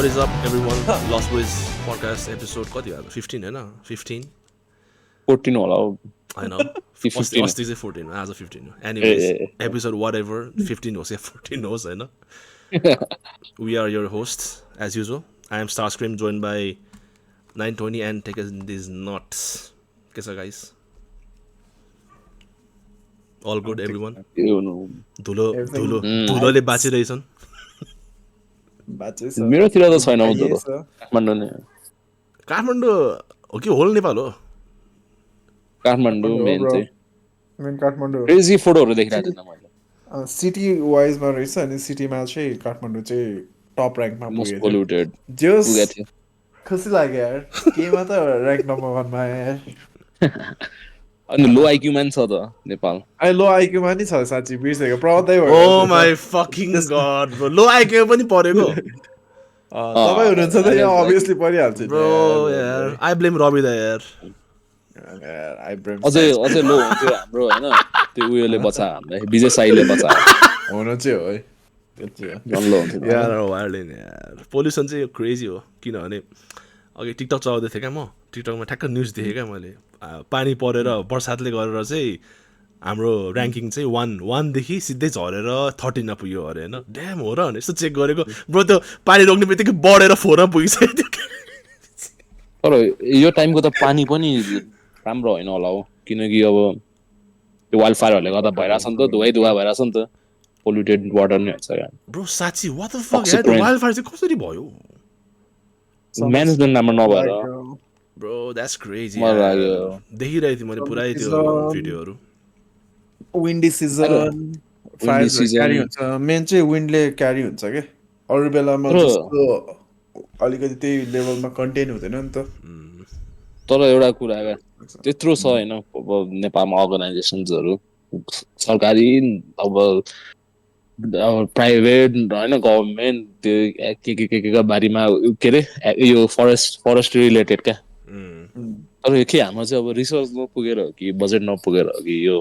is up, everyone? Lost Boys podcast episode कति भयो 15 हैन 15 14 होला हो I know कि अस्ति 15 अस्ति चाहिँ 14 हो आज 15 हो anyways ए episode whatever 15 होस् या 14 होस् हैन we are your hosts as usual. I am Starscream joined by 920 and take these nuts. के छ guys? All good everyone? यो नो धुलोले बाँचिरहेछन् मेरोतिर त छैन हौ धुलो काठमाडौँ नै हो। काठमाडौँ हो कि होल नेपाल हो काठमाडौँ मेन चाहिँ मेन काठमाडौँ क्रेजी फोटोहरू देखिरहेको थिएँ मैले सिटी वाइजमा रहेछ अनि सिटीमा चाहिँ काठमाडौँ चाहिँ टप ऱ्याङ्कमा मोस्ट पुगेको पोल्युटेड थियो पुगेको थियो खुसी लाग्यो यार केमा त ऱ्याङ्क नम्बर 1 मा यार अनि लो आइक्यू म्यान छ त नेपाल अहिले लो आइक्यूमा नि छ साँच्ची बिर्सेको प्रदै Oh my fucking god bro. Low IQ पनि परेको तपाईँ हुनुहुन्छ त यहाँ अभियसली परिहाल्छ नि bro यार I blame रवि दा यार यार आई ब्रेम अझै लो हुन्थ्यो हाम्रो होइन त्यो उयोले बचायो हामीलाई विजय साईले बचायो हुन चाहिँ हो है त्यो चाहिँ हो। झन् लो हुन्थ्यो यार वायरले नि यार पोल्युसन चाहिँ क्रेजी हो किनभने अघि टिकटक चलाउँदै थिएँ क्या म टिकटकमा ठ्याक्क न्युज देखेँ क्या मैले पानी परेर बर्सातले गरेर चाहिँ हाम्रो ऱ्याङ्किङ चाहिँ वानदेखि सिधै झरेर 13 पुग्यो अरे होइन ड्याम हो र भने यस्तो चेक गरेको ब्रो त्यो पानी रोक्ने बित्तिकै बढेर 4 पुगिसक्यो तर यो टाइमको त पानी पनि राम्रो होइन होला हो किनकि अब त्यो वाइल्ड फायरहरूले गर्दा भइरहेछ नि त धुवा भइरहेछ नि त पोल्युटेड वाटर नै हुन्छ यार ब्रो साँच्ची वाट द फक Toxic यार rain. वाइल्ड फायर चाहिँ कसरी भयो म्यानेजमेन्ट राम्रो नभएर ब्रो द्याट्स क्रेजी मलाई लाग्यो। देखिरहेको थिएँ मैले पुरै त्यो Some- भिडियोहरू विन्डी सिजन फायर season. क्यारी हुन्छ मेन चाहिँ विन्डले क्यारी हुन्छ क्या अरू बेलामा तर- जस्तो अलिकति त्यही लेभलमा कन्टेन हुँदैन नि त तर एउटा कुरा त्यत्रो छ होइन अब नेपालमा अर्गनाइजेसन्सहरू सरकारी अब प्राइभेट होइन गभर्मेन्ट त्यो के बारीमा के अरे यो फरेस्ट रिलेटेड क्या तर यो के हाम्रो चाहिँ अब रिसोर्स नपुगेर हो कि बजेट नपुगेर हो कि यो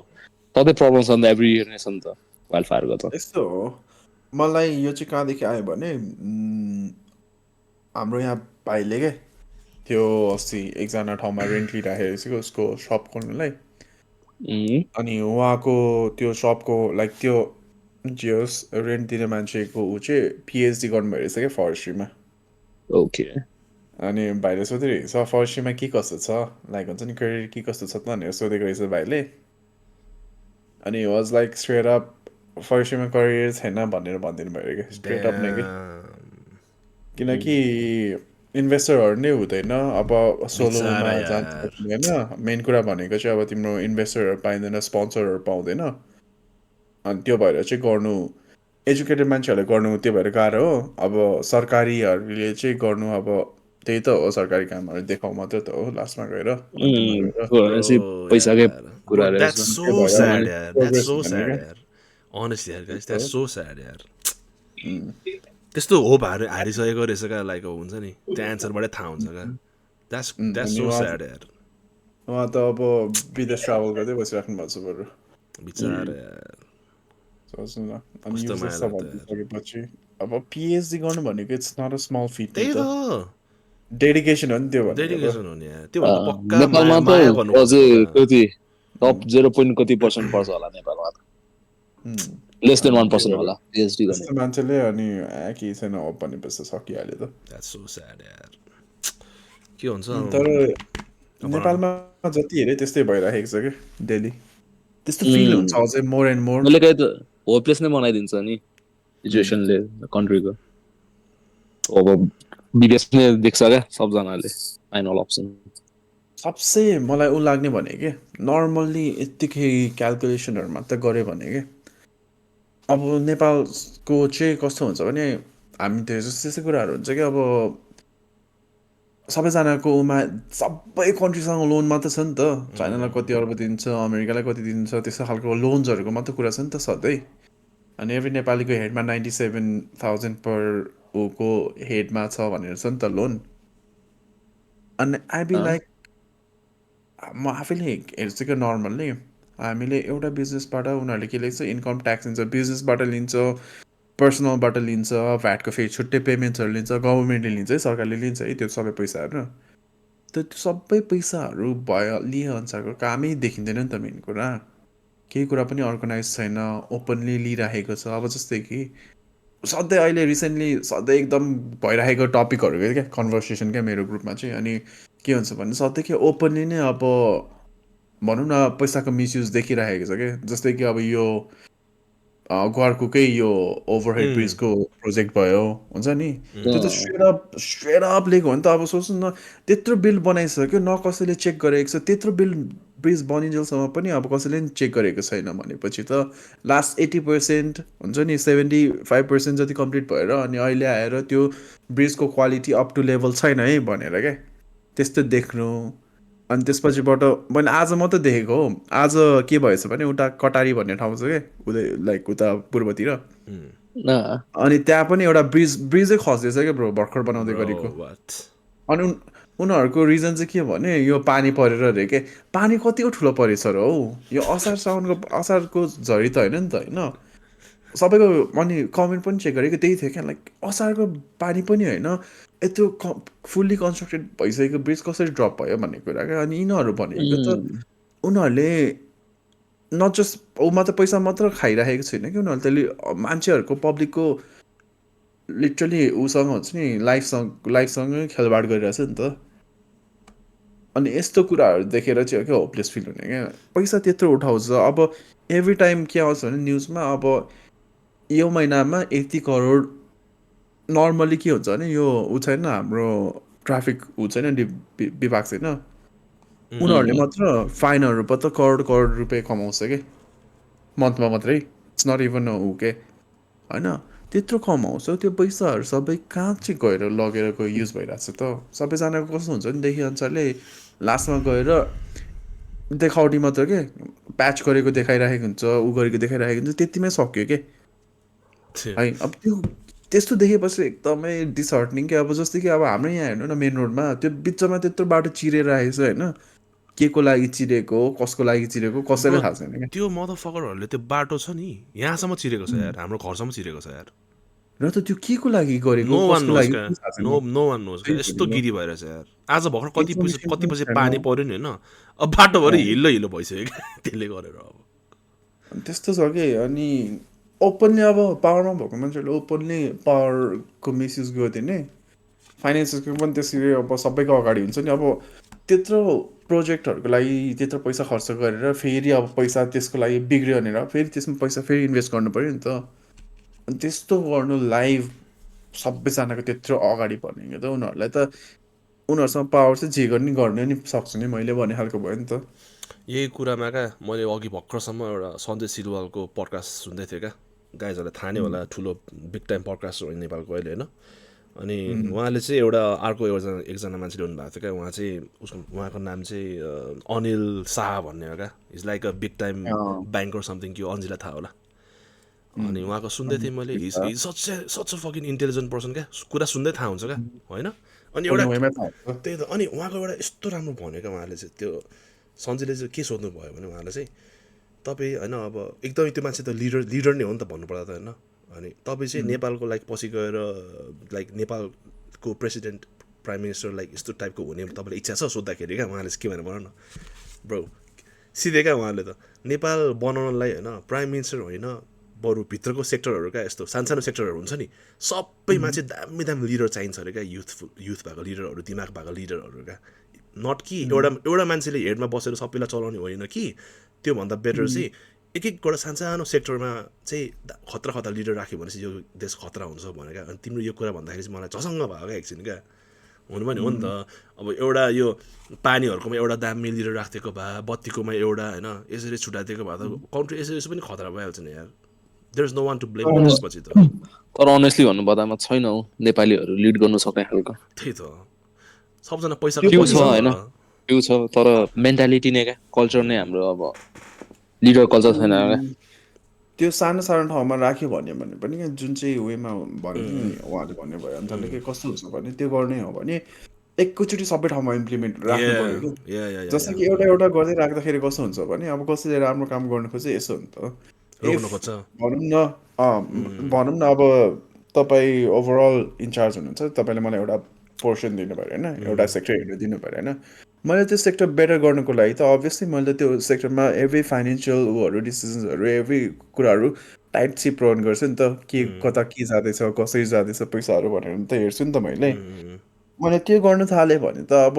सधैँ प्रब्लम छ नि त एभ्री इयर नै छ नि त वाइल्ड फायरको त यस्तो हो मलाई यो चाहिँ कहाँदेखि आयो भने हाम्रो यहाँ भाइले क्या त्यो अस्ति एकजना ठाउँमा रेन्ट लिइराखेको थियो उसको सप खोल्नुलाई अनि उहाँको त्यो सपको लाइक त्यो जे होस् रेन्ट दिने मान्छेको ऊ चाहिँ पिएचडी गर्नुभएको रहेछ क्या फरेस्ट्रीमा ओके अनि भाइले सोधिरहेको छ फरेस्ट्रीमा के कस्तो छ लाइक हुन्छ नि करियर के कस्तो छ त भनेर सोधेको रहेछ भाइले अनि वाज लाइक स्ट्रेट अप फरेस्ट्रीमा करियर छैन भनेर भनिदिनु भयो क्या स्ट्रेट अप नै कि किनकि इन्भेस्टरहरू नै हुँदैन अब सोलोमा बिचारा जान्छ यार। होइन मेन कुरा भनेको चाहिँ अब तिम्रो इन्भेस्टरहरू पाइँदैन स्पोन्सरहरू पाउँदैन अनि त्यो भएर चाहिँ गर्नु एजुकेटेड मान्छेहरूले गर्नु त्यो भएर गाह्रो हो अब सरकारीहरूले चाहिँ गर्नु अब त्यही त हो सरकारी कामहरू देखाउ मात्र त हो लास्टमा गएर अन्तिममा गएर। पैसाकै कुरा Bro, that's रहेछ so भएर sad मैले यार that's progress so भन्ने sad क्या। यार honestly यार guys that's so sad यार त्यस्तो होप हारिसकेको रहेछ क्या लाइक हुन्छ नि त्यो एन्सरबाटै थाहा हुन्छ क्या that's so अनि sad यार उहाँ त अब विदेश ट्राभल गर्दै बसिराख्नु भएको छ बरु बिचारा यार सोच्नु न अनि कस्तो यो माया जस्तो लाग्छ यार। भनिसकेपछि अब पिएचडी गर्नु भनेको it's not a small feat त्यही त डेडिकेसन हो नि त्यो भनेको डेडिकेसन हो नि यार त्यो भन्दा पक्का नेपालमा माया त गर्नुपर्छ अझै होला। कति टप 0. कति % पर्छ होला नेपालमा लेस देन 1% होला पिएचडी गर्ने त्यस्तो मान्छेले अनि केही छैन हो भनेपछि सकिहाल्यो त That's so sad यार के हुन्छ तर नेपालमा जति हेऱ्यो त्यस्तै भइराखेको छ क्या डेली त्यस्तो फिल हुन्छ अझै मोर एन्ड मोर मैले कहीँ त होपलेस नै बनाइदिन्छ नि सिचुएसनले कन्ट्रीको अब विदेश नै देख्छ क्या सबजनाले फाइनल अप्सन सबसे मलाई ऊ लाग्ने भने के नर्मल्ली यत्तिकै क्यालकुलेसनहरू मात्र गऱ्यो भने के अब नेपालको चाहिँ कस्तो हुन्छ भने हामी धेरै जस्तो त्यस्तै कुराहरू हुन्छ कि अब सबैजनाको उमा सबै कन्ट्रीसँग लोन मात्र छ नि त चाइनालाई कति अर्ब दिन्छ अमेरिकालाई कति दिन्छ त्यस्तो खालको लोन्सहरूको मात्र कुरा छ नि त सधैँ अनि एभ्री नेपालीको हेडमा 97,000 पर ऊको हेडमा छ भनेर छ नि त लोन अनि आई बी लाइक म आफैले हेर्छु क्या नर्मल्ली हामीले एउटा बिजनेसबाट उनीहरूले के लेख्छ इन्कम ट्याक्स लिन्छ बिजनेसबाट लिन्छ पर्सनलबाट लिन्छ, भ्याटको फेरि छुट्टै पेमेन्ट्सहरू लिन्छ, गभर्मेन्टले लिन्छ है, सरकारले लिन्छ है त्यो सबै पैसाहरू। त्यो सबै पैसाहरू भयो लिए अनुसारको कामै देखिँदैन नि त मेन कुरा। केही कुरा पनि अर्गनाइज छैन, ओपनली लिइराखेको छ। अब जस्तै कि सधैँ अहिले रिसेन्टली सधैँ एकदम भइरहेको टपिकहरू क्या कन्भर्सेसन क्या मेरो ग्रुपमा चाहिँ। अनि के हुन्छ भने सधैँ के ओपनली नै अब भनौँ न पैसाको मिसयुज देखिरहेको छ क्या। जस्तै कि अब यो घरकोकै यो ओभरहेड ब्रिजको प्रोजेक्ट भयो हुन्छ नि, त्यो त स्ट्रेट अप लिएको हो नि त। अब सोच्नु न, त्यत्रो बिल बनाइसक्यो, न कसैले चेक गरेको छ। त्यत्रो बिल ब्रिज बनिन्जेलसम्म पनि अब कसैले पनि चेक गरेको छैन भनेपछि त लास्ट 80% हुन्छ नि, 75% जति कम्प्लिट भएर अनि अहिले आएर त्यो ब्रिजको क्वालिटी अप टु लेभल छैन है भनेर क्या त्यस्तो देख्नु। अनि त्यसपछिबाट मैले आज मात्रै देखेको हो। आज के भएछ भने उता कटारी भन्ने ठाउँ छ क्या लाइक उता पूर्वतिर, अनि त्यहाँ पनि एउटा ब्रिजै खस्दैछ क्या ब्रो, भर्खर बनाउँदै गरेको। अनि उनीहरूको रिजन चाहिँ के भने यो पानी परेर अरे के। पानी कतिको ठुलो परेछ र हौ, यो असारको झरी त होइन नि त होइन सबैको। अनि कमेन्ट पनि चेक गरेको त्यही थियो क्या, लाइक असारको पानी पनि होइन, यत्रो फुल्ली कन्स्ट्रक्टेड भइसकेको ब्रिज कसरी ड्रप भयो भन्ने कुरा क्या। अनि यिनीहरू भनेको त उनीहरूले नट जस्ट मात्र पैसा मात्र खाइराखेको छैन कि, उनीहरूले त्यसले मान्छेहरूको पब्लिकको लिटरली उसँग हुन्छ नि लाइफसँगै खेलबाड गरिरहेछ नि त। अनि यस्तो कुराहरू देखेर चाहिँ क्या होपलेस फिल हुने क्या। पैसा त्यत्रो उठाउँछ, अब एभ्री टाइम के आउँछ भने न्युजमा अब यो महिनामा 80 करोड। नर्मली के हुन्छ भने यो ऊ छैन हाम्रो ट्राफिक ऊ छैन विभाग छैन, उनीहरूले मात्र फाइनहरूबाट त करोड रुपियाँ कमाउँछ कि मन्थमा मात्रै। इट्स नट इभन ऊ के होइन, त्यत्रो कमाउँछ। त्यो पैसाहरू सबै कहाँ चाहिँ गएर लगेर युज भइरहेको छ त। सबैजनाको कस्तो हुन्छ नि देखि अनुसारले लास्टमा गएर देखावटी मात्र के प्याच गरेको देखाइरहेको हुन्छ, ऊ गरेको देखाइरहेको हुन्छ, त्यतिमै सक्यो के है। अब त्यो त्यस्तो देखेपछि एकदमै डिसहार्टनिङ क्या। अब जस्तै कि अब हाम्रो यहाँ हेर्नु न मेन रोडमा त्यो बिचमा त्यत्रो बाटो चिरेर आएछ होइन, के को लागि चिरेको कसको लागि चिरेको कसैलाई थाहा छैन क्या। त्यो मदरफकरहरूले त्यो बाटो छ नि यहाँसम्म चिरेको छ यार, हाम्रो घरसम्म चिरेको छ यार। र त त्यो के को लागि गरेको कसको लागि थाहा छैन। नो वान नोज यस्तो गिरी भइरहेछ यार। आज भर्खर कति पछि पानी पर्यो नि होइन, अब बाटोभरि हिलो भइसक्यो क्या त्यसले गरेर। अब त्यस्तो छ कि अनि ओपनली अब पावरमा भएको मान्छेहरूले ओपनली पावरको मिसयुज गरिदिने, फाइनेन्सेसको पनि त्यसरी अब सबैको अगाडि हुन्छ नि। अब त्यत्रो प्रोजेक्टहरूको लागि त्यत्रो पैसा खर्च गरेर फेरि अब पैसा त्यसको लागि बिग्रियो भनेर फेरि त्यसमा पैसा फेरि इन्भेस्ट गर्नु पऱ्यो नि त। अनि त्यस्तो गर्नु लाइभ सबैजनाको त्यत्रो अगाडि पर्ने क्या त उनीहरूलाई त। उनीहरूसँग पावर चाहिँ जे गर्ने नि सक्छु नि मैले भन्ने खालको भयो नि त। यही कुरामा क्या मैले अघि भर्खरसम्म एउटा सञ्जय सिलवालको पडकास्ट सुन्दै थिएँ क्या। गाइजहरूलाई थाहा नै होला, ठुलो बिग टाइम पडकास्ट हो नेपालको अहिले होइन। अनि उहाँले चाहिँ एउटा अर्को एकजना मान्छे ल्याउनु भएको थियो क्या। उहाँ चाहिँ उहाँको नाम चाहिँ अनिल शाह भन्ने हो क्या। Is like a big time banker something, कि अन्जिलाई थाहा होला। अनि उहाँको सुन्दै थिएँ मैले, his such a fucking intelligent person क्या। कुरा सुन्दै थाहा हुन्छ क्या होइन। अनि एउटा त्यही त, अनि उहाँको एउटा यस्तो राम्रो भन्यो क्या उहाँले चाहिँ। त्यो सञ्जयले चाहिँ के सोध्नु भयो भने उहाँले चाहिँ तपाईँ होइन अब एकदमै त्यो मान्छे त लिडर नै हो नि त भन्नुपर्दा त होइन। अनि तपाईँ चाहिँ नेपालको लाइक पछि गएर लाइक नेपालको प्रेसिडेन्ट प्राइम मिनिस्टर लाइक यस्तो टाइपको हुने तपाईँलाई इच्छा छ सोद्धाखेरि क्या उहाँले चाहिँ के भनेर भन न ब्रो, सिधै क्या उहाँले त नेपाल बनाउनलाई होइन प्राइम मिनिस्टर होइन बरु भित्रको सेक्टरहरू क्या यस्तो सानो सेक्टरहरू हुन्छ नि सबैमा चाहिँ दामी लिडर चाहिन्छ अरे क्या। युथ भएको लिडरहरू, दिमाग भएको लिडरहरू क्या। नट कि एउटा मान्छेले हेडमा बसेर सबैलाई चलाउने होइन कि, त्योभन्दा बेटर चाहिँ एक सानो सेक्टरमा चाहिँ खतरा लिडर राख्यो भनेपछि यो देश खतरा हुन्छ भने क्या। अनि तिम्रो यो कुरा भन्दाखेरि चाहिँ मलाई झसङ्ग भयो क्या एकछिन क्या। हुनु पनि हो नि त, अब एउटा यो पानीहरूकोमा एउटा दामी लिडर राखिदिएको भए, बत्तीकोमा एउटा होइन यसरी छुट्याइदिएको भए त कन्ट्री यसरी पनि खतरा भइहाल्छ नि यार। There is no one to blame त्यसपछि त। तर अनेस्टली भन्नुपर्दामा छैन हौ नेपालीहरू लिड गर्नु सक्ने खालको। त्यही त, सबजना पैसा त्यो छ होइन, त्यो छ तर मेन्टालिटी नै क्या, कल्चर नै हाम्रो अब लिडर कल्चर छैन क्या। त्यो सानो ठाउँमा राख्यो भने पनि जुन चाहिँ वेमा भन्यो नि उहाँले भन्ने भयो अन्त के कस्तो हुन्छ भने त्यो गर्ने हो भने एकैचोटि सबै ठाउँमा इम्प्लिमेन्ट राख्नु पऱ्यो कि। जस्तो कि एउटा गर्दै राख्दाखेरि कस्तो हुन्छ भने अब कसैले राम्रो काम गर्नु खोज्छ यसो हो नि त। भनौँ न भनौँ न अब तपाईँ ओभरअल इन्चार्ज हुनुहुन्छ तपाईँले मलाई एउटा पोर्सन दिनु पऱ्यो होइन एउटा सेक्टर हेर्नु दिनु पऱ्यो होइन मैले त्यो सेक्टर बेटर गर्नुको लागि त अभियसली मैले त्यो सेक्टरमा एभ्री फाइनेन्सियल ऊहरू डिसिजन्सहरू एभ्री कुराहरू टाइट सिप रन गर्छु नि त के कता के जाँदैछ कसरी जाँदैछ पैसाहरू भनेर त हेर्छु नि त मैले त्यो गर्नु थालेँ भने त अब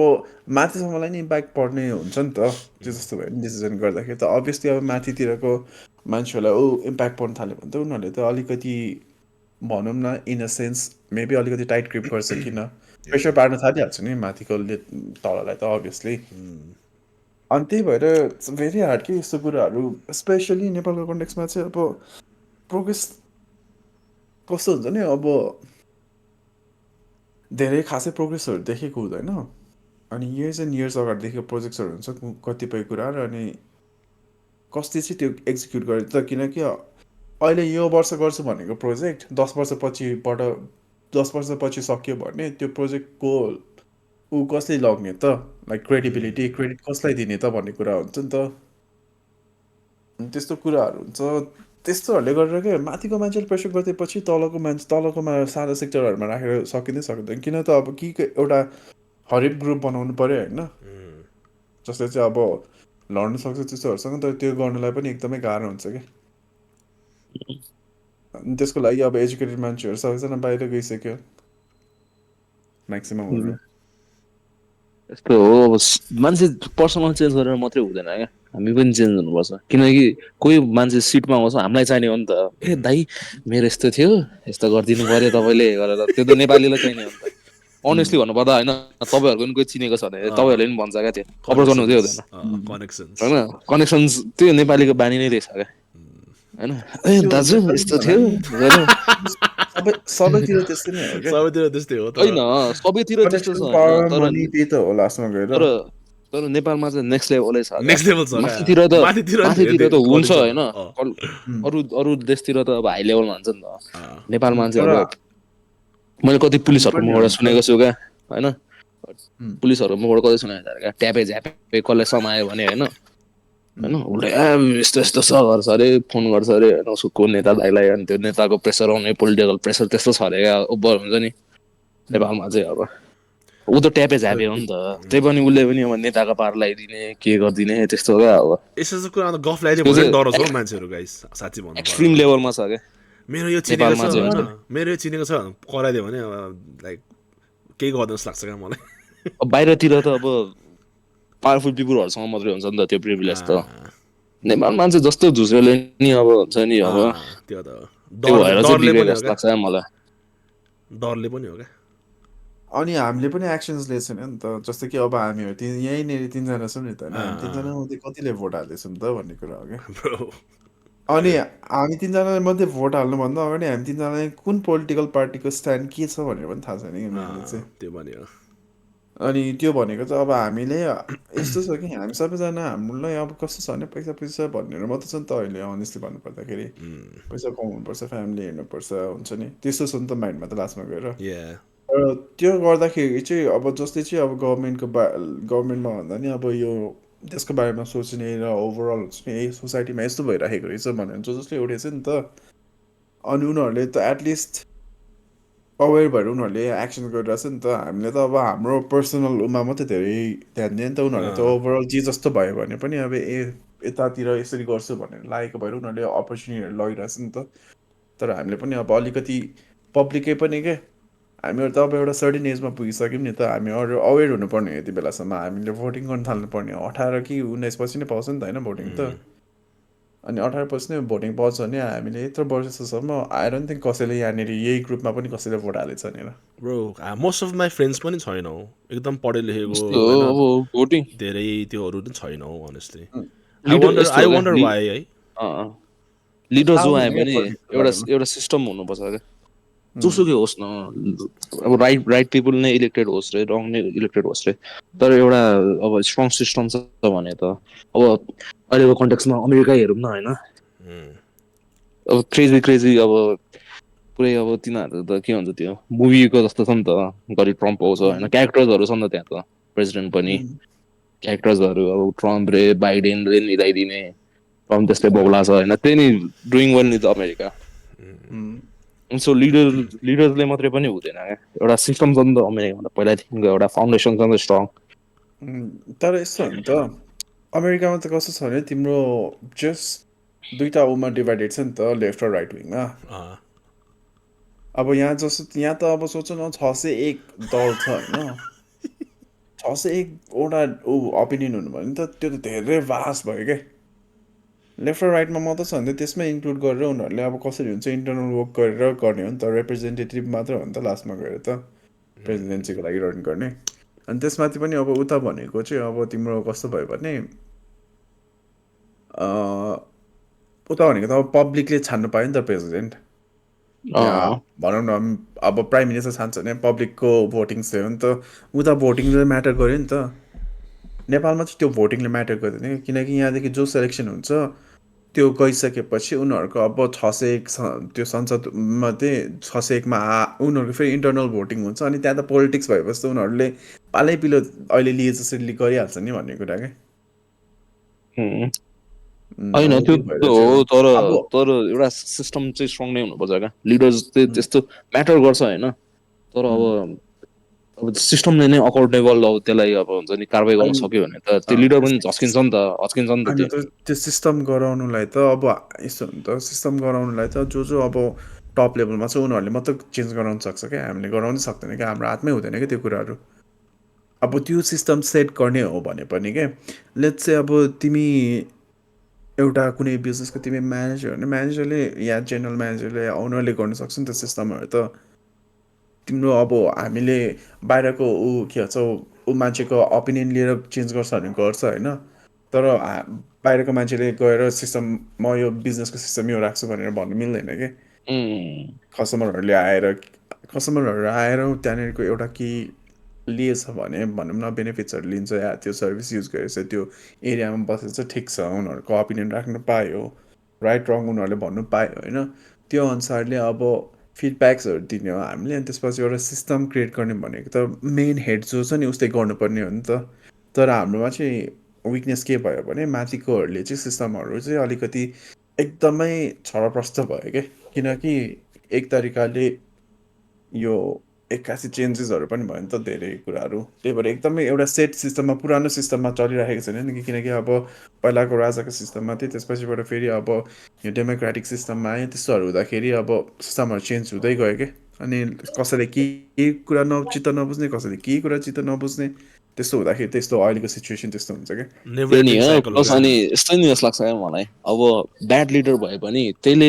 माथिसम्मलाई नि इम्प्याक्ट पर्ने हुन्छ नि त त्यो जस्तो भयो नि डिसिजन गर्दाखेरि त अभियसली अब माथितिरको मान्छेहरूलाई इम्प्याक्ट पर्न थाल्यो भने त उनीहरूले त अलिकति भनौँ न इन अ सेन्स मेबी अलिकति टाइट ग्रिप गर्छ किन प्रेसर पार्न थालिहाल्छ नि माथिकोले तललाई त अभियसली अनि त्यही भएर इट्स भेरी हार्ड कि यस्तो कुराहरू स्पेसली नेपालको कन्टेक्समा चाहिँ अब प्रोग्रेस कस्तो हुन्छ नि अब धेरै खासै प्रोग्रेसहरू देखेको हुँदैन अनि इयर्स एन्ड इयर्स अगाडि देखेको प्रोजेक्ट्सहरू हुन्छ कतिपय कुराहरू अनि कति चाहिँ त्यो एक्जिक्युट गरेर त किनकि अहिले यो वर्ष गर्छु भनेको प्रोजेक्ट 10 वर्षपछि सक्यो भने त्यो प्रोजेक्टको कसले लग्ने त लाइक क्रेडिट कसलाई दिने त भन्ने कुरा हुन्छ नि त त्यस्तो कुराहरू हुन्छ त्यस्तोहरूले गरेर के माथिको मान्छेले प्रेसर गरेपछि तलकोमा सानो सेक्टरहरूमा राखेर सकिँदै सक्दैन किन त अब के एउटा हरिप ग्रुप बनाउनु पर्यो होइन जसले चाहिँ अब लड्न सक्छ त्यस्तोहरूसँग तर त्यो गर्नलाई पनि एकदमै गाह्रो हुन्छ कि त्यसको लागि अब एजुकेटेड मान्छेहरू सबैजना बाहिर गइसक्यो म्याक्सिममहरू यस्तो हो अब मान्छे पर्सनल चेन्ज गरेर मात्रै हुँदैन क्या हामी पनि चेन्ज हुनुपर्छ किनकि कोही मान्छे सिटमा आउँछ हामीलाई चाहिने हो नि त ए दाइ मेरो यस्तो थियो यस्तो गरिदिनु पर्यो तपाईँले गरेर त्यो त नेपालीलाई चाहिने हो नि त अनेस्टली भन्नुपर्दा होइन तपाईँहरूको पनि कोही चिनेको छ भने तपाईँहरूले पनि भन्छ क्या त्यो अप्रोच गर्नु हुँदै हुँदैन होइन कनेक्सन्स त्यो नेपालीको बानी नै रहेछ क्या होइन ए दाजु यस्तो थियो सबैतिर त्यस्तै नै हो सबैतिर त्यस्तै हो होइन सबैतिर त्यस्तो छ तर नेपालमा चाहिँ नेक्स्ट लेभलै छ माथितिर त हुन्छ होइन अरू देशतिर त अब हाई लेभलमा हुन्छ नि त नेपालमा चाहिँ अब मैले कति पुलिसहरूको मुखबाट सुनेको छु क्या होइन पुलिसहरूको मुखबाट कति सुनेको छ क्या ट्यापे झ्यापे कसले समायो भने होइन होइन उसले यस्तो यस्तो छ गर्छ अरे फोन गर्छ अरे होइन उसको नेता दाइलाई अनि त्यो नेताको प्रेसर आउने पोलिटिकल प्रेसर त्यस्तो छ अरे क्या ओभर हुन्छ नि नेपालमा चाहिँ अब ऊ त ट्यापे झ्यापे हो नि त त्यही पनि उसले पनि अब नेताको पार लगाइदिने के गरिदिने त्यस्तो क्या अब यस्तो कुरा त गफ लगाइदियो भने डर छ मान्छेहरू गाइस साँच्चै भन्नु एक्सट्रिम लेभलमा छ क्या मेरो यो चिनेको छ कराइदियो भने लाइक केही गर्दैन जस्तो लाग्छ क्या मलाई अब बाहिरतिर त अब पावरफुल पिपुलहरूसँग मात्रै हुन्छ नि त त्यो प्रिभिलेज त नेपालमा चाहिँ जस्तो झुसले नि अब हुन्छ नि अब त्यो त भएर चाहिँ बिग्रेको जस्तो लाग्छ मलाई डरले पनि हो क्या अनि हामीले पनि एक्सन्स लिएको छैन नि त जस्तो कि अब हामीहरू यहीँनिर 3जना छौँ नि त होइन 3जना मध्ये कतिले भोट हाल्दैछौँ त भन्ने कुरा हो क्या अनि हामी 3जना मध्ये भोट हाल्नुभन्दा अगाडि हामी 3जनालाई कुन पोलिटिकल पार्टीको स्ट्यान्ड के छ भनेर पनि थाहा छैन कि मैले चाहिँ त्यो भन्यो अनि त्यो भनेको चाहिँ अब हामीले यस्तो छ कि हामी सबैजना हामीलाई अब कस्तो छ भने पैसा भनेर मात्रै छ नि त अहिले अनेस्टली भन्नुपर्दाखेरि पैसा कमाउनुपर्छ फ्यामिली हेर्नुपर्छ हुन्छ नि त्यस्तो छ नि त माइन्डमा त लास्टमा गएर तर त्यो गर्दाखेरि चाहिँ अब जस्तै चाहिँ अब गभर्मेन्टमा भन्दा नि अब यो त्यसको बारेमा सोच्ने र ओभरअल हुन्छ नि यही सोसाइटीमा यस्तो भइराखेको रहेछ भनेर जसले एउटै छ नि त अनि उनीहरूले त एटलिस्ट अवेर भएर उनीहरूले एक्सन गरिरहेछ नि त हामीले त अब हाम्रो पर्सनल उमा मात्रै धेरै ध्यान दियो नि त उनीहरूले त ओभरअल जे जस्तो भयो भने पनि अब यतातिर यसरी गर्छु भनेर लागेको भएर उनीहरूले अपर्च्युनिटीहरू लगिरहेछ नि त तर हामीले पनि अब अलिकति पब्लिकै पनि के हामीहरू त अब एउटा सर्टेन एजमा पुगिसक्यौँ नि त हामी अरू अवेर हुनुपर्ने यति बेलासम्म हामीले भोटिङ गर्न थाल्नुपर्ने 18 कि 19 पछि नै पाउँछ नि त होइन भोटिङ त अनि 18 पछि नै भोटिङ पाउँछ भने हामीले यत्रो वर्षसम्म आई डोन्ट थिङ्क कसैले यहाँनिर यही ग्रुपमा पनि कसैले भोट हालेछ नि bro most of my friends पनि छैनौ एकदम पढे लेखेको धेरै त्योहरू पनि छैनौ अनेस्टली आई वन्डर वाइ है लिडर जो आए पनि एउटा सिस्टम हुनुपर्छ क्या जोसुकै होस् न अब राइट पिपुल नै इलेक्टेड होस् रे रङ नै इलेक्टेड होस् रे तर एउटा अब स्ट्रङ सिस्टम छ भने त अब अहिलेको कन्टेक्समा अमेरिका हेरौँ न होइन अब क्रेजी अब पुरै अब तिनीहरू त के भन्छ त्यो मुभीको जस्तो छ नि त घरि ट्रम्प आउँछ होइन क्यारेक्टर्सहरू छ नि त त्यहाँ त प्रेसिडेन्ट पनि क्यारेक्टर्सहरू अब ट्रम्प रे बाइडेनले मिलाइदिने ट्रम्प त्यस्तै बौला छ होइन त्यही नि डुइङ वेल नि त अमेरिका सो लिडरले मात्रै पनि हुँदैन क्या एउटा सिस्टम छ नि त अमेरिकामा पहिलादेखिको एउटा फाउन्डेसन छ नि त स्ट्रङ तर यस्तो हो नि त अमेरिकामा त कस्तो छ भने तिम्रो जस्ट दुईटा उमा डिभाइडेड छ नि त लेफ्ट र राइट विङमा अब यहाँ जस्तो यहाँ त अब सोच न 601 दल छ होइन 601वटा ओपिनियन हुनु भयो नि त त्यो त धेरै भास्ट भयो क्या लेफ्ट र राइटमा मात्रै छ भने त्यसमै इन्क्लुड गरेर उनीहरूले अब कसरी हुन्छ इन्टरनल वर्क गरेर गर्ने हो नि त रिप्रेजेन्टेटिभ मात्र हो नि त लास्टमा गएर त प्रेसिडेन्सीको लागि रन गर्ने अनि त्यसमाथि पनि अब उता भनेको चाहिँ अब तिम्रो कस्तो भयो भने उता भनेको त अब पब्लिकले छान्नु पायो नि त प्रेसिडेन्ट या भनौँ न अब प्राइम मिनिस्टर छान्छ भने पब्लिकको भोटिङ थियो नि त उता भोटिङले म्याटर गर्यो नि त नेपालमा चाहिँ त्यो भोटिङले म्याटर गर्दैन किनकि यहाँदेखि जो सेलेक्सन हुन्छ त्यो गइसकेपछि उनीहरूको अब 601 त्यो संसदमध्ये 601मा उनीहरूको फेरि इन्टरनल भोटिङ हुन्छ अनि त्यहाँ त पोलिटिक्स भएपछि त उनीहरूले पालै पिलो अहिले लिए जसरी गरिहाल्छ नि भन्ने कुरा क्या होइन त्यो हो तर एउटा सिस्टम चाहिँ स्ट्रङ नै हुनुपर्छ क्या लिडर्स चाहिँ त्यस्तो म्याटर गर्छ होइन तर अब सिस्टमले नै अकाउन्टेबल अब त्यसलाई अब हुन्छ नि कारवाही गर्न सक्यो भने त त्यो लिडर पनि झस्किन्छ नि त हच्किन्छ नि त त्यो सिस्टम गराउनुलाई त अब यस्तो हो नि त सिस्टम गराउनुलाई त जो अब टप लेभलमा छ उनीहरूले मात्र चेन्ज गराउन सक्छ क्या हामीले गराउनै सक्दैन क्या हाम्रो हातमै हुँदैन क्या त्यो कुराहरू अब त्यो सिस्टम सेट गर्ने हो भने पनि क्या लेट्स चाहिँ अब तिमी एउटा कुनै बिजनेसको तिमी म्यानेजर भने म्यानेजरले या जेनरल म्यानेजरले ओनरले गर्न सक्छ नि त सिस्टमहरू त तिम्रो अब हामीले बाहिरको के भन्छ ऊ मान्छेको ओपिनियन लिएर चेन्ज गर्छ भने गर्छ होइन तर बाहिरको मान्छेले गएर सिस्टम म यो बिजनेसको सिस्टम यो राख्छु भनेर भन्नु मिल्दैन कि कस्टमरहरू आएर त्यहाँनिरको एउटा के लिएछ भने भनौँ न बेनिफिट्सहरू लिन्छ या त्यो सर्भिस युज गरेछ त्यो एरियामा बसेर चाहिँ ठिक छ उनीहरूको ओपिनियन राख्नु पायो राइट रङ उनीहरूले भन्नु पायो होइन त्यो अनुसारले अब फिडब्याक्सहरू दिने हो हामीले अनि त्यसपछि एउटा सिस्टम क्रिएट गर्ने भनेको त मेन हेड जो छ नि उसले गर्नुपर्ने हो नि त तर हाम्रोमा चाहिँ विकनेस के भयो भने माथिकोहरूले चाहिँ सिस्टमहरू चाहिँ अलिकति एकदमै छरप्रष्ट भयो क्या किनकि एक तरिकाले यो एक्कासी चेन्जेसहरू पनि भयो नि त धेरै कुराहरू त्यही भएर एकदमै एउटा सेट सिस्टममा पुरानो सिस्टममा चलिरहेको छैन नि किनकि अब पहिलाको राजाको सिस्टममा थियो त्यसपछिबाट फेरि अब यो डेमोक्रेटिक सिस्टममा आयो त्यस्तोहरू हुँदाखेरि अब सिस्टमहरू चेन्ज हुँदै गयो क्या अनि कसैले के कुरा चित्त नबुझ्ने कसैले के कुरा चित्त नबुझ्ने त्यस्तो हुँदाखेरि त्यस्तो अहिलेको सिचुएसन त्यस्तो हुन्छ क्या प्लस अनि यस्तै नि जस्तो लाग्छ क्या मलाई अब ब्याड लिडर भए पनि त्यसले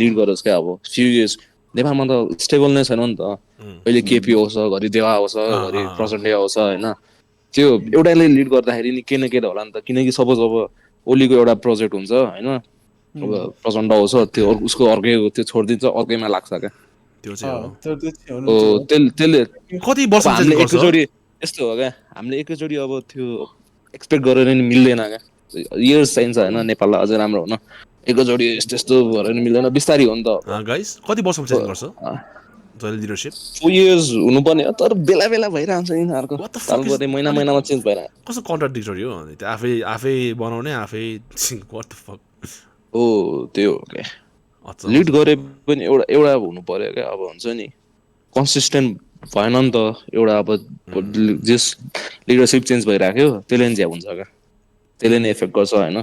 लिड गरोस् क्या अब फ्यु इयर्स नेपालमा त स्टेबल नै छैन नि त कहिले केपी आउँछ घरि देवा आउँछ घरि प्रचण्डे आउँछ होइन त्यो एउटाले लिड गर्दाखेरि नि के न के त होला नि त किनकि सपोज अब ओलीको एउटा प्रोजेक्ट हुन्छ होइन अब प्रचण्ड आउँछ त्यो उसको अर्कैको त्यो छोडिदिन्छ अर्कैमा लाग्छ क्या त्यसले कति वर्ष हामीले एकैचोटि यस्तो हो क्या हामीले एकैचोटि अब त्यो एक्सपेक्ट गरेर नि मिल्दैन क्या इयर्स चाहिन्छ होइन नेपाललाई अझै राम्रो हुन एकैचोटि यस्तो यस्तो भएर नि मिल्दैन बिस्तारै हो नि त गाइस कति वर्षमा चेन्ज गर्छ जहिले लिडरसिप 4 इयर्स हुनुपर्ने हो तर बेला बेला भइरहन्छ यिनीहरूको तालुको महिना महिनामा चेन्ज भइरहन्छ कस्तो कन्ट्राडिक्टरी हो त्यो आफै बनाउने आफै व्हाट द फक हो त्यो हो क्या लिड गरे पनि एउटा हुनु पर्यो क्या अब हुन्छ नि कन्सिस्टेन्ट भएन नि त एउटा अब जस लिडरसिप चेन्ज भइराख्यो त्यसले नि ज्याप हुन्छ क्या त्यसले नै एफेक्ट गर्छ होइन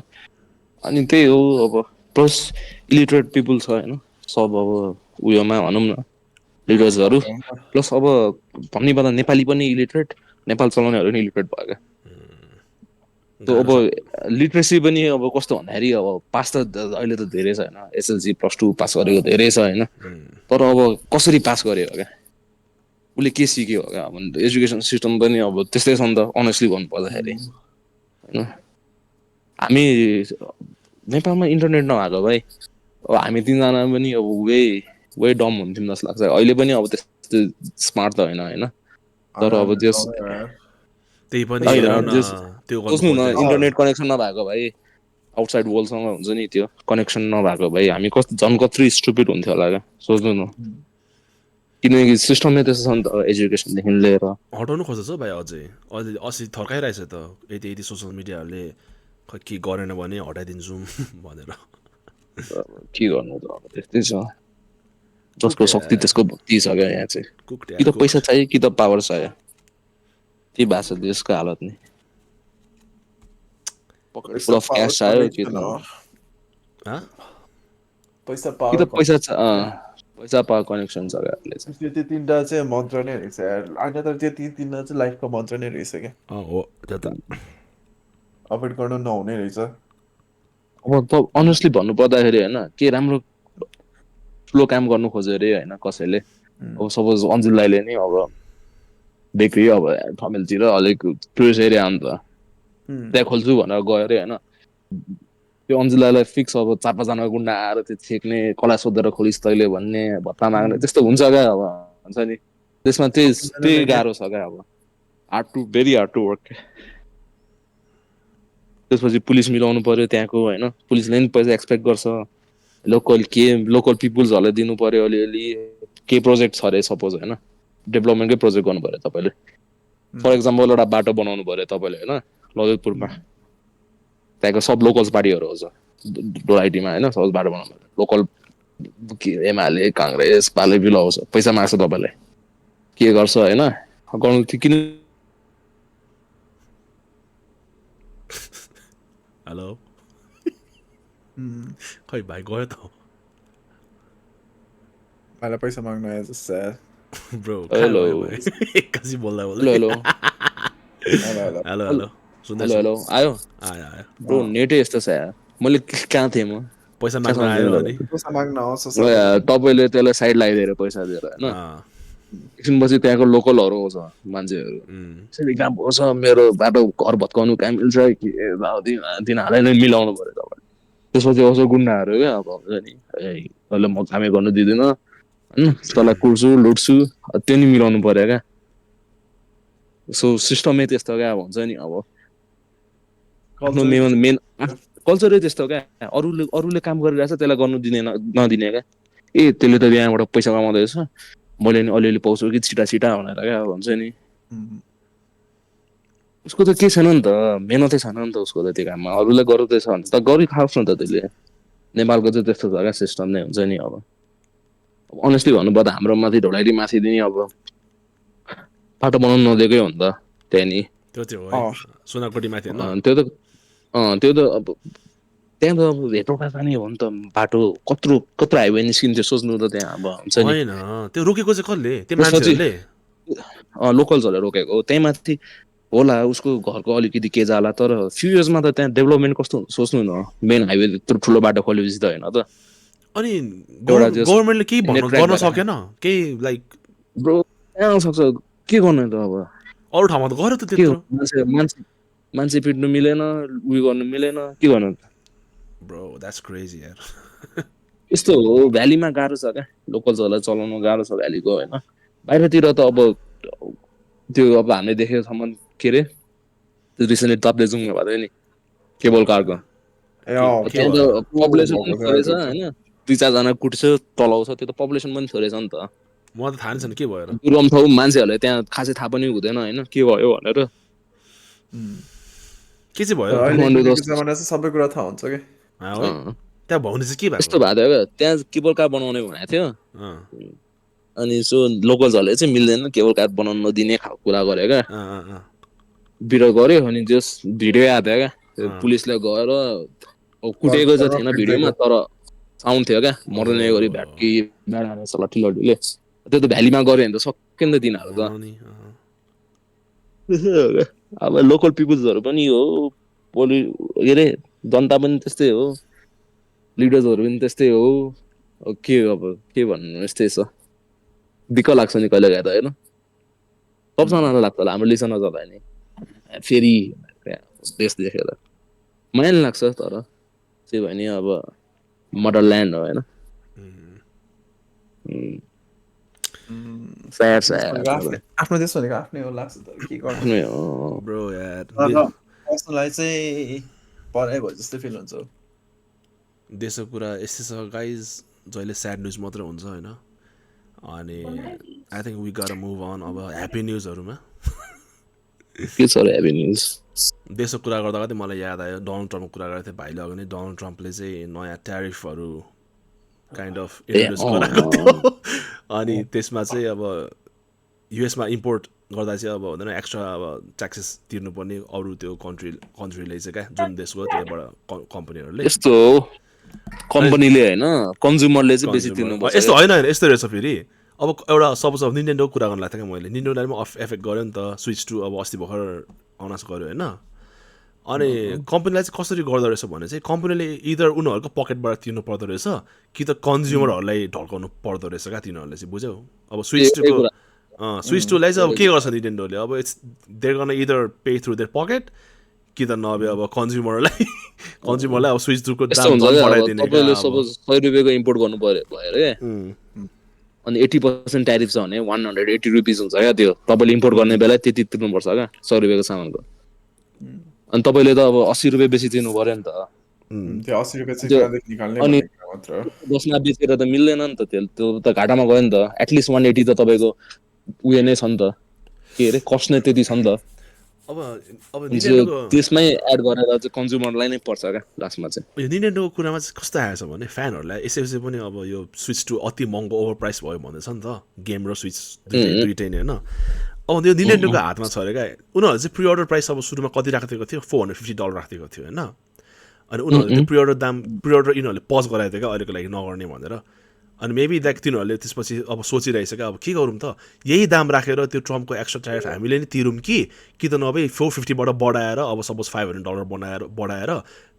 अनि त्यही हो अब प्लस इलिटरेट पिपुल छ होइन सब अब उयोमा भनौँ न लिडर्सहरू प्लस अब भन्ने पर्दा नेपाली पनि इलिटरेट नेपाल चलाउनेहरू पनि इलिटरेट भयो क्या त्यो अब लिट्रेसी पनि अब कस्तो भन्दाखेरि अब पास त अहिले त धेरै छ होइन एसएलसी +2 पास गरेको धेरै छ होइन तर अब कसरी पास गर्यो क्या उसले के सिक्यो क्या अब एजुकेसन सिस्टम पनि अब त्यस्तै छ नि त अनेस्टली भन्नु पर्दाखेरि होइन हामी नेपालमा इन्टरनेट नभएको भाइ अब हामी तिनजना पनि अब वे डम हुन्थ्यौँ जस्तो लाग्छ अहिले पनि अब त्यस्तो स्मार्ट त होइन तर अब त्यही पनि सोच्नु न इन्टरनेट कनेक्सन नभएको भाइ आउटसाइड वर्ल्डसँग हुन्छ नि त्यो कनेक्सन नभएको भाइ हामी झन् कत्रो स्टुपिड हुन्थ्यो होला क्या सोच्नु न किनकि सिस्टम नै त्यस्तो छ नि त एजुकेसनदेखि लिएर हटाउनु खोज्छ भाइ अझै अस्ति थर्काइरहेछ त यति सोसियल मिडियाहरूले के गरेन भने हटाइदिन्छौँ भनेर के गर्नु त अब त्यस्तै छ जसको शक्ति त्यसको भक्ति छ क्या यहाँ चाहिँ कुक्ड कि त पैसा चाहियो कि त पावर चाहियो त्यही भएको छ देशको हालत नि फुल अफ क्यास चाहियो कि पैसा त पावर पैसा पैसा पावर कनेक्सन छ क्या अहिले चाहिँ त्यो तिनवटा चाहिँ मन्त्र नै रहेछ यार होइन तर त्यो तिनवटा चाहिँ लाइफको मन्त्र नै रहेछ क्या हो त्यो त अभोइड गर्नु नहुने रहेछ अब अनेस्टली भन्नु पर्दाखेरि होइन के राम्रो ठुलो काम गर्नु खोज्यो अरे होइन कसैले अब सपोज अन्जुल दाइले नि अब बेकरी अब ठमेलतिर अलिक टुरिस्ट एरिया अन्त त्यहाँ खोल्छु भनेर गयो अरे होइन त्यो अन्जुल दाइलाई फिक्स अब 4-5 जना गुन्डा आएर त्यो छेक्ने कसलाई सोधेर खोलिस् तैले भन्ने भत्ता माग्ने त्यस्तो हुन्छ क्या अब हुन्छ नि त्यसमा त्यही गाह्रो छ क्या अब भेरी हार्ड टु वर्क त्यसपछि पुलिस मिलाउनु पर्यो त्यहाँको होइन पुलिसले पनि पैसा एक्सपेक्ट गर्छ लोकल पिपुल्सहरूलाई दिनु पर्यो अलिअलि के प्रोजेक्ट छ अरे सपोज होइन डेभलपमेन्टकै प्रोजेक्ट गर्नु पर्यो तपाईँले फर इक्जाम्पल एउटा बाटो बनाउनु पर्यो तपाईँले होइन ललितपुरमा त्यहाँको सब लोकल्स पार्टीहरू आउँछ डोलाइटीमा होइन सपोज बाटो बनाउनु पर्यो लोकल एमाले काङ्ग्रेस पाले बिल आउँछ पैसा माग्छ तपाईँलाई के गर्छ होइन गर्नु किन हेलो खै भाइ गयो त मलाई पैसा माग्नु आयो जस्तो ब्रो हेलो एक्कासी बोल्दा बोल्दा हेलो हेलो हेलो सुन्दैछु हेलो आयो आयो आयो ब्रो नेटै यस्तो छ यार मैले कहाँ थिएँ म पैसा माग्न आयो अनि पैसा माग्न आउँछ तपाईँले त्यसलाई साइड लगाइदिएर पैसा दिएर होइन एकछिनपछि त्यहाँको लोकलहरू आउँछ मान्छेहरू यसरी कहाँ पर्छ मेरो बाटो घर भत्काउनु कहाँ मिल्छ कि तिनीहरूलाई नै मिलाउनु पर्यो तपाईँले त्यसपछि आउँछ गुन्डाहरू क्या अब हुन्छ नि तैँलाई म कामै गर्नु दिँदिनँ होइन तँलाई कुट्छु लुट्छु त्यो नि मिलाउनु पर्यो क्या सो सिस्टमै त्यस्तो क्या अब हुन्छ नि अब आफ्नो मेन कल्चरै त्यस्तो क्या अरूले काम गरिरहेछ त्यसलाई गर्नु नदिने क्या ए त्यसले त यहाँबाट पैसा कमाउँदैछ मैले नि अलिअलि पाउँछु कि छिटा भनेर क्या हुन्छ नि उसको त के छैन नि त मेहनतै छैन नि त उसको त त्यो काममा अरूले गराउँदैछ भने त गरी खाओस् न त त्यसले नेपालको चाहिँ त्यस्तो छ क्या सिस्टम नै हुन्छ नि अब अनेस्टली भन्नुपर्दा हाम्रो माथि ढोलाइटी माथि दिने अब बाटो बनाउनु नदिएकै हो नि त त्यहाँ नि त्यो चाहिँ हो सुनाकोटी माथि त्यो त अब त्यहाँ त अब भेटौँडा जाने हो नि त बाटो कत्रो हाइवे निस्किन्थ्यो सोच्नु त त्यहाँ अब हुन्छ नि होइन त्यो रोकेको चाहिँ कसले त्यो मान्छेहरूले लोकल्सहरूले रोकेको हो त्यही माथि होला उसको घरको अलिकति के जाला तर फ्यु इयर्समा त त्यहाँ डेभलपमेन्ट कस्तो सोच्नु न मेन हाइवे त्यत्रो ठुलो बाटो खोलेपछि त होइन त अनि गभर्मेन्टले केही गर्न सकेन केही लाइक ब्रो कहाँ सक्छ के गर्नु त अब अरू ठाउँमा त गर्यो त त्यत्रो मान्छे पिट्नु मिलेन उयो गर्नु मिलेन के गर्नु त ब्रो द्याट्स क्रेजी यार यस्तो हो भ्यालीमा गाह्रो छ क्या लोकल्सहरूलाई चलाउनु गाह्रो छ भ्यालीको होइन बाहिरतिर त अब त्यो अब हामीले देखेकोसम्म के अरे त्यो रिसेन्टली ताप्लेजुङ भएको थियो नि केबल कारको त्यहाँ त पपुलेसन पनि छोडेछ होइन 2-4 जना कुट्छ चलाउँछ त्यो त पपुलेसन पनि छोडेछ नि त मलाई त थाहा छैन के भएर दुर्गम ठाउँ मान्छेहरूलाई त्यहाँ खासै थाहा पनि हुँदैन होइन के भयो भनेर के चाहिँ भयो सबै कुरा थाहा हुन्छ कि त्यहाँ भाउने चाहिँ के भयो यस्तो भएको थियो क्या त्यहाँ केबल कार बनाउने भनेको थियो अनि सो लोकल्सहरूले चाहिँ मिल्दैन केबल कार बनाउनु नदिने खालको कुरा गर्यो क्या विरोध गर्यो अनि त्यस भिडियो आएको थियो क्या पुलिसले गएर कुटेको चाहिँ थिएन भिडियोमा तर साउन्ड थियो क्या मर्ने गरी भ्याट्की लट्ठीले त्यो त भ्यालीमा गऱ्यो भने त सक्यो नि त तिनीहरू त अब लोकल पिपुल्सहरू पनि हो के अरे जनता पनि त्यस्तै हो लिडर्सहरू पनि त्यस्तै हो के भन्नु यस्तै छ दिक्क लाग्छ नि कहिले काहीँ त होइन सबजनालाई लाग्छ होला हाम्रो लिसनर जता नि फेरि देश देखेर माया नि लाग्छ तर त्यही भयो नि अब मदरल्यान्ड हो होइन आफ्नो देश भनेको आफ्नै हो लाग्छ तर के गर्नु ब्रो यार पर्सनलाई चाहिँ पढाइ भयो जस्तै फिल हुन्छ देशको कुरा यस्तै छ गाइज जहिले स्याड न्युज मात्रै हुन्छ होइन अनि I think we got move on अब ह्याप्पी न्युजहरूमा के छ ह्याप्पी न्युज देशको कुरा गर्दा गर्दै मलाई याद आयो डोनाल्ड ट्रम्पको कुरा गरेको थिएँ भाइले अघि नै डोनाल्ड ट्रम्पले चाहिँ नयाँ ट्यारिफहरू काइन्ड अफ इन्ट्रोड्युस गराएको थियो अनि त्यसमा चाहिँ अब युएसमा इम्पोर्ट गर्दा चाहिँ अब हुँदैन एक्स्ट्रा अब ट्याक्सेस तिर्नुपर्ने अरू त्यो कन्ट्रीले चाहिँ क्या जुन देशको त्यहीबाट कम्पनीहरूले यस्तो हो कम्पनीले होइन कन्ज्युमरले चाहिँ बेसी तिर्नुपर्छ यस्तो होइन यस्तो रहेछ फेरि अब एउटा सपोज अब निन्टेन्डोको कुरा गर्नु लाग्थ्यो क्या मैले निन्टेन्डोलाई पनि एफेक्ट गऱ्यो नि त स्विच टु अब अस्ति भर्खर अनाउन्स गऱ्यो होइन अनि कम्पनीलाई चाहिँ कसरी गर्दो रहेछ भने चाहिँ कम्पनीले इदर उनीहरूको पकेटबाट तिर्नु पर्दो रहेछ कि त कन्ज्युमरहरूलाई ढल्काउनु पर्दो रहेछ क्या तिनीहरूले चाहिँ बुझ्यौ अब स्विच टुलाई चाहिँ अब के गर्छ निन्टेन्डोले अब इट्स देयर गर्न इदर पे थ्रु देयर पकेट कि त नभए अब कन्ज्युमरलाई अब स्विच टुको दाम बढाइदिने तपाईँले सपोज 100 रुपियाँको इम्पोर्ट गर्नु पर्यो अरे अनि 80% ट्यारिफ छ भने 180 रुपिस हुन्छ क्या त्यो तपाईँले इम्पोर्ट गर्ने बेला त्यति तिर्नुपर्छ क्या 100 रुपियाँको सामानको अनि तपाईँले त अब 80 रुपियाँ बेसी तिर्नु पर्यो नि त त्यो 80 रुपियाँ चाहिँ निकाल्ने अनि मात्र दसमा बेचेर त मिल्दैन नि त त्यो त घाटामा गयो नि त एटलिस्ट 180 त तपाईँको उयो नै छ नि त के अरे कस्ट नै त्यति छ नि त अब त्यसमै एड गरेर चाहिँ कन्ज्युमरलाई नै पर्छ क्या लास्टमा चाहिँ यो निन्टेन्डोको कुरामा चाहिँ कस्तो आएछ भने फ्यानहरूलाई यसै पनि अब यो स्विच टु अति महँगो ओभर प्राइस भयो भन्दैछ नि त गेम र स्विच दुइटै नै होइन अब त्यो निन्टेन्डोको हातमा छ अरे क्या उनीहरूले चाहिँ प्रि अर्डर प्राइस अब सुरुमा कति राखिदिएको थियो $450 राखिदिएको थियो होइन अनि उनीहरूले त्यो प्रि अर्डर यिनीहरूले पज गराएको थियो क्या अहिलेको लागि नगर्ने भनेर अनि मेबी द्याट तिनीहरूले त्यसपछि अब सोचिरहेछ क्या अब के गरौँ त यही दाम राखेर त्यो ट्रम्पको एक्स्ट्रा ट्यारिफ हामीले नै तिरौँ कि त नभए 450बाट बढाएर अब सपोज $500 बढाएर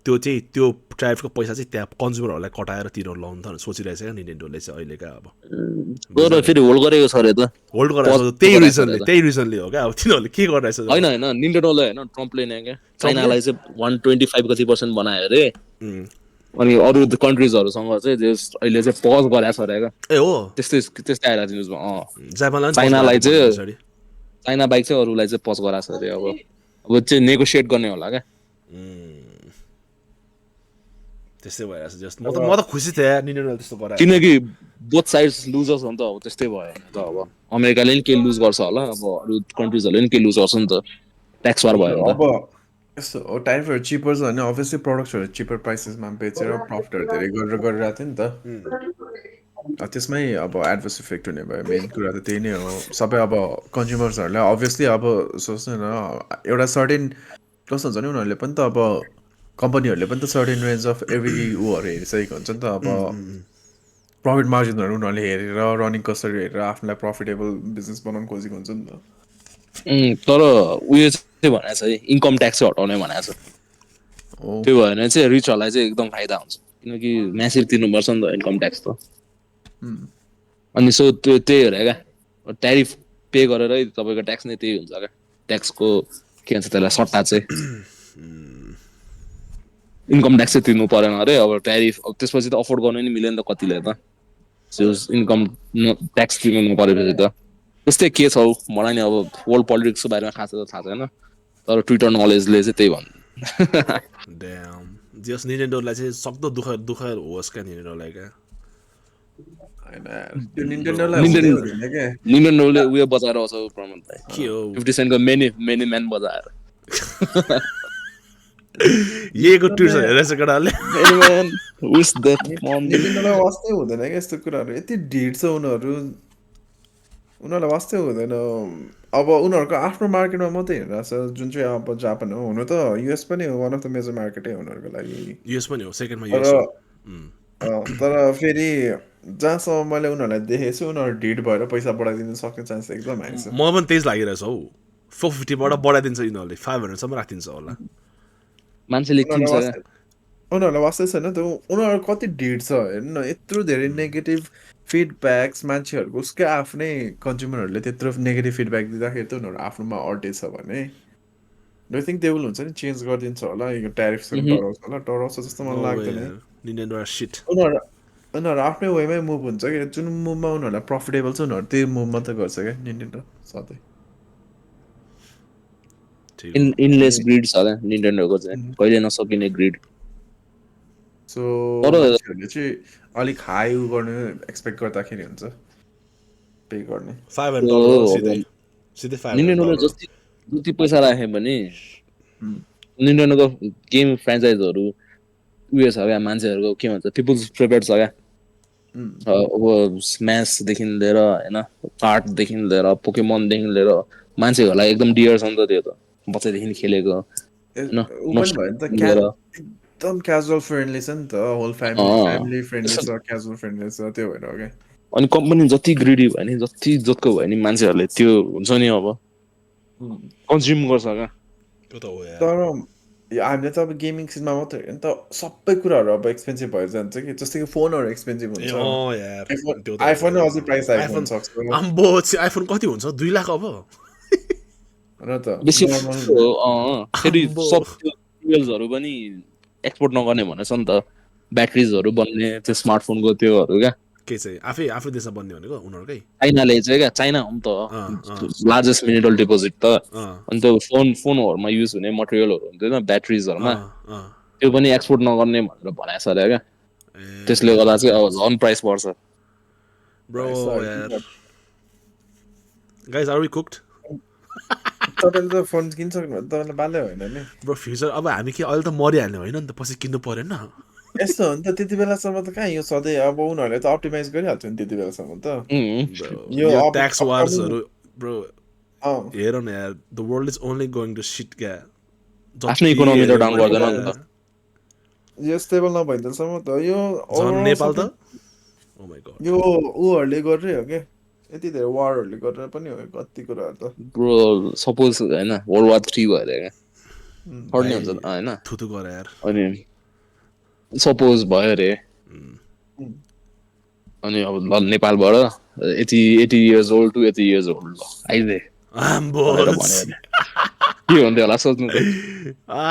त्यो चाहिँ त्यो ट्यारिफको पैसा चाहिँ त्यहाँ कन्ज्युमरहरूलाई कटाएर तिरेर लाउनु त सोचिरहेछ क्या निन्टेन्डोले चाहिँ अहिलेका अब फेरि होल्ड गरेको छ अरे त होल्ड गराएको त्यही रिजनले हो क्या अब तिनीहरूले के गरिरहेछ होइन निन्टेन्डोले होइन ट्रम्पले नै क्या चाइनालाई चाहिँ 125 कति% बनायो अरे अनि अरू कन्ट्रिजहरूसँग चाहिँ अहिले चाहिँ पज गराएको छ अरे क्या ए हो त्यस्तै आएर न्युजमा चाइनालाई चाहिँ चाइना बाइक चाहिँ अरूलाई चाहिँ पज गराएको छ अरे अब चाहिँ नेगोसिएट गर्ने होला क्या त्यस्तै भइरहेछ जस्तो म त खुसी थिएँ निन्टेन्डोले त्यस्तो गरायो किनकि बोथ साइड्स लुजर्स हो नि त अब त्यस्तै भयो नि त अब अमेरिकाले नि केही लुज गर्छ होला अब अरू कन्ट्रिजहरूले नि केही लुज गर्छ नि त ट्याक्स वार भयो अब यस्तो टाइमहरू चिपर छ भने अभियसली प्रडक्ट्सहरू चिपर प्राइसेसमा बेचेर प्रफिटहरू धेरै गरिरहेको थियो नि त त्यसमै अब एडभर्स इफेक्ट हुने भयो मेन कुरा त त्यही नै हो सबै अब कन्ज्युमर्सहरूलाई अभियसली अब सोच्नु न एउटा सर्टेन कस्तो हुन्छ नि उनीहरूले पनि त अब कम्पनीहरूले पनि त सर्टेन रेन्ज अफ एभ्री उहरू हेरिसकेको हुन्छ नि त अब प्रफिट मार्जिनहरू उनीहरूले हेरेर रनिङ कस्टहरू हेरेर आफूलाई प्रफिटेबल बिजनेस बनाउनु खोजेको हुन्छ नि त तर उयो चाहिँ भनेको छ है इन्कम ट्याक्स चाहिँ हटाउने भनेको छ त्यो भयो भने चाहिँ रिचहरूलाई चाहिँ एकदम फाइदा हुन्छ किनकि म्यासिभ तिर्नुपर्छ नि त इन्कम ट्याक्स त अनि सो त्यो त्यही हो क्या ट्यारिफ पे गरेरै तपाईँको ट्याक्स नै त्यही हुन्छ क्या ट्याक्सको के भन्छ त्यसलाई सट्टा चाहिँ इन्कम ट्याक्स चाहिँ तिर्नु परेन अरे अब ट्यारिफ अब त्यसपछि त अफोर्ड गर्नु नि मिलेन त कतिले त इन्कम ट्याक्स तिर्नु नपरेपछि त त्यस्तै के छ मलाई नि अब वर्ल्ड पोलिटिक्सको बारेमा खास त थाहा छैन तर ट्विटर नलेजले चाहिँ त्यही भन्नु जस निन्टेन्डोलाई चाहिँ सक्दो दुःख होस् क्या निन्टेन्डोलाई क्या निन्टेन्डोले उयो बजाएर आउँछ प्रमोदलाई के हो 50 सेन्टको मेनी म्यान बजाएर यहीको ट्विट हेरेछ केटाले निन्टेन्डोलाई वास्तै हुँदैन क्या यस्तो कुराहरू यति ढिड छ उनीहरूलाई वास्तै हुँदैन अब उनीहरूको आफ्नो मार्केटमा मात्रै हेरिरहेछ जुन चाहिँ अब जापान हो हुनु त युएस पनि हो वान अफ द मेजर मार्केटै हो उनीहरूको लागि युएस पनि हो सेकेन्डमा तर फेरि जहाँसम्म मैले उनीहरूलाई देखेको छु उनीहरू ढिड भएर पैसा बढाइदिनु सक्ने चान्स एकदम हाई छ म पनि त्यही लागिरहेछ हौ 450बाट बढाइदिन्छ यिनीहरूले 500 सम्म राखिदिन्छ होला मान्छेले किन्छ उनीहरूलाई वास्तै छैन त उनीहरू कति ढिड छ हेर्नु न यत्रो धेरै नेगेटिभ फिडब्याक्स मान्छेहरूको उसकै आफ्नै कन्ज्युमरहरूले त्यत्रो नेगेटिभ फिडब्याक दिँदाखेरि त उनीहरू आफ्नोमा अड्डेछ भने डु थिङ्क दे विल हुन्छ नि चेन्ज गरिदिन्छ होला यो ट्यारिफहरू डराउँछ होला डराउँछ जस्तो मलाई लाग्दैन उनीहरू आफ्नै वेमै मुभ हुन्छ क्या जुन मुभमा उनीहरूलाई प्रफिटेबल छ उनीहरू त्यही मुभ मात्रै गर्छ क्या निन्टेन्डो सधैँ इनलेस ग्रिड छ क्या निन्टेन्डोको चाहिँ कहिले नसकिने ग्रिड सो मान्छेहरूले चाहिँ अलिक हाई गर्ने एक्सपेक्ट गर्दाखेरि हुन्छ पे गर्ने निन्टेन्डोले जति पैसा राख्यो भने निन्टेन्डोको गेम फ्रेन्चाइजहरू उयो छ क्या मान्छेहरूको के भन्छ पिपल्स फेभरेट छ क्या अब स्म्यासदेखि लिएर होइन कार्टदेखि लिएर पोकेमनदेखि लिएर मान्छेहरूलाई एकदम डियर छ नि त त्यो त बच्चादेखि खेलेको होइन ऊ पनि भयो नि त लिएर एकदम क्याजुअल फ्रेन्डली छ नि त होल फ्यामिली फ्रेन्डली छ क्याजुअल फ्रेन्डली छ त्यो भएर हो क्या अनि कम्पनी जति ग्रिडी भयो नि जति जतको भयो नि मान्छेहरूले त्यो हुन्छ नि अब कन्ज्युम गर्छ क्या त्यो त हो यार तर हामीले त अब गेमिङ सिनमा मात्रै होइन त सबै कुराहरू अब एक्सपेन्सिभ भएर जान्छ कि जस्तै कि फोनहरू एक्सपेन्सिभ हुन्छ यार त्यो त आइफोन अझै प्राइस हाइक हुन सक्छ आम्बो आइफोन कति हुन्छ 2 लाख अब र त बेसी फेरि सब त्यो fuels-हरू पनि एक्सपोर्ट नगर्ने भनेछ नि त ब्याट्रिजहरू बन्ने त्यो स्मार्टफोनको त्योहरू क्या के चाहिँ आफै देशमा बन्ने भनेको उनीहरूकै चाइनाले चाहिँ क्या चाइना हो नि त लार्जेस्ट मिनेरल डिपोजिट त अनि त्यो फोनहरूमा युज हुने मटेरियलहरू हुन्थ्यो नि ब्याट्रिजहरूमा त्यो पनि एक्सपोर्ट नगर्ने भनेर भनेको छ अरे क्या त्यसले गर्दा चाहिँ अब झन् प्राइस बढ्छ ब्रो यार गाइज आर वी कुक्ड तपाईँले त फोन किनिसक्नु भयो तपाईँलाई बाल्य होइन नि ब्रो फ्युचर अब हामी के अहिले त मरिहाल्ने होइन नि त पछि किन्नु परेन यस्तो हो नि त त्यति बेलासम्म त कहाँ यो सधैँ अब उनीहरूले त अप्टिमाइज गरिहाल्छ नि त्यति बेलासम्म त यो ट्याक्स वार्सहरू ब्रो हेर न यार the world is only going to shit क्या आफ्नो इकोनोमी त डाउन गर्दैन नि त यो स्टेबल नभइन्जेलसम्म त यो नेपाल त ओ माय गॉड यो उहरूले गरेरै हो के यति धेरै वारहरूले गरेर पनि हो कति कुराहरू त ब्रो सपोज होइन वर्ल्ड वार 3 भएर क्या पढ्ने हुन्छ होइन थुथु गर यार अनि सपोज भयो अरे अनि अब ल नेपालबाट 80 years old to 80 years old ल आइदे आम्बो के हुन्थ्यो होला सोच्नु त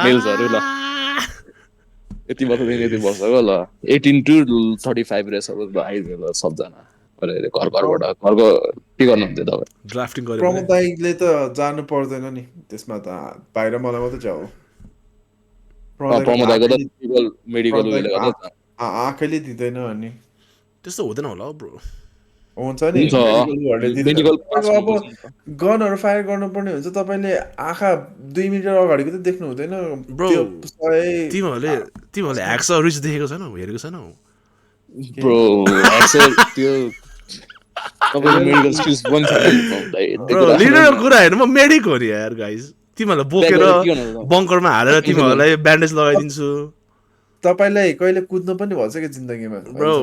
मेल्सहरू ल यति वर्षदेखि यति वर्षको ल 18 टु 35 इयर्सहरू ल आइदे ल सबजना घरबाट घरको के गर्नुहुन्थ्यो तपाईँ ड्राफ्टिङ गरे प्रमोद दाइले त जानु पर्दैन नि त्यसमा त बाहिर मलाई मात्रै जाऊ प्रमोद दाइको त मेडिकल आँखैले दिँदैन अनि त्यस्तो हुँदैन होला ब्रो हुन्छ नि अब गनहरू फायर गर्नुपर्ने हुन्छ तपाईँले आँखा 2 मिटर अगाडिको त देख्नु हुँदैन ब्रो तिमीहरूले ह्याक्स रिच देखेको छैनौ हेरेको छैनौ ब्रो त्यो तपाईको मेडिकल स्किल्स पनि छैन ब्रो लिडरको कुरा हैन म मेडिक हो नि यार गाइस तिमीहरूलाई बोकेर बङ्करमा हालेर तिमीहरूलाई ब्यान्डेज लगाइदिन्छु तपाईलाई कहिले कुद्नु पनि भन्छ के जिन्दगीमा ब्रो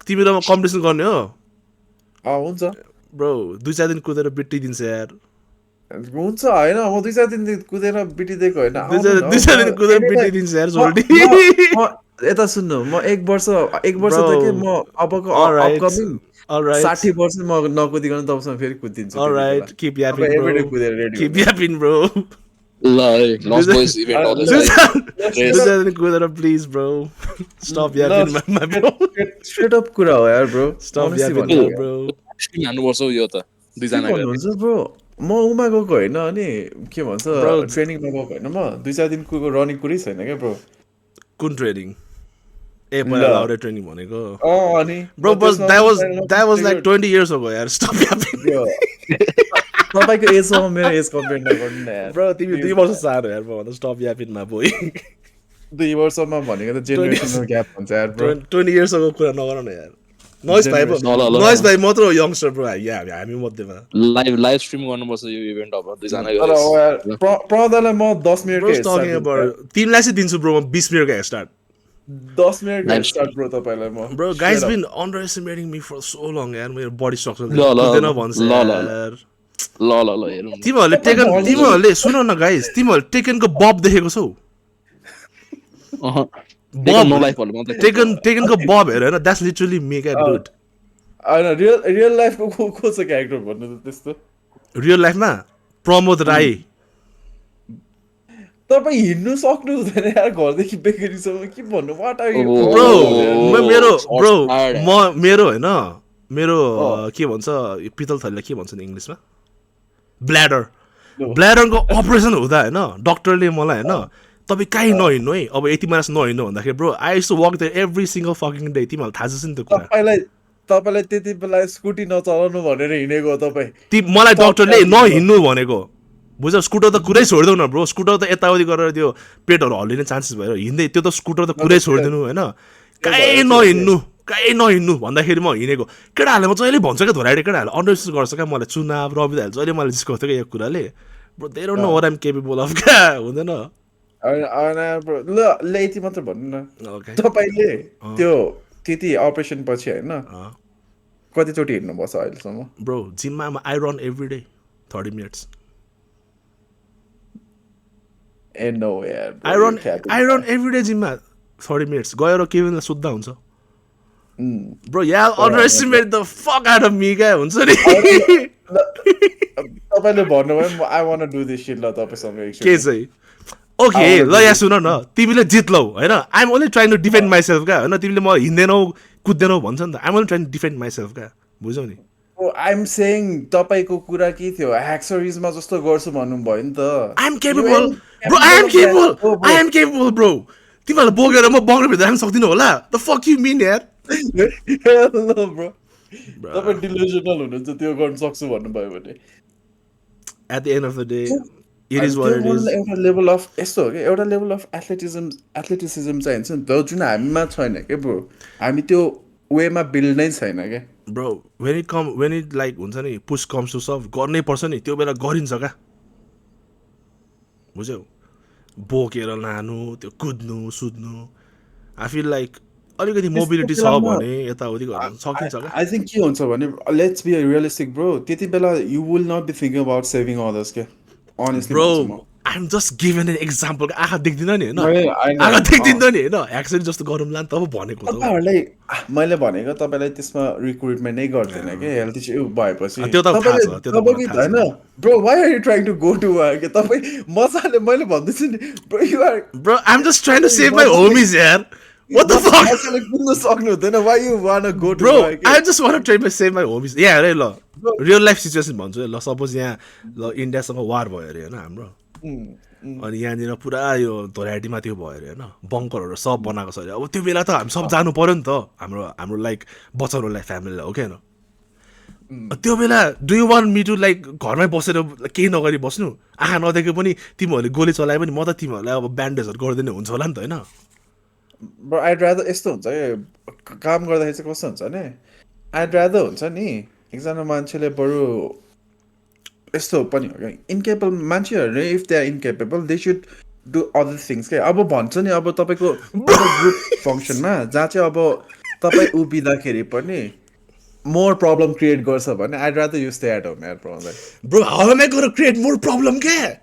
तिमी र म कम्पिटिसन गर्ने हो हुन्छ ब्रो 2-4 दिन कुदेर बिट्टी दिन्छ यार हुन्छ हैन म 2-4 दिन कुदेर बिट्टी दिएको हैन 2-4 दिन कुदेर बिट्टी दिन्छ यार जोल्टी यता सुन्नु म एक वर्ष त के म अबको अपकमिङ 60 वर्ष म नकुदिकन तबसम्म फेरि कुदिन्छु अलराइट किप यापिङ ब्रो ल लस्ट बोइज इभेन्ट आउँदैछ कुदेर please bro stop yapping my bro straight up कुरा हो यार ब्रो स्टप यापिङ ब्रो हान्नुपर्छ यो त दुई जना हुन्छ ब्रो म उमा गएको हैन अनि के भन्छ ट्रेनिङमा गएको हैन म 2-4 दिनको रनिङ कुरै छैन के ब्रो कुन ट्रेनिङ ए पहिला लाउडे ट्रेनिङ भनेको अनि bro bus that was like 20 years ago यार स्टप यापिङ तपाईको एजमा मेरो एज कम्पेयर नगर्नु न यार ब्रो तिमी 2 वर्ष सानो यार म स्टप यापिङ मा बोय 2 वर्षमा भनेको त जेनेरेसनल ग्याप हुन्छ यार ब्रो 20 years ago कुरा नगर न यार नोइज भाइ मात्र हो यंगस्टर ब्रो हामी मध्येमा लाइभ स्ट्रिम गर्नुपर्छ यो इभेन्ट अब दुई जना प्रदालाई म 10 मिनेट तिमीलाई चाहिँ दिन्छु ब्रो म 20 मिनेटको स्टार्ट 10 मिनेट स्टार्ट ब्रो तपाईलाई म bro guys been underestimating me for so long यार मेरो बडी स्ट्रक्चर दिदैन भन्छ यार ल हेरौँ तिमीहरूले सुन न गाइज तिमीहरूले टेकनको बब देखेको छौ टेकनको बब हेर हैन द्याट्स लिटरली मी क्या डुड हैन रियल लाइफको को छ क्यारेक्टर भन्नु त त्यस्तो रियल लाइफमा प्रमोद राई तपाईं हिड्नु सक्नु हुँदैन यार घरदेखि बेकरीसम्म के भन्नु वाट आर यु मेरो हैन मेरो के भन्छ पितल थलीलाई के भन्छ इङ्ग्लिसमा ब्ल्याडरको अपरेसन हुँदा हैन डाक्टरले मलाई हैन तपाईँ कहीँ नहिँड्नु है अब यति मानिस नहिँड्नु भन्दाखेरि bro I used to walk there every single fucking day तिमीहरूलाई थाहा छ नि त्यो कुरा तपाईलाई त्यति बेला स्कुटी नचलाउनु भनेर हिँडेको तपाईँ मलाई डाक्टरले नहिँड्नु भनेको बुझ स्कुटर त कुरै छोडिदेऊ न ब्रो स्कुटर त यताउति गरेर त्यो पेटहरू हल्लिने चान्सेस भएर हिँड्दै त्यो त स्कुटर त कुरै छोडिदिनु होइन कहीँ नहिँड्नु कहीँ नहिँड्नु भन्दाखेरि म हिँडेको केटाहरूले म जहिले भन्छ क्या धोराइडे केटाहरूले अन्डरस्ट्यान्ड गर्छ क्या मलाई चुनाव रविदाले जहिले मलाई जिस्काउँथ्यो क्या यो कुराले bro they don't know what I'm capable of क्या हुँदैन ल यति मात्र भन्नु न ओके तपाईँले त्यो त्यति अपरेसन पछि होइन कतिचोटि हिँड्नुभएको छ अहिलेसम्म ब्रो जिममा I run every day 30 minutes ए नो यार आई रन एभ्री डे जिममा 30 minutes गएर केविनलाई सुत्दा हुन्छ ब्रो या underestimate the fuck out of me क्या हुन्छ नि तपाईँले भन्नुभयो I want do this shit ल तपाईँसँग के चाहिँ ओके ल यहाँ सुन न तिमीले जित्लौ होइन I'm only trying to defend myself क्या होइन तिमीले म हिँड्दैनौ कुद्दैनौ भन्छ नि त I'm only trying to defend myself क्या बुझ्यौ नि आइएम सेङ तपाईँको कुरा के थियो ह्याक्सरिजमा जस्तो गर्छु भन्नुभयो नि त I am capable bro I am capable bro तिमीहरूलाई बोकेर म बङ्गलोभित्र राख्न सक्दिनँ होला द फक यु मिन यार ब्रो तपाईँ डिलुजनल हुनुहुन्छ त्यो गर्न सक्छु भन्नुभयो भने at the end of the day it is what it is एउटा लेभल अफ यस्तो हो कि एउटा लेभल अफ एथलेटिसिजम चाहिन्छ नि त जुन हामीमा छैन क्या ब्रो हामी त्यो वेमा बिल्ड नै छैन क्या ब्रो वेन इट लाइक हुन्छ नि पुस कम्स टु सफ गर्नै पर्छ नि त्यो बेला गरिन्छ क्या बुझ्यौ बोकेर लानु त्यो कुद्नु सुत्नु आई फिल लाइक अलिकति मोबिलिटी छ भने यताउति गर्न सकिन्छ क्या आई थिङ्क के हुन्छ भने लेट्स बी रियलिस्टिक ब्रो त्यति बेला you will not be thinking about saving others क्या honestly bro I am just given an example आँखा देख्दिनँ नि होइन आँखा देख्दिनँ नि होइन एक्चुअली जस्तो गरौँला नि तब भनेको तपाईँहरूलाई मैले भनेको तपाईँलाई त्यसमा रिक्रुटमेन्ट नै गर्दैन क्या हेल्थ इस्यु भएपछि त्यो त थाहा छ त्यो त होइन bro why are you trying to go to के तपाईँ मजाले मैले भन्दैछु नि bro you are bro I am just trying to save my homies यार What the fuck? कुद्नु सक्नु हुँदैन why you wanna go to bro I just want to try to save my homies yeah अरे ल real life situation भन्छु ल suppose यहाँ ल इन्डियासँग वार भयो अरे होइन हाम्रो अनि यहाँनिर पुरा यो धोराइटीमा त्यो भयो अरे होइन बङ्करहरू सब बनाएको छ अरे अब त्यो बेला त हामी सब जानु पर्यो नि त हाम्रो लाइक बचाउनुलाई फ्यामिलीलाई हो कि होइन त्यो बेला do you want me to like घरमै बसेर केही नगरी बस्नु आँखा नदेखे पनि तिमीहरूले गोली चलाए पनि म त तिमीहरूलाई अब ब्यान्डेजहरू गरिदिने हुन्छ होला नि त होइन Bro, I'd rather यस्तो हुन्छ कि काम गर्दाखेरि चाहिँ कस्तो हुन्छ भने I'd rather हुन्छ नि एकजना मान्छेले बरु यस्तो पनि हो क्या इन्केपेबल मान्छेहरूले if they are incapable they should do other things क्या अब भन्छ नि अब तपाईँको ग्रुप फङ्सनमा जहाँ चाहिँ अब तपाईँ उभिँदाखेरि पनि मोर प्रब्लम क्रिएट गर्छ भने I'd rather you stay at home यार Bro, how am I going to create more problem क्या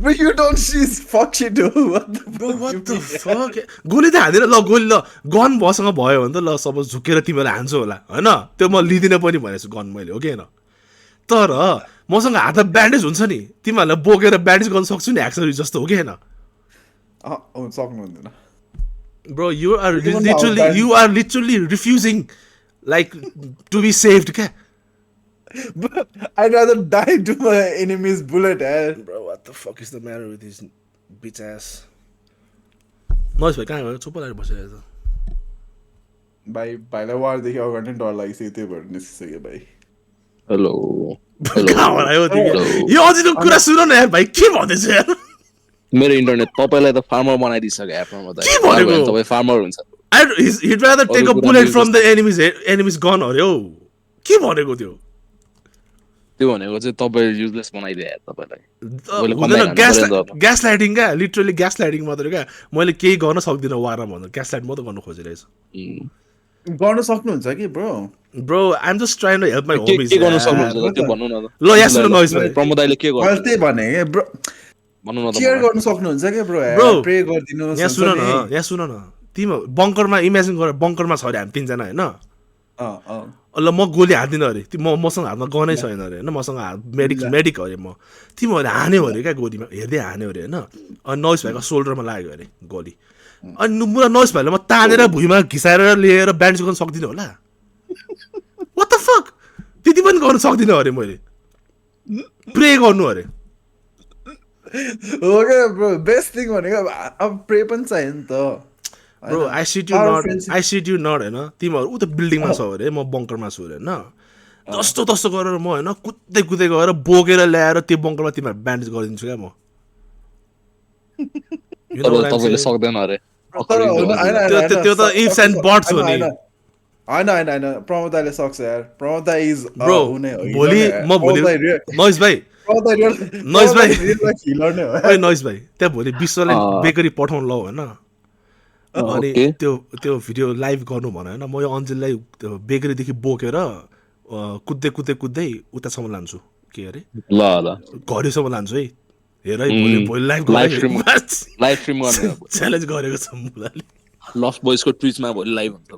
But you don't see fuck shit do what the fuck गोली त हान्दिन ल गोली ल गन मसँग भयो भने त ल सपोज झुकेर तिमीलाई हान्छु होला होइन त्यो म लिदिनँ पनि भनेको छु गन मैले हो कि होइन तर मसँग हातमा ब्यान्डेज हुन्छ नि तिमीहरूलाई बोकेर ब्यान्डेज गर्न सक्छु नि एक्सरी जस्तो हो कि होइन सक्नुहुँदैन bro you are literally refusing like to be saved क्या I'd rather die to my enemy's bullet, Bro, what the fuck is the matter with this bitch ass? Noise भाइ कहाँ गयो चुप लागेर बसिरहेको छ भाइलाई वारदेखि अगाडि नै डर लागिसक्यो त्यही भएर निस्किसक्यो भाइ हेलो कहाँ हरायो तिमी यो अझै कुरा सुन न यार भाइ के भन्दैछ यार मेरो इन्टरनेट तपाईलाई त फार्मर बनाइदिसक्यो एपमा म त के भनेको तपाई फार्मर हुन्छ he'd rather take a bullet from the enemy's gun अरे हो के भनेको त्यो त्यो भनेको चाहिँ तपाईले युजलेस बनाइदिए तपाईलाई ग्यास लाइटिङ क्या लिटरली ग्यास लाइटिङ मात्र क्या मैले केही गर्न सक्दिनँ वारमा भन्दा ग्यास लाइट मात्र गर्न खोजिरहेछ गर्न सक्नुहुन्छ कि bro I am just trying to help my homies के गर्न सक्नुहुन्छ त्यो भन्नु न ल यहाँ सुन नोइज भाइ प्रमोद दाइले के गर्छ मैले त्यही भने के ब्रो भन्नु न त केयर गर्न सक्नुहुन्छ के ब्रो प्रे गर्दिनु यहाँ सुन न तिमी बङ्करमा इमेजिन गर बङ्करमा छ अरे हामी तीनजना हैन ल म गोली हान्दिनँ अरे मसँग हातमा गनै छैन अरे होइन मसँग मेडिक अरे म तिमीहरूले हान्यो अरे क्या गोलीमा हेर्दै हान्यो अरे होइन अनि नोइज भाइको सोल्डरमा लाग्यो अरे गोली अनि मुला नोइज भाइलाई म तानेर भुइँमा घिसाएर लिएर ब्यान्डेज गर्न सक्दिनँ होला व्हाट द फक त्यति पनि गर्न सक्दिनँ अरे मैले प्रे गर्नु अरे हो क्या ब्रो बेस्ट थिङ भनेको अब प्रे पनि चाहियो नि त bro I shit you not होइन तिमीहरू उता बिल्डिङमा छ अरे म बङ्करमा छु अरे होइन जस्तो तस्तो गरेर म होइन कुद्दै गएर बोकेर ल्याएर त्यो बङ्करमा तिमीहरू ब्यान्डेज गरिदिन्छु क्या म तपाईले सक्दैन अरे त्यो त इफ्स एन्ड बट्स हो नि होइन प्रमोद दाइले सक्छ यार प्रमोद दाइ इज ब्रो हुने हो भोलि म भोलि नोइज भाइ नोइज भाइ हिलर नै हो ओइ नोइज भाइ त्यहाँ भोलि विश्वलाई बेकरी पठाउनु ल होइन अनि ओके त्यो भिडियो लाइभ गर्नु भन होइन म यो अन्जिललाई त्यो बेकरीदेखि बोकेर कुद्दै उतासम्म लान्छु के अरे ल ल घरसम्म लान्छु है हेर है भोलि लाइभ लाइभ स्ट्रिम गर्ने अब च्यालेन्ज गरेको छ मुलाले लस्ट बोइजको ट्विचमा भोलि लाइभ हुन्छ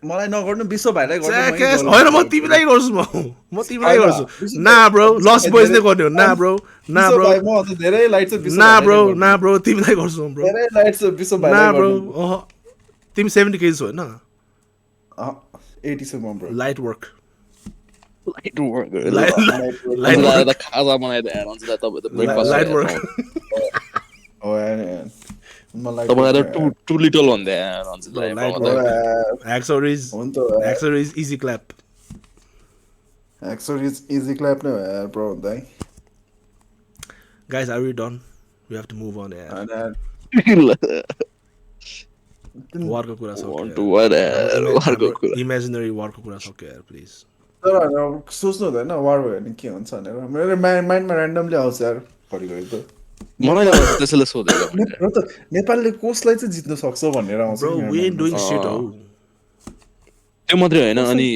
मलाई नगर्नु विश्व भाइलाई गर्नु मै Jackass, गर्छु। होइन म तिमीलाई गर्छु म तिमीलाई होइन, गर्छु विश्व ना भाइ- ब्रो विश्व लस्ट भाइ बोइज नै धेरै- गर्ने हो ना ब्रो ना विश्व ब्रो भाइ म अझ धेरै लाइट छ विश्व ना भाइलाई ब्रो नै गर्नु। ना ब्रो तिमीलाई गर्छु म ब्रो धेरै लाइट छ विश्व ना भाइलाई ब्रो गर्नु। अह तिमी 70 केजी होइन 80 सम्म bro light work light work light अन्त वर्क त खाजा बनाइदियो यार अन्त तपाईँ त ब्रेकफास्ट लाइट वर्क हो यार मलाई तपाईँलाई त टु लिटल भन्दै यार अन्त लाइट हो वर्क यार एक्सोरिज हो नि त एक्सोरिज easy clap actually easy clap नै हो यार ब्रो भन्दा guys are we done we have to move on यार होइन वारको कुरा टु वाट सक्यो अर्को कुरा इमेजिनरी वारको कुरा सक्यो यार प्लिज तर अब सोच्नु हुँदैन वार भयो भने के हुन्छ भनेर मेरो माइन्डमा ऱ्यान्डमली आउँछ यार घरिघरि त मलाई त त्यसैले सोधेको मैले र त नेपालले कसलाई चाहिँ जित्न सक्छ भनेर आउँछ ब्रो कि मेरो वी एन्ड माइन्डमा डुइङ चाहिँ। शिट हौ त्यो मात्रै होइन अनि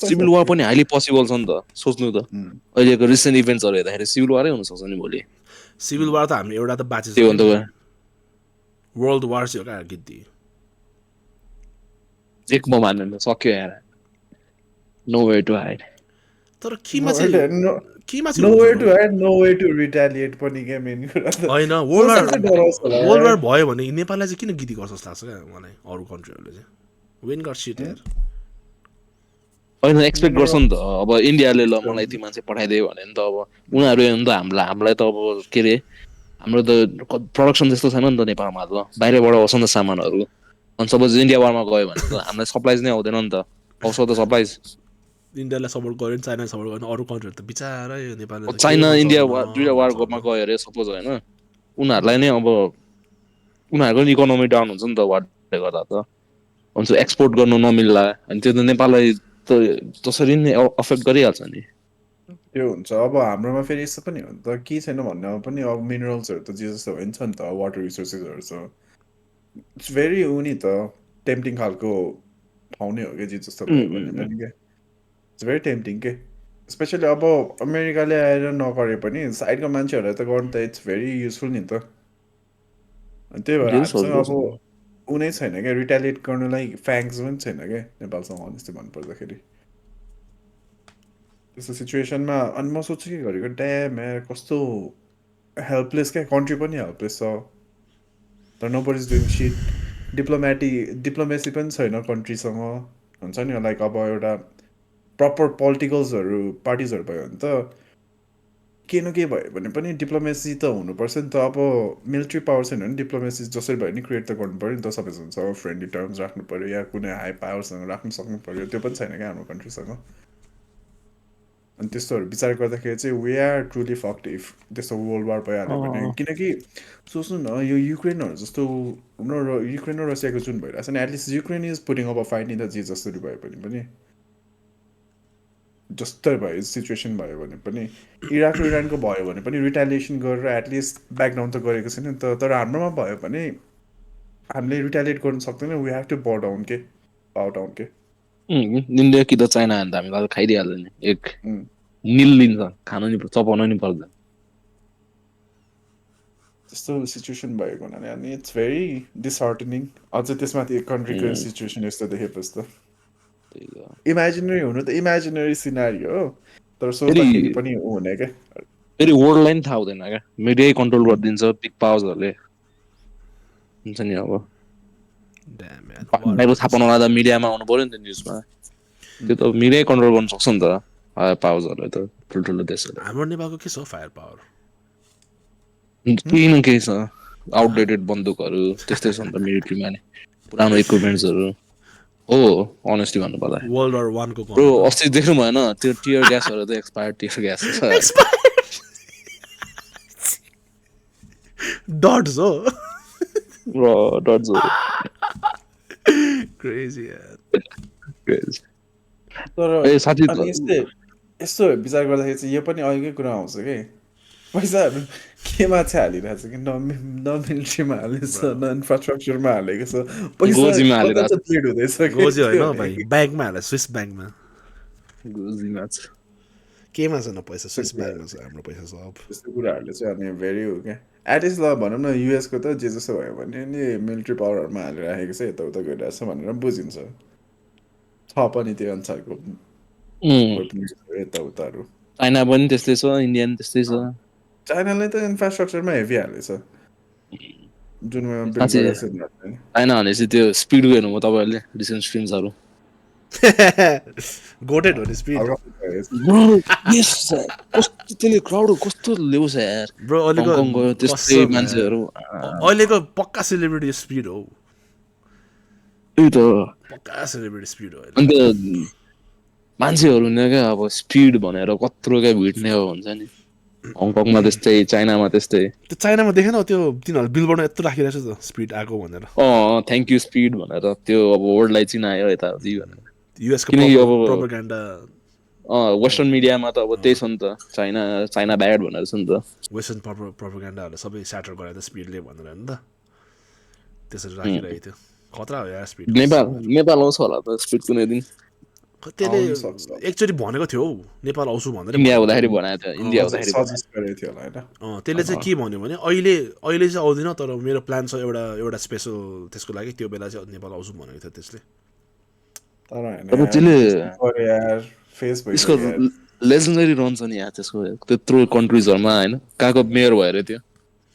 सिभिल वार पनि हाइली पोसिबल छ नि त सोच्नु त अहिलेको रिसेन्ट इभेन्ट्सहरू हेर्दाखेरि सिभिल वारै हुनसक्छ नि भोलि सिभिल वार त हामी एउटा त त्यो भन्दा बाँचिसक्यो वर्ल्ड वार चाहिँ हो क्या गिद्दी एक म मान्दैन सक्यो यार नो वे टु हाइड तर केमा चाहिँ केमा चाहिँ नो वे हुन्छ to hide no way to retaliate पनि क्या मेन कुरा त होइन वर्ल्ड वार भयो भने नेपाललाई चाहिँ किन गिदी गर्छ जस्तो लाग्छ क्या मलाई अरू कन्ट्रीहरूले चाहिँ विन गर्छ सिट यार होइन एक्सपेक्ट गर्छ नि त अब इन्डियाले ल मलाई यति मान्छे पठाइदियो भने नि त अब उनीहरू हेर्नु त हामीलाई त अब के अरे हाम्रो त प्रडक्सन जस्तो छैन नि त नेपालमा त बाहिरबाट आउँछ नि त सामानहरू अनि सपोज इन्डिया वारमा गयो भने त हामीलाई सप्लाइज नै आउँदैन नि त आउँछ त सप्लाइज इन्डियालाई सपोर्ट गऱ्यो नि चाइनालाई सपोर्ट गर्यो अरू कन्ट्रीहरू त बिचारै नेपालले त चाइना के इन्डिया गर्छ दुइटा वार भन्छ मा गयो अरे सपोज होइन उनीहरूलाई नै अब उनीहरूको नि इकोनोमी डाउन हुन्छ नि त वारले गर्दा त हुन्छ एक्सपोर्ट गर्नु नमिल्ला अनि त्यो त नेपाललाई त जसरी नै अफेक्ट गरिहाल्छ नि त्यो हुन्छ अब हाम्रोमा फेरि यस्तो पनि हो नि त के छैन भन्नेमा पनि अब मिनरल्सहरू त जे जस्तो हुन्छ नि त वाटर रिसोर्सेसहरू छ इट्स भेरी उनी त टेम्पटिङ खालको ठाउँ नै हो क्या जे जस्तो भयो भने पनि क्या इट्स भेरी टेम्पटिङ के स्पेसली अब अमेरिकाले आएर नगरे पनि साइडको मान्छेहरूलाई त गर्नु त इट्स भेरी युजफुल नि त अनि त्यही भएर हामीसँग अब उनै छैन क्या रिटालिएट गर्नुलाई फ्याङ्क्स पनि छैन क्या नेपालसँग अनेस्टली भन्नुपर्दाखेरि त्यस्तो सिचुएसनमा अनि म सोध्छु कि घरिको ड्याम यार कस्तो हेल्पलेस क्या कन्ट्री पनि हेल्पलेस छ तर nobody is doing shit diplomacy पनि छैन कन्ट्रीसँग हुन्छ नि लाइक अब एउटा प्रपर पोलिटिकल्सहरू पार्टिजहरू भयो भने त के न के भयो भने पनि डिप्लोमेसी त हुनुपर्छ नि त अब मिलिट्री पावर छैन भने डिप्लोमेसी जसरी भयो नि क्रिएट त गर्नु पऱ्यो नि त सबैसँग फ्रेन्डली टर्म्स राख्नु पऱ्यो या कुनै हाई पावरसँग राख्नु सक्नु पऱ्यो त्यो पनि छैन क्या हाम्रो कन्ट्रीसँग अनि त्यस्तोहरू विचार गर्दाखेरि चाहिँ we are truly fucked if त्यस्तो वर्ल्ड वार भइहाल्यो भने किनकि सोच्नु न यो युक्रेनहरू जस्तो युक्रेन र रसियाको जुन भइरहेको छ नि at least Ukraine is putting up a fight नि त जे जसरी भयो भने पनि जस्तै भयो सिचुएसन भयो भने पनि इराक र इरानको भयो भने पनि रिटालिएसन गरेर एटलिस्ट ब्याकडाउन त गरेको छैन नि त तर हाम्रोमा भयो भने हामीले रिटालिएट गर्न सक्दैन we have to bow down के इन्डिया कि त चाइना भने त हामीलाई खाइदिइहाल्छ नि एक निल लिन्छ खानु नि चपाउनु नि पर्दैन त्यस्तो सिचुएसन भएको हुनाले अनि इट्स भेरी डिसहार्टनिङ अझ त्यसमाथि कन्ट्रीको सिचुएसन यस्तो देखेपछि त इमेजिनरी हुनु त इमेजिनरी सिनारी हो तर सोच्दाखेरि पनि हुने क्या फेरि वर्ल्डलाई नि थाहा हुँदैन क्या मिडियै कन्ट्रोल गरिदिन्छ बिग पावर्सहरूले हुन्छ नि अब बाहिर थाहा पाउनु त मिडियामा आउनु पऱ्यो नि त न्युजमा त्यो त मिडियै कन्ट्रोल गर्नु सक्छ नि त पावर्सहरूले त ठुल्ठुलो देशहरूले हाम्रो नेपालको के छ फायर पावर केही न केही छ आउटडेटेड बन्दुकहरू त्यस्तै छ नि त मिलिट्रीमा नि पुरानो इक्विपमेन्ट्सहरू हो अनेस्टली भन्नुपर्दा वर्ल्ड वार 1 को ब्रो अस्ति देख्नु भएन त्यो टियर ग्यासहरू त एक्सपायर्ड टियर ग्यास छ डट्स हो ब्रो डट्स क्रेजी यार तर ए साथी अनि यस्तो विचार गर्दाखेरि चाहिँ यो पनि अहिलेकै कुरा आउँछ कि पैसाहरू केमा चाहिँ हालिरहेको छ कि न मिलिट्रीमा हालेको छ न इन्फ्रास्ट्रक्चरमा हालेको छ पैसा गोजीमा कता हालेर चाहिँ प्लेड हुँदैछ कि गोजी होइन त्यो भाइ ब्याङ्कमा हाल स्विस ब्याङ्कमा गोजीमा छ केमा छैन पैसा स्विस ब्याङ्कमा छ हाम्रो पैसा सब त्यस्तो कुराहरूले चाहिँ अनि भेरी हो क्या एटलिस्ट ल भनौँ न युएसको त जे जसो भयो भने नि मिलिट्री पावरहरूमा हालिराखेको छ यताउता गइरहेको छ भनेर पनि बुझिन्छ छ पनि त्यो अनुसारको वेपन्सहरू यताउताहरू चाइना पनि त्यस्तै छ इन्डिया पनि त्यस्तै छ चाइनाले त इन्फ्रास्ट्रक्चरमा हेभी हालेछ जुनमा बिल्ड साँच्चै गरेको छ उनीहरूले। चाइना भनेपछि त्यो स्पिडको हेर्नु म तपाईँहरूले रिसेन्ट स्ट्रिम्सहरू गोटेड हो नि स्पिड कस्तो त्यसले क्राउड कस्तो ल्याउँछ यार ब्रो अहिलेको हङकङ गयो त्यस्तै कसम मान्छेहरू अहिलेको पक्का सेलिब्रिटी स्पिड हो त्यही त पक्का सेलिब्रिटी स्पिड हो अहिले अन्त मान्छेहरू नि क्या अब स्पिड भनेर कत्रो क्या भिड्ने हो हुन्छ नि हङकङमा त्यस्तै चाइनामा त्यस्तै त्यो चाइनामा देखेन त्यो तिनीहरू बिलबोर्डमा यत्रो राखिरहेको छ त स्पिड आएको भनेर थ्याङ्क यू स्पिड भनेर त्यो अब वर्ल्डलाई चिनायो यताउति भनेर युएसको किनकि अब प्रोपोगेन्डा वेस्टर्न मिडियामा त अब त्यही छ नि त चाइना ब्याड भनेर छ नि त वेस्टर्न प्रोपोगेन्डाहरूले सबै स्याटर गरायो त स्पिडले भनेर होइन त त्यसरी राखिरहेको थियो खतरा हो यार स्पिड नेपाल आउँछ होला त स्पिड कुनै दिन त्यसले आउनु सक्छ। एकचोटि भनेको थियो हौ नेपाल आउँछु भनेर इन्डिया हुँदाखेरि भनेको थियो इन्डिया हुँदाखेरि सजेस्ट गरेको थियो होला होइन त्यसले चाहिँ के भन्यो भने अहिले चाहिँ आउँदिनँ तर मेरो प्लान छ एउटा स्पेसल त्यसको लागि त्यो बेला चाहिँ नेपाल आउँछु भनेको थियो त्यसले तर अब त्यसले होइन यार फेस त्यसको भइसक्यो लेजेन्डरी रन छ नि यहाँ त्यसको त्यत्रो कन्ट्रिजहरूमा होइन कहाँको मेयर भएर थियो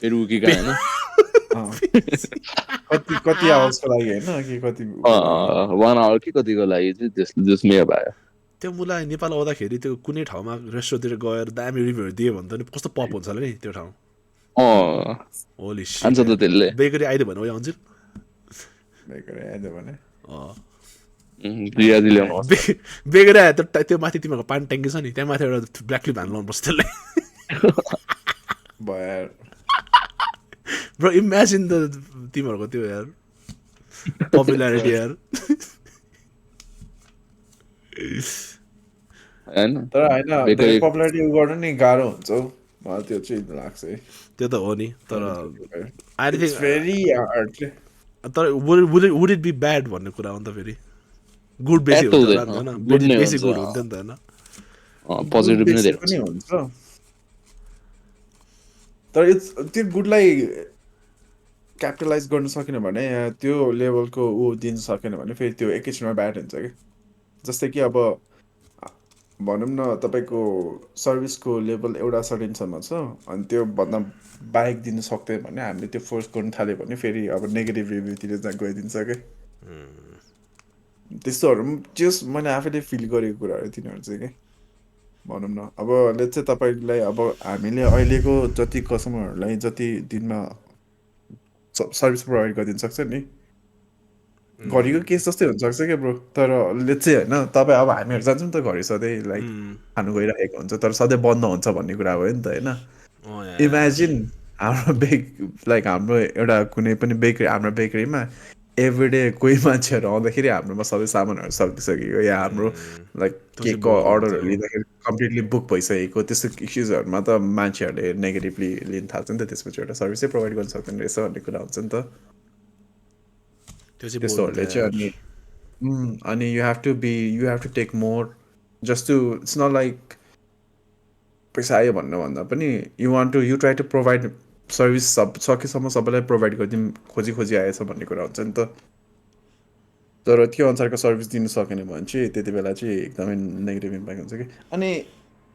पेरुकीका होइन कति कति आवाजको लागि होइन कि कति 1 आवर कि कतिको लागि चाहिँ त्यस मेयर भयो त्यो मुलाई नेपाल आउँदाखेरि त्यो कुनै ठाउँमा रेस्टुरेन्टतिर गएर दामी रिभ्यूहरू दियो भने त कस्तो पप हुन्छ होला नि त्यो ठाउँ होली खान्छ त त्यसले बेकरी आइदियो भने आउँछ बेकरी आइदियो भने रियाजी ल्याउनु बेकरी आयो त्यो माथि तिमीहरूको पानी ट्याङ्की छ नि त्यहाँ माथि एउटा ब्ल्याक क्लिप हाल्नु लाउनुपर्छ त्यसलाई भयो ब्रो इमेजिन त तिमीहरूको त्यो यार पपुलारिटी यार होइन तर होइन धेरै पपुलारिटी गर्नु नि गाह्रो हुन्छ हौ मलाई त्यो चाहिँ लाग्छ है त्यो त हो नि तर आई थिङ्क भेरी हार्ड तर वुड इट बी ब्याड भन्ने कुरा हो नि त फेरि गुड बेसी हुन्छ होला नि होइन बेसी गुड हुन्थ्यो नि त होइन पोजिटिभ नै धेरै पनि हुन्छ तर त्यो गुडलाई क्यापिटलाइज गर्न सकेन भने त्यो लेभलको ऊ दिन सकेन भने फेरि त्यो एकैछिनमा ब्याड हुन्छ कि जस्तै कि अब भनौँ न तपाईँको सर्भिसको लेभल एउटा सर्टेनसम्म छ अनि त्यो भन्दा बाहेक दिन सक्दैन भने हामीले त्यो फोर्स गर्नु थाल्यो भने फेरि अब नेगेटिभ रिभ्यूतिर गइदिन्छ कि त्यस्तोहरू पनि जस मैले आफैले फिल गरेको कुराहरू तिनीहरू चाहिँ कि भनौँ न अब लेट्स चाहिँ तपाईँलाई अब हामीले अहिलेको जति कस्टमरहरूलाई जति दिनमा सर्भिस प्रोभाइड गरिदिन सक्छ नि घडीको केस जस्तै हुनसक्छ क्या ब्रो तर लेट्स चाहिँ होइन तपाईँ अब हामीहरू जान्छौँ नि त घडी सधैँ लाइक खानु गइरहेको हुन्छ तर सधैँ बन्द हुन्छ भन्ने कुरा भयो नि त होइन इमेजिन हाम्रो लाइक हाम्रो एउटा कुनै पनि बेकरी हाम्रो बेकरीमा एभ्रिडे कोही मान्छेहरू आउँदाखेरि हाम्रोमा सबै सामानहरू सकिसकेको या हाम्रो लाइक केकको अर्डरहरू लिँदाखेरि कम्प्लिटली बुक भइसकेको त्यस्तो इस्युजहरूमा त मान्छेहरूले नेगेटिभली लिन थाल्छ नि त त्यसपछि एउटा सर्भिसै प्रोभाइड गर्न सक्दैन रहेछ भन्ने कुरा हुन्छ नि त त्यस्तोहरूले चाहिँ अनि you have to take more just to it's not like पैसा आयो भन्नुभन्दा पनि you try to provide service सकेसम्म सबैलाई प्रोभाइड गरिदिउँ खोजी आएछ भन्ने कुरा हुन्छ नि त तर त्यो अनुसारको सर्भिस दिनु सकेन भने चाहिँ त्यति बेला चाहिँ एकदमै नेगेटिभ इम्प्याक्ट हुन्छ कि अनि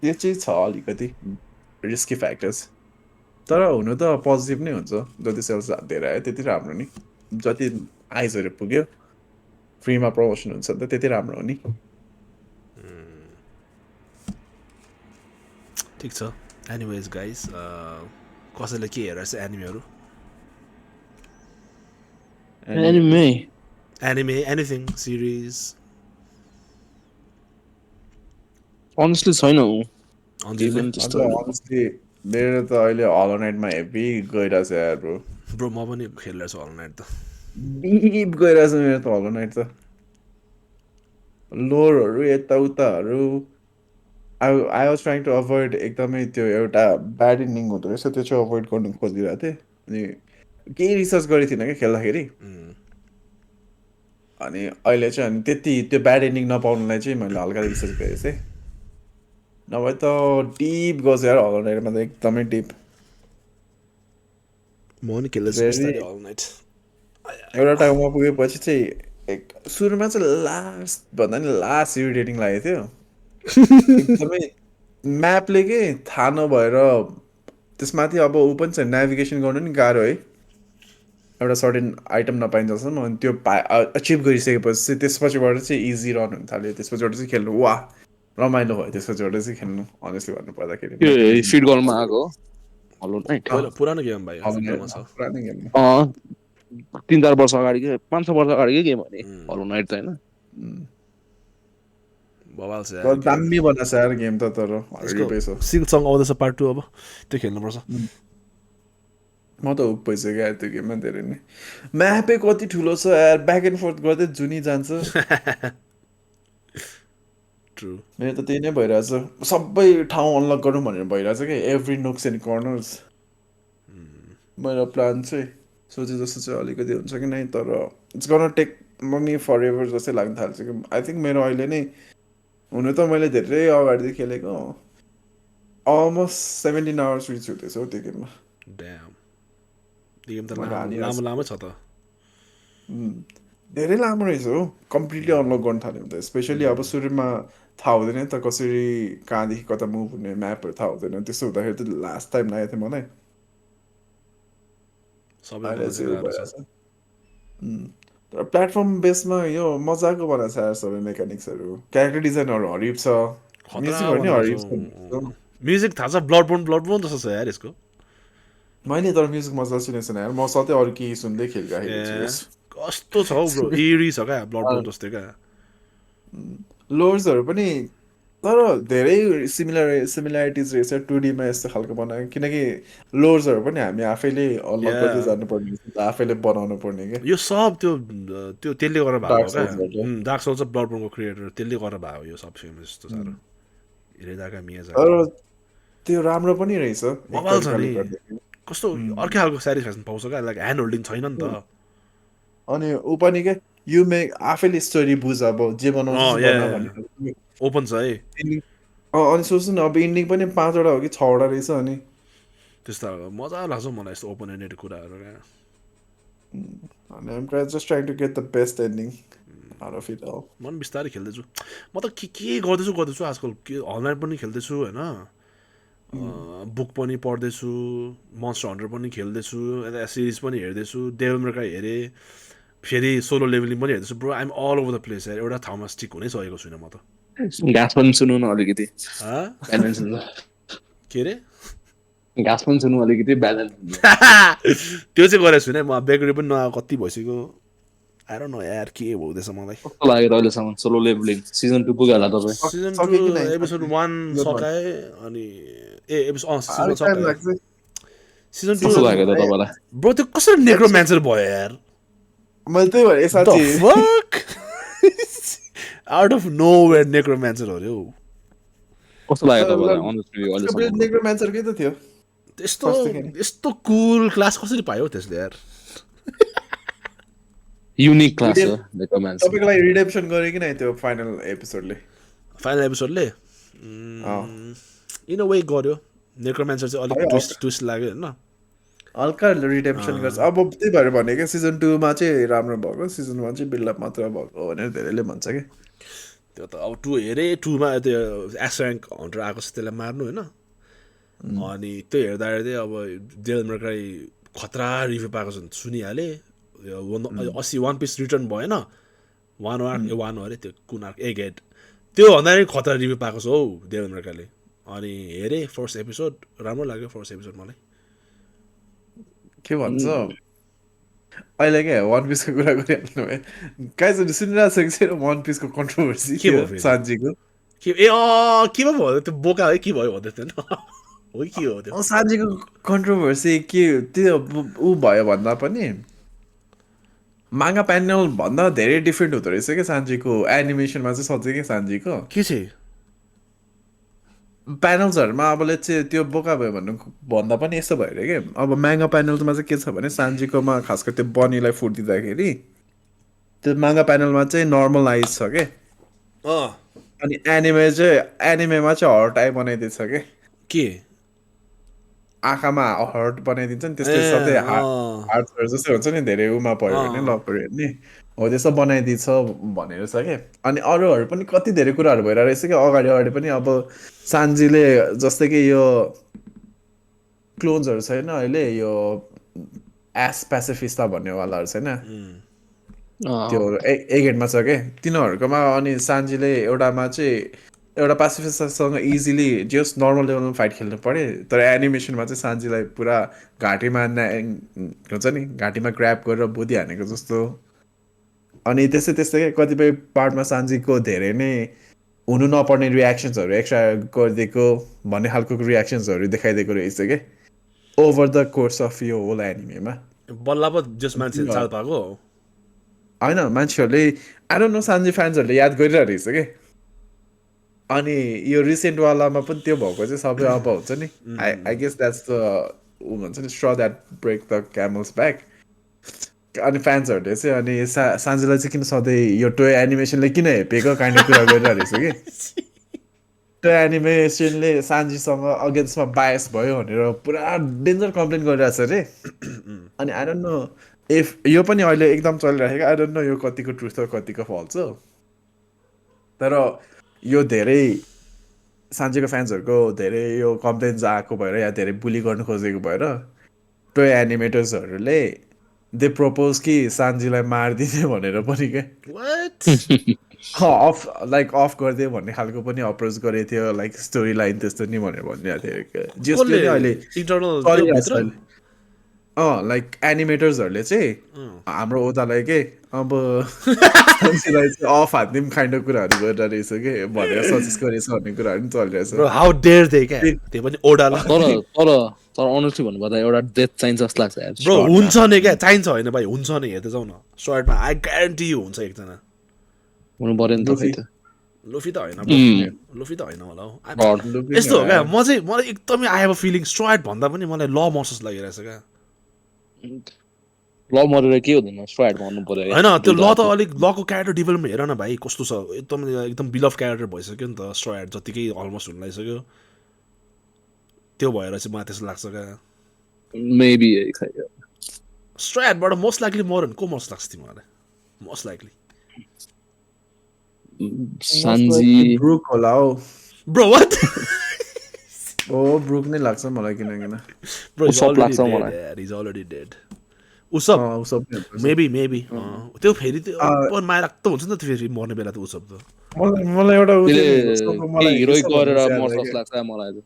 यो चाहिँ छ अलिकति रिस्की फ्याक्टर्स तर हुनु त पोजिटिभ नै हुन्छ जति सेल्स धेरै आयो त्यति राम्रो नि जति आइजहरू पुग्यो फ्रीमा प्रमोसन हुन्छ नि त त्यति राम्रो हो नि ठिक छ एनिवेज गाइस कसैले के हेरेर चाहिँ एनिमेहरू एनिमे एनिथिङ सिरिज अनेस्टली छैन अनेस्टली मेरो त अहिले हलो नाइटमा हेभी गइरहेछ यार ब्रो ब्रो म पनि खेलिरहेको छु हलो नाइट त डिप गइरहेछ मेरो त हलो नाइट त लोरहरू यताउताहरू I was trying to avoid एकदमै त्यो एउटा ब्याड इन्डिङ हुँदो रहेछ त्यो चाहिँ अभोइड गर्नु खोजिरहेको थिएँ अनि केही रिसर्च गरेको थिइनँ क्या खेल्दाखेरि अनि अहिले चाहिँ अनि त्यति त्यो ब्याड एन्डिङ नपाउनुलाई चाहिँ मैले हल्का रिसर्च गरेको थिएँ नभए त डिप गएको छ यार हल नाइटमा त एकदमै डिप म नि खेल्दैछु बिस्तारै अल नाइट एउटा टाइममा पुगेपछि चाहिँ सुरुमा चाहिँ लास्ट भन्दा नि लास्ट इरिटेटिङ लागेको थियो एकदमै म्यापले के थाहा नभएर त्यसमाथि अब ऊ पनि छ नेभिगेसन गर्नु नि गाह्रो है एउटा सर्टेन आइटम नपाइन्जेलसम्म अनि त्यो अचिभ गरिसकेपछि चाहिँ त्यसपछिबाट चाहिँ इजी रन हुन थाल्यो त्यसपछिबाट चाहिँ खेल्नु वाह रमाइलो भयो त्यसपछिबाट चाहिँ खेल्नु अनेस्टली भन्नु पर्दाखेरि त्यो फिड गर्नुमा आएको हलो नाइट पुरानो गेम भाइ पुरानो गेम 3-4 वर्ष अगाडि 5-6 वर्ष अगाडिकै गेम हो नि हलो नाइट त होइन बवाल छ तर दामी बनाएको छ यार गेम त तर यार सिल्कसँग आउँदैछ पार्ट 2 अब त्यो खेल्नुपर्छ म त हुक भइसक्यो यार त्यो गेममा धेरै नै म्यापै कति ठुलो छ यार ब्याक एन्ड फोर्थ गर्दै जुनी जान्छ ट्रु मेरो त त्यही नै भइरहेछ सबै ठाउँ अनलक गरौँ भनेर भइरहेछ कि एभ्री नोक्स एन्ड कर्नर्स मेरो प्लान चाहिँ सोचे जस्तो चाहिँ अलिकति हुन्छ कि नै तर it's gonna take money forever जस्तै लाग्न थाल्छ कि आई थिङ्क मेरो अहिले नै हुनु त मैले धेरै अगाडिदेखि खेलेको अलमोस्ट 17 आवर्स रिच हुँदैछ हौ त्यो गेममा ड्याम त्यो गेम त लामो छ त धेरै लामो रहेछ हो कम्प्लिटली अनलक गर्न थाल्यो भने त स्पेसली अब सुरुमा थाहा हुँदैन नि त कसरी कहाँदेखि कता मुभ हुने म्यापहरू थाहा हुँदैन त्यस्तो हुँदाखेरि त लास्ट टाइम लागेको थियो मलाई अहिले चाहिँ उ भइरहेछ तर प्लेटफर्म बेसमा यो मजाको बनाएको छ यार सबै मेकानिक्सहरू क्यारेक्टर डिजाइनहरू हरिब छ म्युजिकहरू नि हरिब छ म्युजिक थाहा छ ब्लड बोन जस्तो छ यार यसको मैले तर म्युजिक मजा सुनेको छैन यार म सधैँ अरू केही सुन्दै खेलिरहेको छु कस्तो छ हौ ब्रो इरी छ क्या ब्लड बोन जस्तै क्या लोर्सहरू पनि तर धेरै सिमिल्यारिटिज रहेछ 2Dमा यस्तो खालको बनायो किनकि लोर्सहरू पनि हामी आफैले अनलक गर्दै जानुपर्ने आफैले बनाउनु पर्ने क्या यो सब त्यो त्यसले गरेर भएको क्या डार्क सोल्स र ब्लड बोनको क्रिएटर त्यसले गरेर भएको यो सब फेमस यस्तो साह्रो हिरेदाका मियाजाकी तर त्यो राम्रो पनि रहेछ मोबाइल छ नि कस्तो अर्कै खालको सेटिस्फ्याक्सन पाउँछ क्या लाइक ह्यान्ड होल्डिङ छैन नि त अनि ऊ पनि के यु मेक आफैले स्टोरी बुझ अब जे बनाउँछ ओपन छ है अनि सोच्नु न अब इन्डिङ पनि 5वटा हो कि 6वटा रहेछ अनि त्यस्तो मजा लाग्छ मलाई यस्तो ओपन एन्डेड कुराहरू क्या अनि I'm just trying to get the best ending out of it all. म पनि बिस्तारै खेल्दैछु म त के गर्दैछु आजकल के अनलाइन पनि खेल्दैछु होइन बुक पनि पढ्दैछु मन्स्टर हन्टर पनि खेल्दैछु यता सिरिज पनि हेर्दैछु डेभल मे क्राई हेरेँ फेरि सोलो लेभलिङ पनि हेर्दैछु bro I'm all over the place यार एउटा ठाउँमा स्टिक हुनै सकेको छुइनँ म त घाँस पनि सुन्नु न अलिकति ब्यालेन्स हुन्छ के अरे घाँस पनि सुन्नु अलिकति ब्यालेन्स त्यो चाहिँ गरेको छुइनँ म बेकरी पनि नआएको कति भइसक्यो आएर न यार के हुँदैछ मलाई कस्तो लाग्यो अहिलेसम्म सोलो लेभलिङ सिजन 2 पुग्यो होला तपाईँ सिजन 2 एपिसोड 1 सकाए अनि सिजन 2 कस्तो लाग्यो त तपाईँलाई ब्रो त्यो कसरी नेक्रोम्यान्सर भयो यार मैले त्यही भने साथी फक आउट अफ नोवेयर नेक्रोम्यान्सर हो रे हौ कस्तो लाग्यो तपाईँलाई अनेस्टली अहिलेसम्म नेक्रोम्यान्सरकै त थियो यस्तो कुल क्लास कसरी पायो त्यसले यार युनिक क्लास हो नेक्रोम्यान्सर तपाईको लागि रिडेम्पसन गर्यो कि नै त्यो फाइनल एपिसोडले इन अ वे गर्यो नेक्रोम्यान्सर चाहिँ अलिक ट्विस्ट लाग्यो होइन हल्का रिडेम्पसन गर्छ अब त्यही भएर भने क्या सिजन 2 मा चाहिँ राम्रो भएको सिजन 1 चाहिँ बिल्डअप मात्र भएको भनेर धेरैले भन्छ कि त्यो त अब 2 हेरे 2 मा त्यो एस र्याङ्क हन्टर आएको छ त्यसलाई मार्नु होइन अनि त्यो हेर्दाखेरि चाहिँ अब डेभल मे क्राई खतरा रिभ्यू पाएको छ सुनिहालेँ 80 वान पिस रिटर्न भएन वान अरे त्यो कुन आर्क एगेट त्यो भन्दाखेरि खतरा रिभ्यू पाएको छ हौ डेभल मे क्राईले अनि हेरेँ फर्स्ट एपिसोड राम्रो लाग्यो फर्स्ट एपिसोड मलाई के भन्छ अहिले क्या वान पिसको कुरा गरिहाल्नु भयो काहीँ सुनिरहेको छ कि वान पिसको कन्ट्रोभर्सी के भयो सान्जीको के भयो त्यो बोका है के भयो भन्दै थियो हो के हो त्यो सान्जीको कन्ट्रोभर्सी के त्यो ऊ भयो भन्दा पनि मागा प्यानल भन्दा धेरै डिफ्रेन्ट हुँदो रहेछ क्या सान्जीको एनिमेसनमा चाहिँ सधैँ क्या सान्जीको के चाहिँ प्यानल्सहरूमा अब चाहिँ त्यो बोका भयो भन्दा पनि यस्तो भएर के अब म्याङ्गा प्यानल्समा चाहिँ के छ भने सान्जीकोमा खास गरी त्यो बनीलाई फुट दिँदाखेरि त्यो मागा प्यानलमा चाहिँ नर्मल आइज छ के अनि एनिमेमा चाहिँ हर्ट आई बनाइदिन्छ के आँखामा हर्ट बनाइदिन्छ नि त्यस्तै सधैँ हार्टहरू जस्तै हुन्छ नि धेरै उमा पऱ्यो भने लपऱ्यो भने हो त्यस्तो बनाइदिन्छ भनेर छ क्या अनि अरूहरू पनि कति धेरै कुराहरू भइरहेको रहेछ कि अगाडि पनि अब सान्जीले जस्तै कि यो क्लोन्सहरू छैन अहिले यो एस पेसिफिस्टा भन्नेवालाहरू छैन त्यो एगेटमा छ क्या तिनीहरूकोमा अनि सान्जीले एउटामा चाहिँ एउटा पेसिफिस्टसँग इजिली जस्ट नर्मल लेभलमा फाइट खेल्नु पऱ्यो तर एनिमेसनमा चाहिँ सान्जीलाई पुरा घाँटीमा हुन्छ नि घाँटीमा ग्राप गरेर बुद्धि हानेको जस्तो अनि त्यस्तै क्या कतिपय पार्टमा सान्जीको धेरै नै हुनु नपर्ने रियाक्सन्सहरू एक्स्ट्रा गरिदिएको भन्ने खालको रियाक्सन्सहरू देखाइदिएको रहेछ क्या ओभर द कोर्स अफ यो होल एनिमेमा बल्ल पो जस मान्छे चाल पाएको होइन मान्छेहरूले आई डोन्ट नो सान्जी फ्यान्सहरूले याद गरिरहेको रहेछ क्या अनि यो रिसेन्टवालामा पनि त्यो भएको चाहिँ सबै अब हुन्छ नि आई गेस द्याट्स द ऊ भन्छ नि स्ट्र द्याट ब्रेक द क्यामल्स ब्याक अनि फ्यान्सहरूले चाहिँ अनि सान्जीलाई चाहिँ किन सधैँ यो टोय एनिमेसनले किन हेपेको काइन्ड कुरा गरिरहेको रहेछ कि टोय एनिमेसनले सान्जीसँग अगेन्स्टमा बायस भयो भनेर पुरा डेन्जर कम्प्लेन गरिरहेछ अरे अनि आई डोन्ट नो इफ यो पनि अहिले एकदम चलिरहेको आई डोन्ट नो यो कतिको ट्रुथ हो कतिको फल्स हो तर यो धेरै सान्जीको फ्यान्सहरूको धेरै यो कम्प्लेन्स आएको भएर या धेरै बुली गर्नु खोजेको भएर टोय एनिमेटर्सहरूले दे प्रपोज कि सान्जीलाई मारिदिने भनेर पनि क्या अफ गरिदियो भन्ने खालको पनि अप्रोच गरेको थियो लाइक स्टोरी लाइन त्यस्तो नि भनेर भनिरहेको थियो अहिले लाइक एनिमेटर्सहरूले चाहिँ हाम्रो ओदालाई के अब सान्जीलाई चाहिँ अफ हान्दिउँ खाइन्ड कुराहरू गरिरहेको रहेछ कि भनेर सजेस्ट गरेछ भन्ने कुराहरू पनि चलिरहेछ हाउ डेयर दे क्या त्यो पनि ओडालाई तर अनेस्टली भन्नुपर्दा एउटा डेथ चाहिन्छ जस्तो लाग्छ यार ब्रो हुन्छ नि क्या चाहिन्छ होइन भाइ हुन्छ नि हेर्दै जाउँ न सर्टमा आई ग्यारेन्टी यु हुन्छ एकजना हुनु पर्यो नि त लुफी त होइन होला हौ यस्तो हो क्या मलाई एकदमै I have a feeling STRIDE भन्दा पनि मलाई ल महसुस लागिरहेछ क्या ल मरेर के हुँदैन स्ट्राइड भन्नु पर्यो होइन त्यो ल त अलिक लको क्यारेक्टर डेभलपमेन्ट हेर न भाइ कस्तो छ एकदम बिलभ क्यारेक्टर भइसक्यो नि त स्ट्राइड जतिकै अलमोस्ट हुन लागिसक्यो त्यो भएर चाहिँ मलाई त्यस्तो लाग्छ क्या मेबी स्ट्राइडबाट मोस्ट लाइकली मर्यो भने को मोस्ट लाग्छ तिमीहरूलाई मोस्ट लाइकली सान्जी ब्रुक होला हौ ब्रो वाट ओ ब्रुक नै लाग्छ मलाई किनकिन ब्रो उसप लाग्छ मलाई is already dead Usap maybe त्यो फेरि त्यो माया लाग्दो हुन्छ नि त फेरि मर्ने बेला त उसप त मलाई एउटा हिरोइक गरेर मर्छ जस्तो लाग्छ मलाई त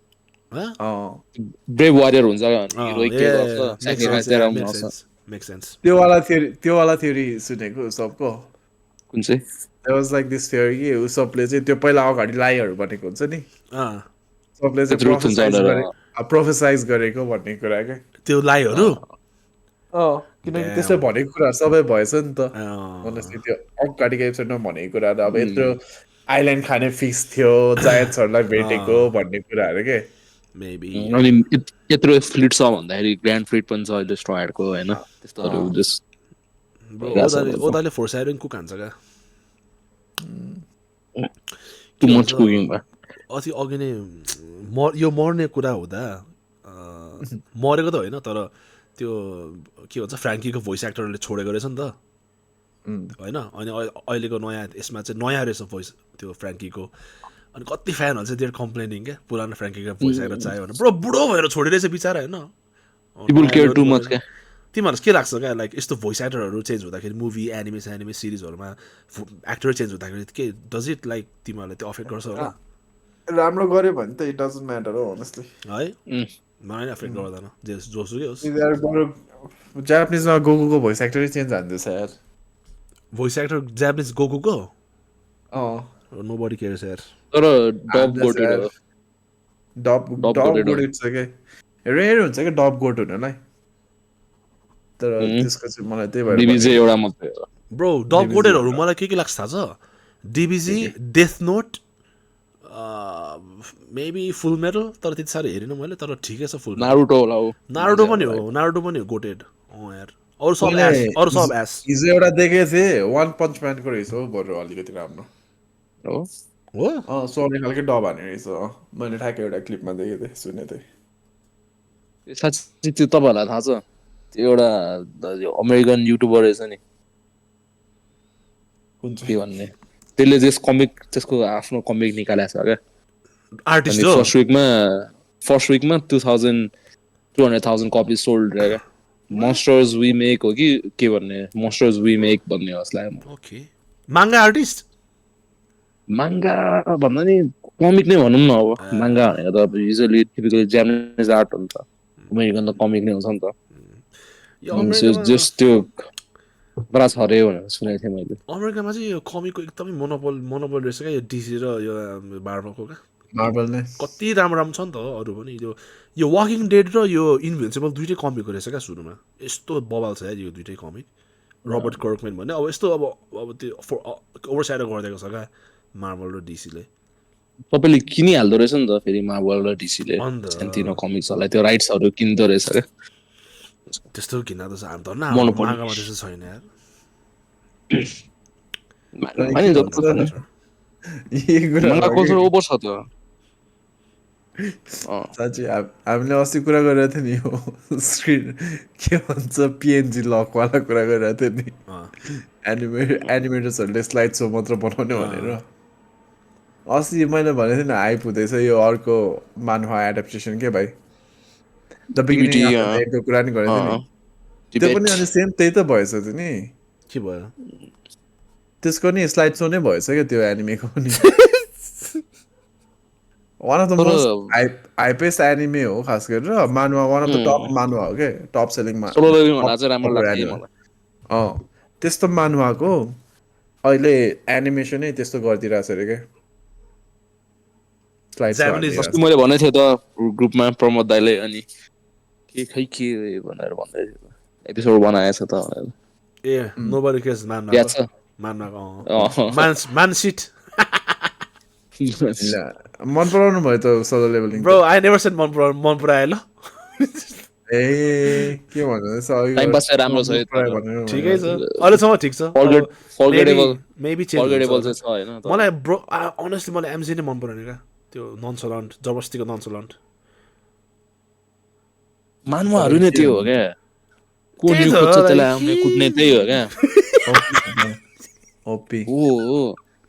ब्रेभ वारियर हुन्छ हिरोइक के गर्छ स्याक्रिफाइस गरेर मर्छ मेक सेन्स त्यो वाला थ्योरी सुनेको सबको कुन चाहिँ there was like this theory कि उसपले चाहिँ त्यो पहिला अगाडि लाइहरू भनेको हुन्छ नि सबले चाहिँ प्रोफेसाइज गरेको भन्ने कुरा क्या त्यो लाइहरू किनकि त्यसले भनेको कुरा सबै भएछ नि त त्यो अगाडिको एपिसोडमा भनेको कुराहरू अब यत्रो आइल्यान्ड खाने फिक्स थियो जायन्ट्सहरूलाई भेटेको भन्ने कुराहरू के मेबी अनि यत्रो फ्लिट छ भन्दाखेरि ग्रान्ड फ्लिट पनि छ अहिले स्ट्राइडको होइन त्यस्तोहरू जस्ट ओदाले फोर्साइरिङ कुक हान्छ क्या टु मच कुकिङ भयो अति अघि नै यो मर्ने कुरा हुँदा मरेको त होइन तर त्यो के भन्छ फ्र्याङ्कीको भोइस एक्टरले छोडेको रहेछ नि त होइन अनि अहिलेको नयाँ यसमा चाहिँ नयाँ रहेछ भोइस त्यो फ्र्याङ्कीको अनि कति फ्यानहरू चाहिँ देयर कम्प्लेनिङ क्या पुरानो फ्र्याङ्कीको भोइस एक्टर चाहियो भने ब्रो बुढो भएर छोडिरहेछ बिचरा होइन तिमीहरू के लाग्छ क्या लाइक यस्तो भोइस एक्टरहरू चेन्ज हुँदाखेरि मुभी एनिमे सिरिजहरूमा एक्टर चेन्ज हुँदाखेरि के डज इट लाइक तिमीहरूलाई त्यो अफेक्ट गर्छ होला राम्रो गऱ्यो भने त इट डजन्ट म्याटर हो अनेस्टली है मलाई नै अफेक्ट गर्दैन जोसुकै होस् जापानिजमा गोकुको भोइस एक्टरै चेन्ज हान्दैछ यार भोइस एक्टर जापानिज गोकुको नोबडी केयर्स यार तर डब गोटेड डब गोटेड छ के रेयर हुन्छ क्या डब गोट हुनलाई तर त्यसको चाहिँ मलाई त्यही भएर डिबिजे एउटा मात्रै हो ब्रो डब कोडेडहरू मलाई के लाग्छ थाहा छ डिबिजी डेथ नोट मेबी फुल मेटल तर त्यति साह्रो हेरेन मैले तर ठिकै छ फुल नारुटो होला हो नारुटो पनि हो गोटेड यार अरू सब एस हिजो एउटा देखेको थिएँ वान पन्च म्यानको रहेछ हो बरु अलिकति राम्रो हो सोर्ने खालकै डब हाने रहेछ मैले ठ्याक्कै एउटा क्लिपमा देखेको थिएँ सुनेको थिएँ साँच्चै त्यो तपाईँहरूलाई थाहा छ त्यो एउटा अमेरिकन युट्युबर रहेछ नि कुन के भन्ने त्यसले त्यसको आफ्नो कमिक निकालेको छ क्या आर्टिस्ट अनि हो फर्स्ट विकमा 200,000 कपी सोल्ड क्या मोन्स्टर्स वी मेक हो कि के भन्ने मोन्स्टर्स वी मेक भन्ने होस्ला ओके मांगा आर्टिस्ट मांगा भन्दा नि कमिक नै भनौँ न अब मांगा भनेको त युजुअली टिपिकल जापानिज आर्ट हुन्छ अमेरिकन त कमिक नै हुन्छ नि त जस्ट त्यो बडा छ रे भनेर सुनेको थिएँ मैले अमेरिकामा चाहिँ यो कमिकको एकदमै मोनोपोल रहेछ क्या यो डिसी र यो मार्भलको क्या मार्बल नै कति राम्रो छ नि त अरू पनि यो वाकिङ डेड र यो इन्भिन्सिबल दुइटै कमिकको रहेछ क्या सुरुमा यस्तो बवाल छ यो दुइटै कमिक रबर्ट कर्कम्यान भन्ने अब यस्तो अब त्यो ओभरसाइड गरिदिएको छ क्या मार्भल र डिसीले सबैले किनिहाल्दो रहेछ नि त फेरि मार्भल र डिसीले सानोतिनो कमिक्सहरूलाई त्यो राइट्सहरू किन्दो रहेछ क्या त्यस्तो किन्न त हामी त मागामा त्यस्तो छैन यार ओभर छ त साँच्चै हामीले अस्ति कुरा गरिरहेको थियो नि यो स्क्रिन के भन्छ पिएनजी लकवाला कुरा गरिरहेको थियो नि एनिमेटर्सहरूले स्लाइड सो मात्र बनाउने भनेर अस्ति मैले भनेको थिएँ नि हाइप हुँदैछ यो अर्को मानवा एडाप्टेसन के भाइ द बिगिनिङको कुरा नि गरेको थिएँ नि त्यो पनि अनि सेम त्यही त भएछ त्यो नि के भयो त्यसको नि स्लाइड सो नै भएछ क्या त्यो एनिमेको पनि one of the most hypest anime हो खास गरेर मानवा वान अफ द टप मानवा हो क्या टप सेलिङमा त्यस्तो मानवाको अहिले एनिमेसनै त्यस्तो गरिदिरहेको छ अरे क्या मैले भनेको थिएँ त ग्रुपमा प्रमोद दाइले अनि के भनेर भन्दै थियो एपिसोड बनाएछ त ए नोबडी केयर्स मानवाको मानसिट मन पराउनु भयो त solo levelling bro I never shed मन पराए ल ए के भन्नु टाइम पास राम्रो छ ठिकै छ अहिलेसम्म ठिक छ मेबी फर्गेटेबल चाहिँ छ हैन मलाई ब्रो अनेस्टली मलाई एमसी नै मन परेन क्या त्यो ननसलान्ट जबरजस्तीको ननसलान्ट मानवाहरू नै त्यो हो क्या को न्यू खोज्छ त्यसलाई आउने कुट्ने त्यही हो क्या ओपी हो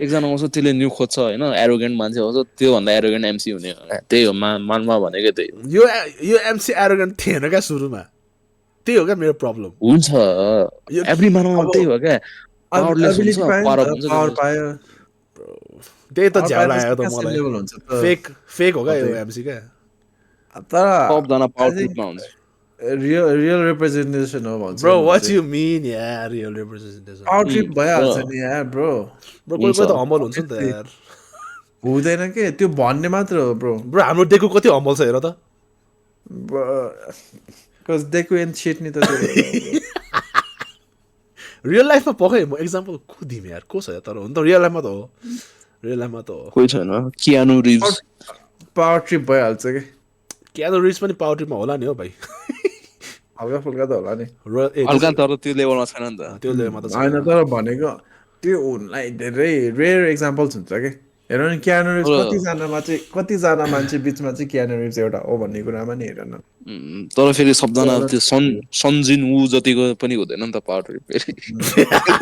एकजना आउँछ त्यसले न्यू खोज्छ होइन एरोगेन्ट मान्छे आउँछ त्योभन्दा एरोगेन्ट एमसी हुने त्यही हो मानवा भनेको त्यही यो एमसी एरोगेन्ट थिएन क्या सुरुमा त्यही हो क्या मेरो प्रब्लम हुन्छ एभ्री मानवा त्यही हो क्या पावर पायो त्यही त झ्याउ लाग्यो त मलाई फेक हो क्या यो एमसी क्या तर सबजना पावर ट्रिपमा हुन्छ रियल रिप्रेजेन्टेसन हो भन्छ ब्रो व्हाट यु मीन यार रियल रिप्रेजेन्टेसन पावर ट्रिप भइहाल्छ नि यार ब्रो कोही त हम्बल हुन्छ नि त यार हुँदैन के त्यो भन्ने मात्र हो ब्रो हाम्रो डेकु कति हम्बल छ हेर त cuz डेकु एन्ड शिट नि त रियल लाइफमा पक्कै म एक्जाम्पल को दिम यार को छ तर हुन त रियल लाइफमा त हो कोही छैन कियानु रिभ्स पावर ट्रिप भइहाल्छ के कियानु रिभ्स पनि पावर ट्रिपमा होला नि हो भाइ हल्का फुल्का त होला नि हल्का तर त्यो लेभलमा छैन नि त त्यो लेभलमा त हैन तर भनेको त्यो उनलाई धेरै रेयर एक्जाम्पल्स हुन्छ के हेर नि कियानु रिभ्स कतिजना मान्छे बिचमा चाहिँ कियानु रिभ्स एउटा हो भन्ने कुरामा नि हेर न तर फेरि सबजना त्यो सनजिन वु जतिको पनि हुँदैन नि त पावर ट्रिप फेरि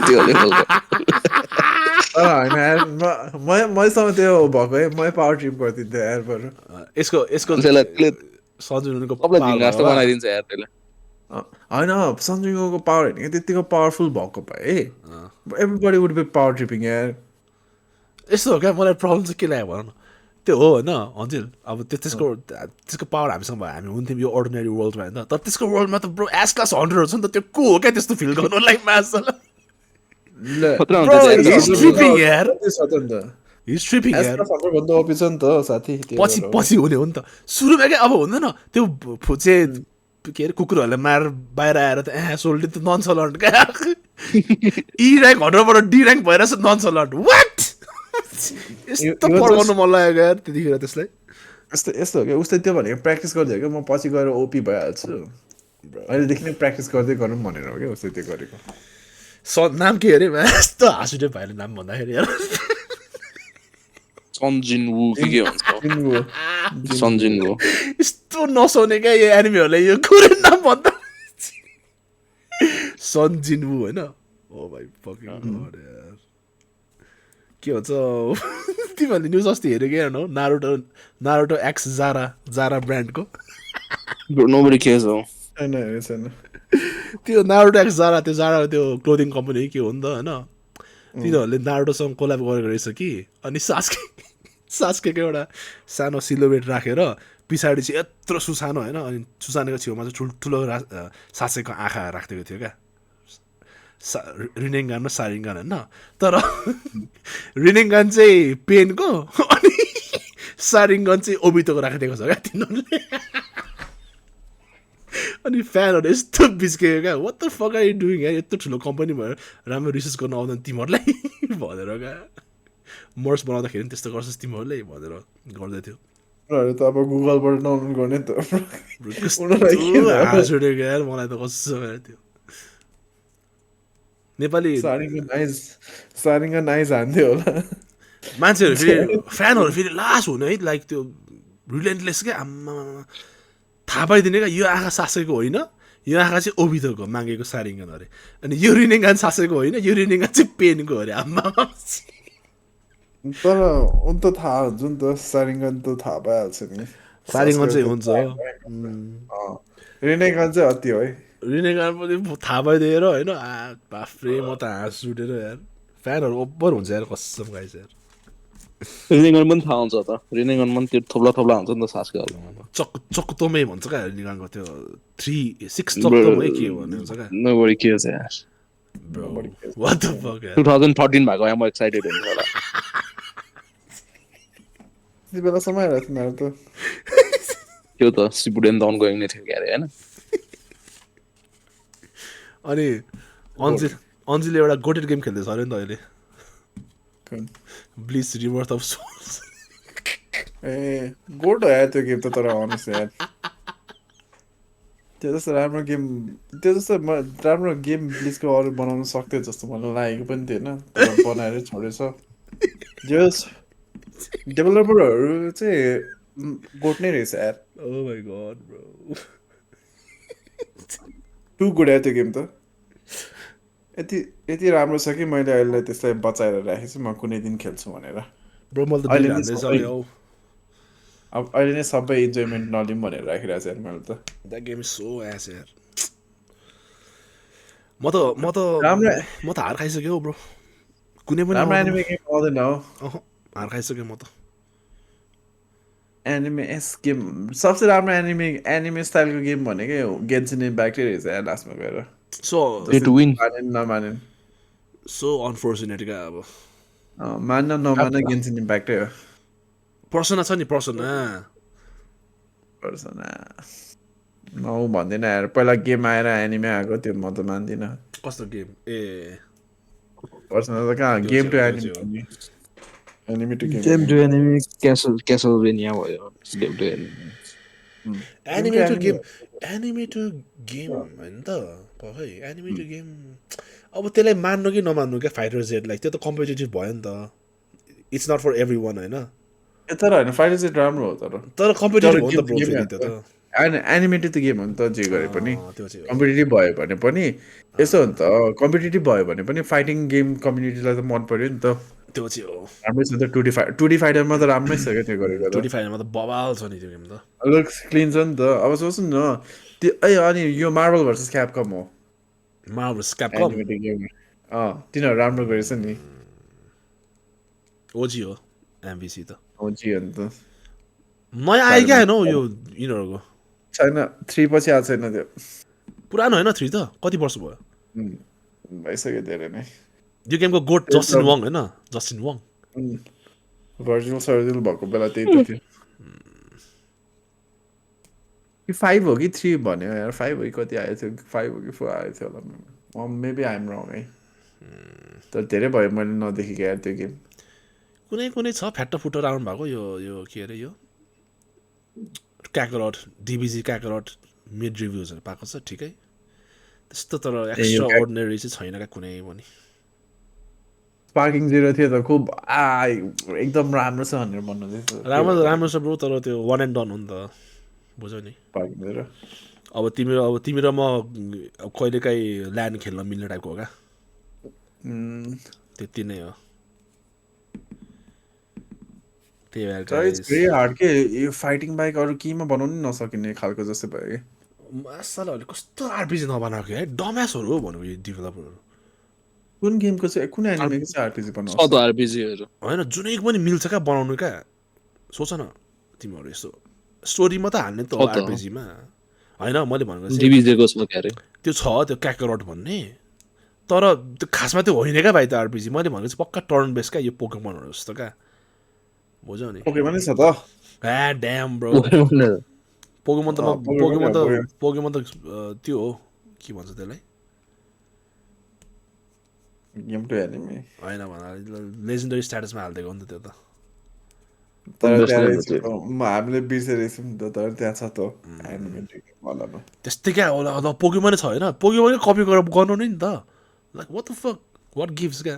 त्यो लेभलको हैन यार मैसँग त्यो भएको है मै पावर ट्रिप गर्दिन्थेँ यार बरु यसको सजिनुको जस्तो बनाइदिन्छ यार त्यसले होइन सन्जुको पावर होइन त्यतिको पावरफुल भएको भए everybody would be power tripping यार यस्तो हो क्या मलाई प्रब्लम चाहिँ के लाग्यो भन न त्यो हो होइन हजुर अब त्यसको पावर हामीसँग भयो हामी हुन्थ्यौँ यो अर्डिनेरी वर्ल्डमा होइन तर त्यसको वर्ल्डमा त ब्रो एस क्लास 100 हुन्छ नि त त्यो को हो क्या त्यस्तो फिल गर्नुलाई म्याच पछि हुने हो नि त सुरुमा क्या अब हुँदैन त्यो फुचे के अरे कुकुरहरूले मार बाहिर आएर त सोल्डी त नन सलन्ट क्या ई ऱ्याङ्क 100बाट डी ऱ्याङ्क भइरहेछ नन सलन्ट वाट यस्तो पढाउनु मन लाग्यो यार त्यतिखेर त्यसलाई यस्तो हो क्या उसले त्यो भनेको प्र्याक्टिस गर्दै हो क्या म पछि गएर ओपी भइहाल्छु अहिलेदेखि नै प्र्याक्टिस गर्दै गरौँ भनेर हो क्या उसले त्यो गरेको नाम के अरे यस्तो हाँस उठ्यो भाइले नाम भन्दाखेरि यार सन्जिन वू के भन्छ सन्जिन वू यस्तो नसोने क्या यो एनिमीहरूले यो कोरियन नाम भन्दा सन्जिन वू होइन ओ भाइ फकिङ गॉड यार के भन्छ तिमीहरूले न्युज अस्ति हेऱ्यो कि हेर्नु नारुटो एक्स जारा ब्रान्डको नोबडी केयर्स हो छैन त्यो नारुटो एक्स जारा त्यो क्लोदिङ कम्पनी के हो नि त होइन तिनीहरूले नारुटोसँग कोल्याब गरेको रहेछ कि अनि सास्केको एउटा सानो सिलोबेट राखेर पछाडि चाहिँ यत्रो सुसानो होइन अनि सुसानेको छेउमा चाहिँ ठुल्ठुलो सासेको आँखा राखिदिएको थियो क्या रिनेङ्गान र सारिङ्गान होइन तर रिनेङ्गान चाहिँ पेनको अनि सारिङ्गन चाहिँ ओबितोको राखिदिएको छ क्या तिनीहरूले अनि फ्यानहरू यस्तो बिच्केयो क्या what the fuck are you doing यार यत्रो ठुलो कम्पनी भएर राम्रो रिसर्च गर्न आउँदैन तिमीहरूलाई भनेर क्या मर्स बनाउँदाखेरि पनि त्यस्तो गर्छस् तिमीहरूले भनेर गर्दै थियो उनीहरू त अब गुगलबाट डाउनलोड गर्ने नि त हाँस उठ्यो क्या यार मलाई त कस्तो थियो नेपाली सारिङ्गा नाइज हान्थ्यो होला मान्छेहरू फेरि फ्यानहरू फेरि लास हुने है लाइक त्यो रिलेन्टलेस क्या आम्मा थाहा पाइदिने क्या यो आँखा सासेको होइन यो आँखा चाहिँ ओबितोको मागेको सारिङ्गन अरे अनि यो रिनेङ्गान सासेको होइन यो रिनेङ्गान चाहिँ पेनको अरे आम्मा तर उन त थाहा हुन्छ नि त सारिङ्गन त थाहा पाइहाल्छ नि सारिङ्गन चाहिँ हुन्छ रिनेङ्गान चाहिँ अति हो है रिनेङ्गान पनि थाहा पाइदिएर होइन बाफ्रे म त हाँस उठेर यार फ्यानहरू ओभर हुन्छ यार कसम गाइस यार रिनेङ्गन पनि थाहा हुन्छ त रिनेङ्गन पनि त्यो थोप्ला हुन्छ नि त सासको चक्तोमै भन्छ क्या रिनेङ्गानको त्यो 3-6 चक्तोमै के भन्ने हुन्छ क्या नोबडी केयर्स यार What the fuck यार 2013 भएको म एक्साइटेड हुन्छु होला त्यति बेलासम्म आएर तिनीहरू त त्यो त सिपुडेन त अनगोइङ नै थियो क्यारे होइन अनि अन्जिले एउटा गोटेड गेम खेल्दैछ अरे नि त अहिले ब्लिच रिबर्थ अफ सोल्स ए गोड हो यार त्यो गेम त तर अनेस्ट यार त्यो जस्तो राम्रो गेम ब्लिचको अरू बनाउन सक्थ्यो जस्तो मलाई लागेको पनि थिएन तर बनाएर छोडेछ जस डेभलपरहरू चाहिँ गोड नै रहेछ यार oh my god bro too good आयो त्यो गेम त यति राम्रो छ कि मैले अहिले त्यसलाई बचाएर राखेको छु म कुनै दिन खेल्छु भनेर ब्रो मैले त अब अहिले नै सबै इन्जोयमेन्ट नलिउँ भनेर राखिरहेको छु यार मैले त that game is so S यार म त हार खाइसक्यो ब्रो कुनै पनि राम्रो एनिमे गेम आउँदैन हो हार खाइसक्यो म त एनिमे गेम सबसे राम्रो एनिमे स्टाइलको गेम भनेकै गेन्सिन इम्प्याक्टै रहेछ यार लास्टमा गएर सो नमानेन सो अनफोर्चुनेट क्या अब नमान्न गेन्सिन इम्प्याक्टै हो पर्सना छ नि पर्सना नौ भन्दैन यार पहिला गेम आएर एनिमे आएको त्यो म त मान्दिनँ कस्तो गेम ए पर्सना त कहाँ game to anime anime to anime Castlevania भयो एनिमे टु गेम होइन त खै एनिमे टु गेम अब त्यसलाई मान्नु कि नमान्नु क्या फाइटर जेटलाई त्यो त कम्पिटेटिभ भयो नि त it's not for everyone होइन तर होइन फाइटर जेट राम्रो हो तर कम्पिटेटिभ हो नि त ब्रो फेरि त्यो त एनिमेटेड त गेम हो नि त जे गरे पनि कम्पिटेटिभ भयो भने पनि यसो हो नि त कम्पिटेटिभ भयो भने पनि फाइटिङ गेम कम्युनिटीलाई त मन पर्यो नि त त्यो चाहिँ हो राम्रै छ नि त 2D फाइटरमा त राम्रै छ क्या त्यो गरेको 2D फाइटरमा त बवाल छ नि त्यो गेम त लुक्स क्लिन छ नि त अब सोच्नु न त्यो अनि यो मार्बल भर्सेस क्यापकम हो मार्भल्स क्यापकम तिनीहरू राम्रो गरेछ नि ओजी हो एमबिसी त ओजी हो नि त नयाँ आयो क्या होइन यो यिनीहरूको छैन 3 पछि आएको छैन त्यो पुरानो होइन 3 त कति वर्ष भयो भइसक्यो धेरै नै यो गेमको गोट जस्टिन वङ होइन जस्टिन वङ भर्जिल सर्जिल भएको बेला त्यही त थियो कि 5 हो कि 3 भन्यो यार 5 हो कि कति आएको थियो 5 हो कि 4 आएको थियो होला मेबी आइ एम रङ है तर धेरै भयो मैले नदेखेको यार त्यो गेम कुनै कुनै छ फ्याट्ट फुट्टर आउनु भएको यो के अरे यो क्याकरट डिबिजी क्याकरट मिड रिभ्युजहरू पाएको छ ठिकै त्यस्तो तर एक्स्ट्रा अर्डिनरी चाहिँ छैन क्या कुनै पनि स्पार्किङ 0 थियो त खुब एकदम राम्रो छ भनेर भन्नुहुँदै राम्रो राम्रो छ ब्रो तर त्यो वान एन्ड डन हो नि त बुझ्यौ नि स्पार्किङ 0 अब तिमी र म कहिलेकाहीँ ल्यान्ड खेल्न मिल्ने टाइपको हो क्या त्यति नै हो त्यही भएर इट्स भेरी हार्ड के यो फाइटिङ बाइक अरू केहीमा बनाउनु नसकिने खालको जस्तै भयो कि मासालहरूले कस्तो आरपिजी नबनाएको है डम्यासहरू हो भनेको यो डेभलपरहरू कुन गेमको चाहिँ कुन एनिमेको चाहिँ आरपिजी बनाउँछ छ त आरपिजीहरू होइन जुनै पनि मिल्छ क्या बनाउनु क्या सोच न तिमीहरू यस्तो स्टोरीमा त हाल्ने त हो आरपिजीमा होइन मैले भनेको चाहिँ डिभिजेको छ क्यारे त्यो छ त्यो क्याकरट भन्ने तर त्यो खासमा त्यो होइन क्या भाइ त आरपिजी मैले भनेको चाहिँ पक्का टर्न बेस क्या यो पोकेमनहरू जस्तो क्या बुझ्यौ नि पोकेमन छ त ड्याम ब्रो पोकेमन त त्यो हो के भन्छ त्यसलाई गेम टु एनिमे होइन भन लेजेन्डरी स्ट्याटसमा हालिदिएको हो नि त त्यो त तर त्यहाँ हामीले बिर्सेरहेछौँ नि त तर त्यहाँ छ त एनिमे त्यस्तै क्या होला पोकेमनै छ होइन पोकेमनै कपी गरेर गर्नु नि त like what the fuck what gives क्या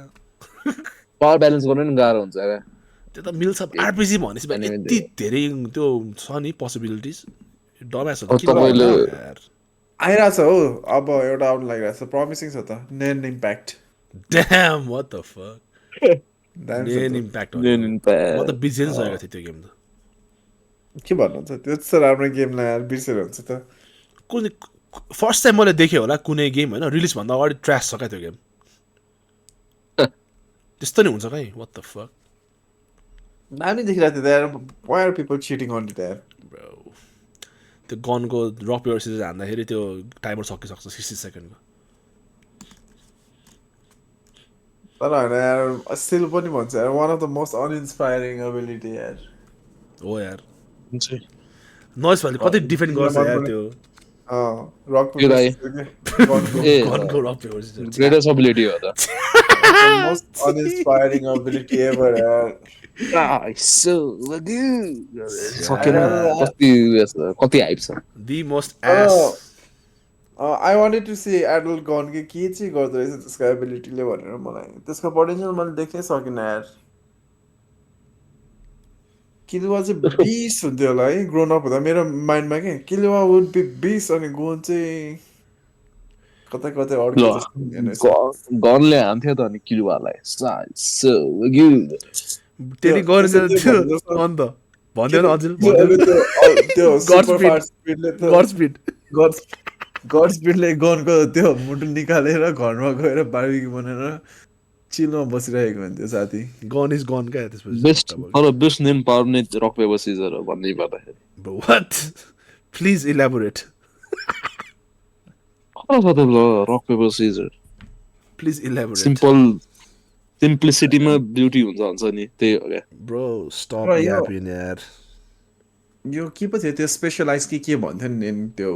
पावर ब्यालेन्स गर्नु नि गाह्रो हुन्छ क्या त्यो त मिल्छ आरपिजी भनेपछि यति धेरै त्यो छ नि पोसिबिलिटिज तपाईँले आइरहेछ हो अब एउटा आउनु लागिरहेछ प्रमिसिङ छ त Nen Impact damn what the fuck Nen Impact म त बिर्सिसकेको थिएँ त्यो गेम त के भन्नुहुन्छ त्यो त्यस्तो राम्रो गेमलाई यार बिर्सेर हुन्छ त कुनै फर्स्ट टाइम मैले देखेँ होला कुनै गेम होइन रिलिजभन्दा अगाडि ट्र्यास छ क्या त्यो गेम त्यस्तो नि हुन्छ खै व्हाट द फक दामी देखिरहेको थियो यार why are people cheating on it यार त्यो गनको रक पेपर सिजर हान्दाखेरि त्यो टाइमर सकिसक्छ 60 सेकेन्डको तर होइन यार स्टिल पनि भन्छ यार one of the most uninspiring ability यार हो यार नोइज भ्याल्यू कति डिफेन्ड गर्छ यार त्यो रक गनको rock paper scissor greatest ability हो त मोस्ट अनइन्सपायरिङ एबिलिटी एभर यार कति हाइप छ the most as I wanted to see adult gun के चाहिँ गर्दो रहेछ त्यसको एबिलिटीले भनेर मलाई त्यसको पोटेन्सियल मैले देख्नै सकिनँ यार किलुवा चाहिँ 20 हुन्थ्यो होला है ग्रोन अप हुँदा मेरो माइन्डमा के किलुवा वुड बी 20 अनि गोन चाहिँ कतै कतै गनले हान्थ्यो त अनि किलुवालाई त्यति गरिदिन्थ्यो अन्त भन्दैन अझै गड स्पिडले गनको त्यो मुटु निकालेर घरमा गएर बार्बिक्यु बनाएर चिलमा बसिरहेको हुन्थ्यो साथी गन इज गन क्या त्यसपछि बेस्ट तर बेस्ट नेम पावर नै रक पेपर सिजर हो भन्ने पर्दाखेरि what please elaborate rock paper scissor please elaborate सिम्प्लिसिटीमा ब्युटी हुन्छ नि त्यही हो क्या ब्रो स्टप यापिङ यार यो के पो थियो त्यो स्पेशलाइज के भन्थ्यो नि त्यो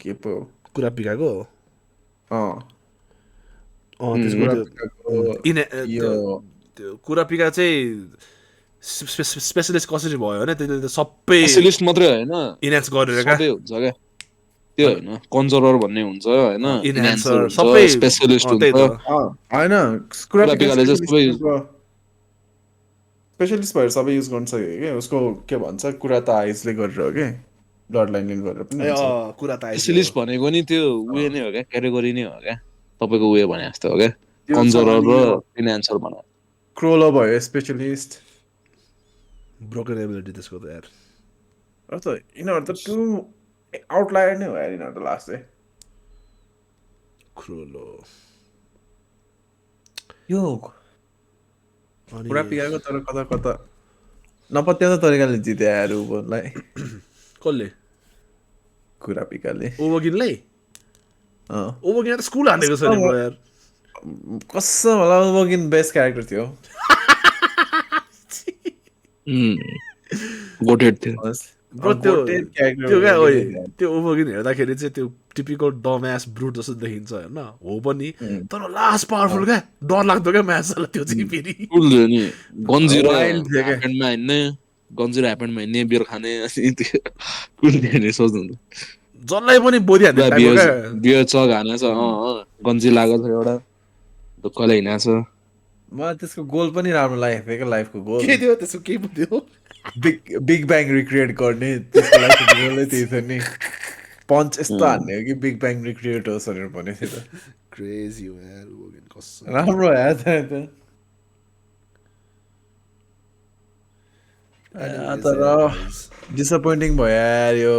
के पो कुरा पिकाको त्यो कुरा पिका चाहिँ स्पेशलिस्ट कसरी भयो भने त्यसले त सबै स्पेशलिस्ट मात्रै होइन इन्हान्स गरेर क्या हुन्छ क्या त्यो होइन कन्जरर भन्ने हुन्छ होइन इन्हान्सर सबै स्पेशलिस्ट हुन्छ हैन कुरा पिकाले चाहिँ सबै स्पेशलिस्ट भएर सबै युज गर्न सक्यो के उसको के भन्छ कुरा त आइजले गरेर हो के ब्लड लाइन गरेर पनि कुरा त स्पेशलिस्ट भनेको नि त्यो उयो नै हो क्या क्याटेगोरी नै हो क्या तपाईको उयो भने जस्तो हो क्या कन्जरर र इन्हान्सर भने क्रोलो भयो स्पेशलिस्ट ब्रोकन एबिलिटी त्यसको त यार त यिनीहरू त टु आउटलायर नै हो यार यिनीहरू त लास्ट चाहिँ क्रोलो यो कुरा पिकाको तर कता कता नपत्याउँदो तरिकाले जिते यार उबोलाई कसले कुरा पिकाले ओबोगिनलाई ओबोगिन त स्कुल हानेको छ नि ब्रो यार कसम होला ओबोगिन बेस्ट क्यारेक्टर थियो गोटेड थियो ब्रो त्यो Goated character त्यो क्या ओइ really त्यो ओभरगिन हेर्दाखेरि चाहिँ त्यो टिपिकल डम्यास ब्रुट जस्तो देखिन्छ होइन हो पनि तर लास्ट पावरफुल क्या डर लाग्दो क्या म्याचलाई त्यो चाहिँ फेरि कुल नि गन्जिरो Wild थियो क्या। ह्यापेन्डमा हिँड्ने गन्जिरो ह्यापेन्डमा हिँड्ने बियर खाने अनि त्यो कुल थियो नि सोच्नु जसलाई पनि बोधिहाल्ने टाइपको क्या बियर चग हानेछ गन्जी लागेको छ एउटा ढुक्कले हिँडेको छ मलाई त्यसको गोल पनि राम्रो लागेको थियो क्या लाइफको गोल के थियो त्यसो केही पो थियो बिग ब्याङ रिक्रिएट गर्ने त्यसको लागि गोलै त्यही थियो नि पञ्च यस्तो हान्ने हो कि बिग ब्याङ रिक्रिएट होस् भनेर भनेको थियो त क्रेजी हो यार ओभरगिन कसम राम्रो आयो त तर डिसपोइन्टिङ भयो यार यो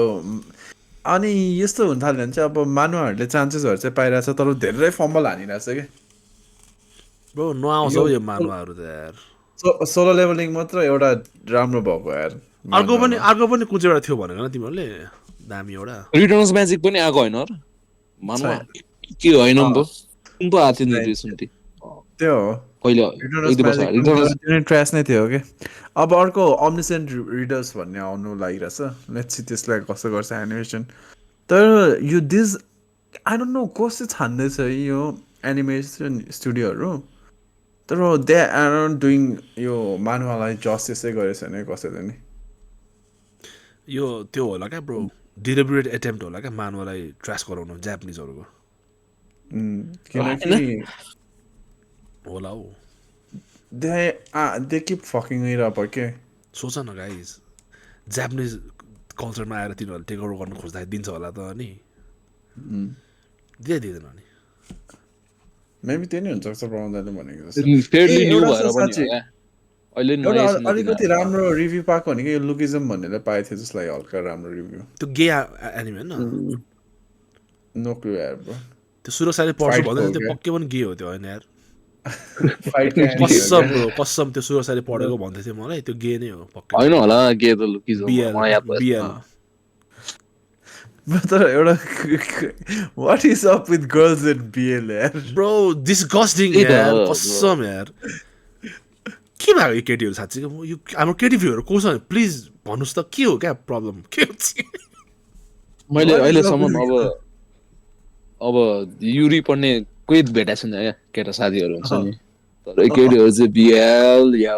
अनि यस्तो हुन थाल्यो भने चाहिँ अब मानुहरूले चान्सेसहरू चाहिँ पाइरहेछ तर धेरै फम्बल हानिरहेछ कि ब्रो नआउँछ हौ यो मानुवाहरू त यार सोलो लेभलिङ मात्र एउटा राम्रो भएको यार अर्को पनि कुन चाहिँ एउटा थियो भनेको न तिमीहरूले दामी एउटा रिटर्न्स म्याजिक पनि आएको होइन र मानु के होइन नि त कुन पो आएको थियो नि रिसेन्टली त्यो हो कहिले ट्र्यास नै थियो कि अब अर्को अम्निसेन्ट रिडर्स भन्ने आउनु लागिरहेछ लेट्स सी त्यसलाई कसो गर्छ एनिमेसन तर यो दिस आई डोन्ट नो कसले छान्दैछ यो एनिमेसन स्टुडियोहरू तर दे आर डुइङ यो मानुवालाई जस्टिसै गरेछ नि कसैले नि यो त्यो होला क्या ब्रो डिलिबरेट एटेम्प्ट होला क्या मानुवालाई ट्र्यास गराउनु जापानिजहरूको किनकि होला हौ they keep fucking it up के सोच न गाइज जापानिज कल्चरमा आएर तिनीहरूले टेक ओभर गर्नु खोज्दाखेरि दिन्छ होला त अनि दिँदैन अनि मेबी त्यही नै हुनसक्छ प्रबन्धले भनेको फेयरली न्यू भएर पनि हो क्या अहिले नयाँ अलिकति राम्रो रिभ्यू पाएको भनेको यो लुकिजम भन्नेले पाएको थियो जसलाई हल्का राम्रो रिभ्यू त्यो गे एनिमे होइन नो क्लु यार ब्रो त्यो सुरक्षाले पढ्छु Fight भन्दैन हो त्यो क्या? पक्कै पनि गे हो त्यो होइन यार फाइट कसम ब्रो कसम त्यो सुरक्षाले पढेको भन्दै थियो मलाई त्यो गे नै हो पक्कै होइन होला के त लुकिज मलाई याद भयो बिएल तर एउटा what is up with girls in BL यार ब्रो डिस्गस्टिङ त्यही त यार हो, कसम यार के भएको यो केटीहरू साँच्चीको यो हाम्रो केटी भ्यूहरू को छ प्लिज भन्नुहोस् त के हो क्या प्रब्लम के हो मैले अहिलेसम्म अब युरी पढ्ने कोही भेटाएको छैन क्या केटा साथीहरू हुन्छ नि तर केटीहरू चाहिँ बिएल या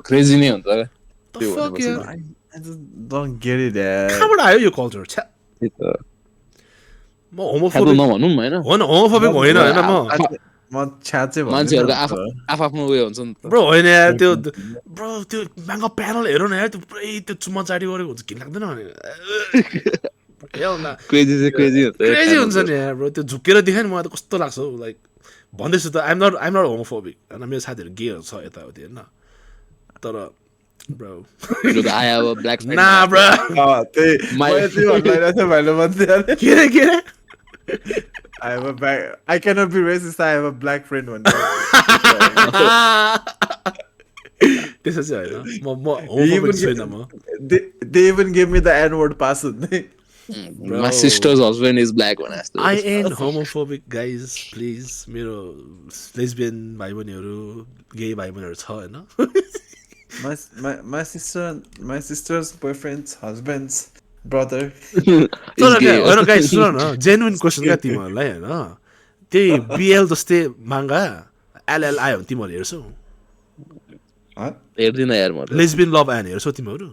क्रेजी नै हुन्छ क्या The fuck, यार? I just don't get it यार कहाँबाट आयो यो कल्चर छ्या म होमोफोबिक नभनौँ होइन होइन होमोफोबिक होइन होइन म छ्याचे मान्छेहरूको आफ्नो उयो हुन्छ नि त ब्रो होइन यार त्यो ब्रो त्यो म्याङ्गो प्यानल हेरौँ न यार त्यो पुरै त्यो चुम्मा चाटी गरेको हुन्छ घिन लाग्दैन भने क्रेजी हुन्छ नि यार ब्रो त्यो झुकेर देखायो नि मलाई त कस्तो लाग्छ हौ लाइक भन्दैछु त आइम नट होमोफोबिक होइन मेरो साथीहरू गेहरू छ यताउति होइन तर ब्रो ना ब्रो के रे I cannot be racist. I have a black friend one day. त्यसो चाहिँ होइन म होमोफोबिक छैन म They even gave me the N-word pass. My sister's husband is black one. I ain't homophobic guys please मेरो lesbian भाइ बहिनीहरू गे भाइ बहिनीहरू छ होइन My sister's boyfriend's husband's brother. तर गाइस सुन न जेन्युन क्वेसन क्या तिमीहरूलाई होइन त्यही बिएल जस्तै माङ्गा एलएल आयो भने तिमीहरू हेर्छौ हेर्दिन यार म लेस्बियन लभ एन्ड हेर्छौ तिमीहरू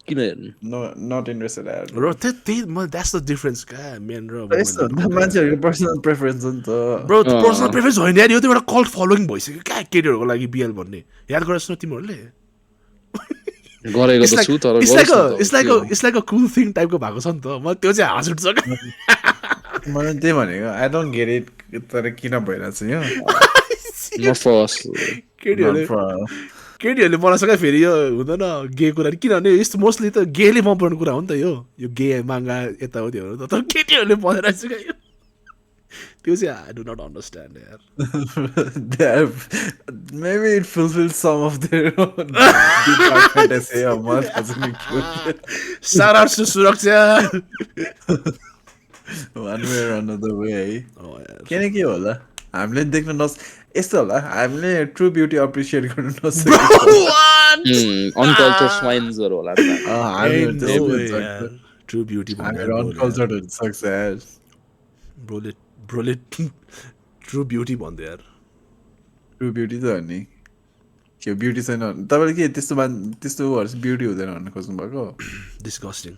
किन हेर्नु No, not interested. र त्यही म द्याट्स द डिफरेन्स क्या मेन र मान्छेहरूको पर्सनल प्रेफरेन्स हो नि त ब्रो पर्सनल प्रेफरेन्स होइन यार यो त एउटा कल्ट फलोइङ भइसक्यो क्या केटीहरूको लागि बिएल भन्ने याद गरेछ न तिमीहरूले गरेको त छु तर it's like a Kul thing टाइपको भएको छ नि त म त्यो चाहिँ हाँस उठ्छ क्या मैले त्यही भनेको आई डोन्ट गेट इट तर किन भइरहेछ यो केटीहरूले बनाउँछ क्या फेरि यो हुँदैन गे कुरा किनभने यस्तो मोस्टली त गेले मन पर्ने कुरा हो नि त यो गे माङ्गा यताउतिहरू त तर केटीहरूले बनाइरहेको छ क्या यो त्यो चाहिँ आई डु नट अन्डरस्ट्यान्ड यार maybe it fulfills some of their own deep fantasy or what hasn't it cute? Shout out to सुरक्षा One way or another way. यार किन के होला हामीले देख्न यस्तो होला हामीले ट्रु ब्युटी अप्रिसिएट गर्न नसकेको अनकल्चर स्वाइन्सहरू होला नि त। हामीहरू Ain't त्यस्तै no way, हुन्छ यार. True beauty भन्ने हामीहरू अनकल्चर्ड हुन सक्छ यार ब्रोले ट्रु ब्युटी भन्दै यार. ट्रु ब्युटी त हो नि के ब्युटी छैन तपाईँले के त्यस्तो ब्युटी हुँदैन भन्न खोज्नु भएको Disgusting.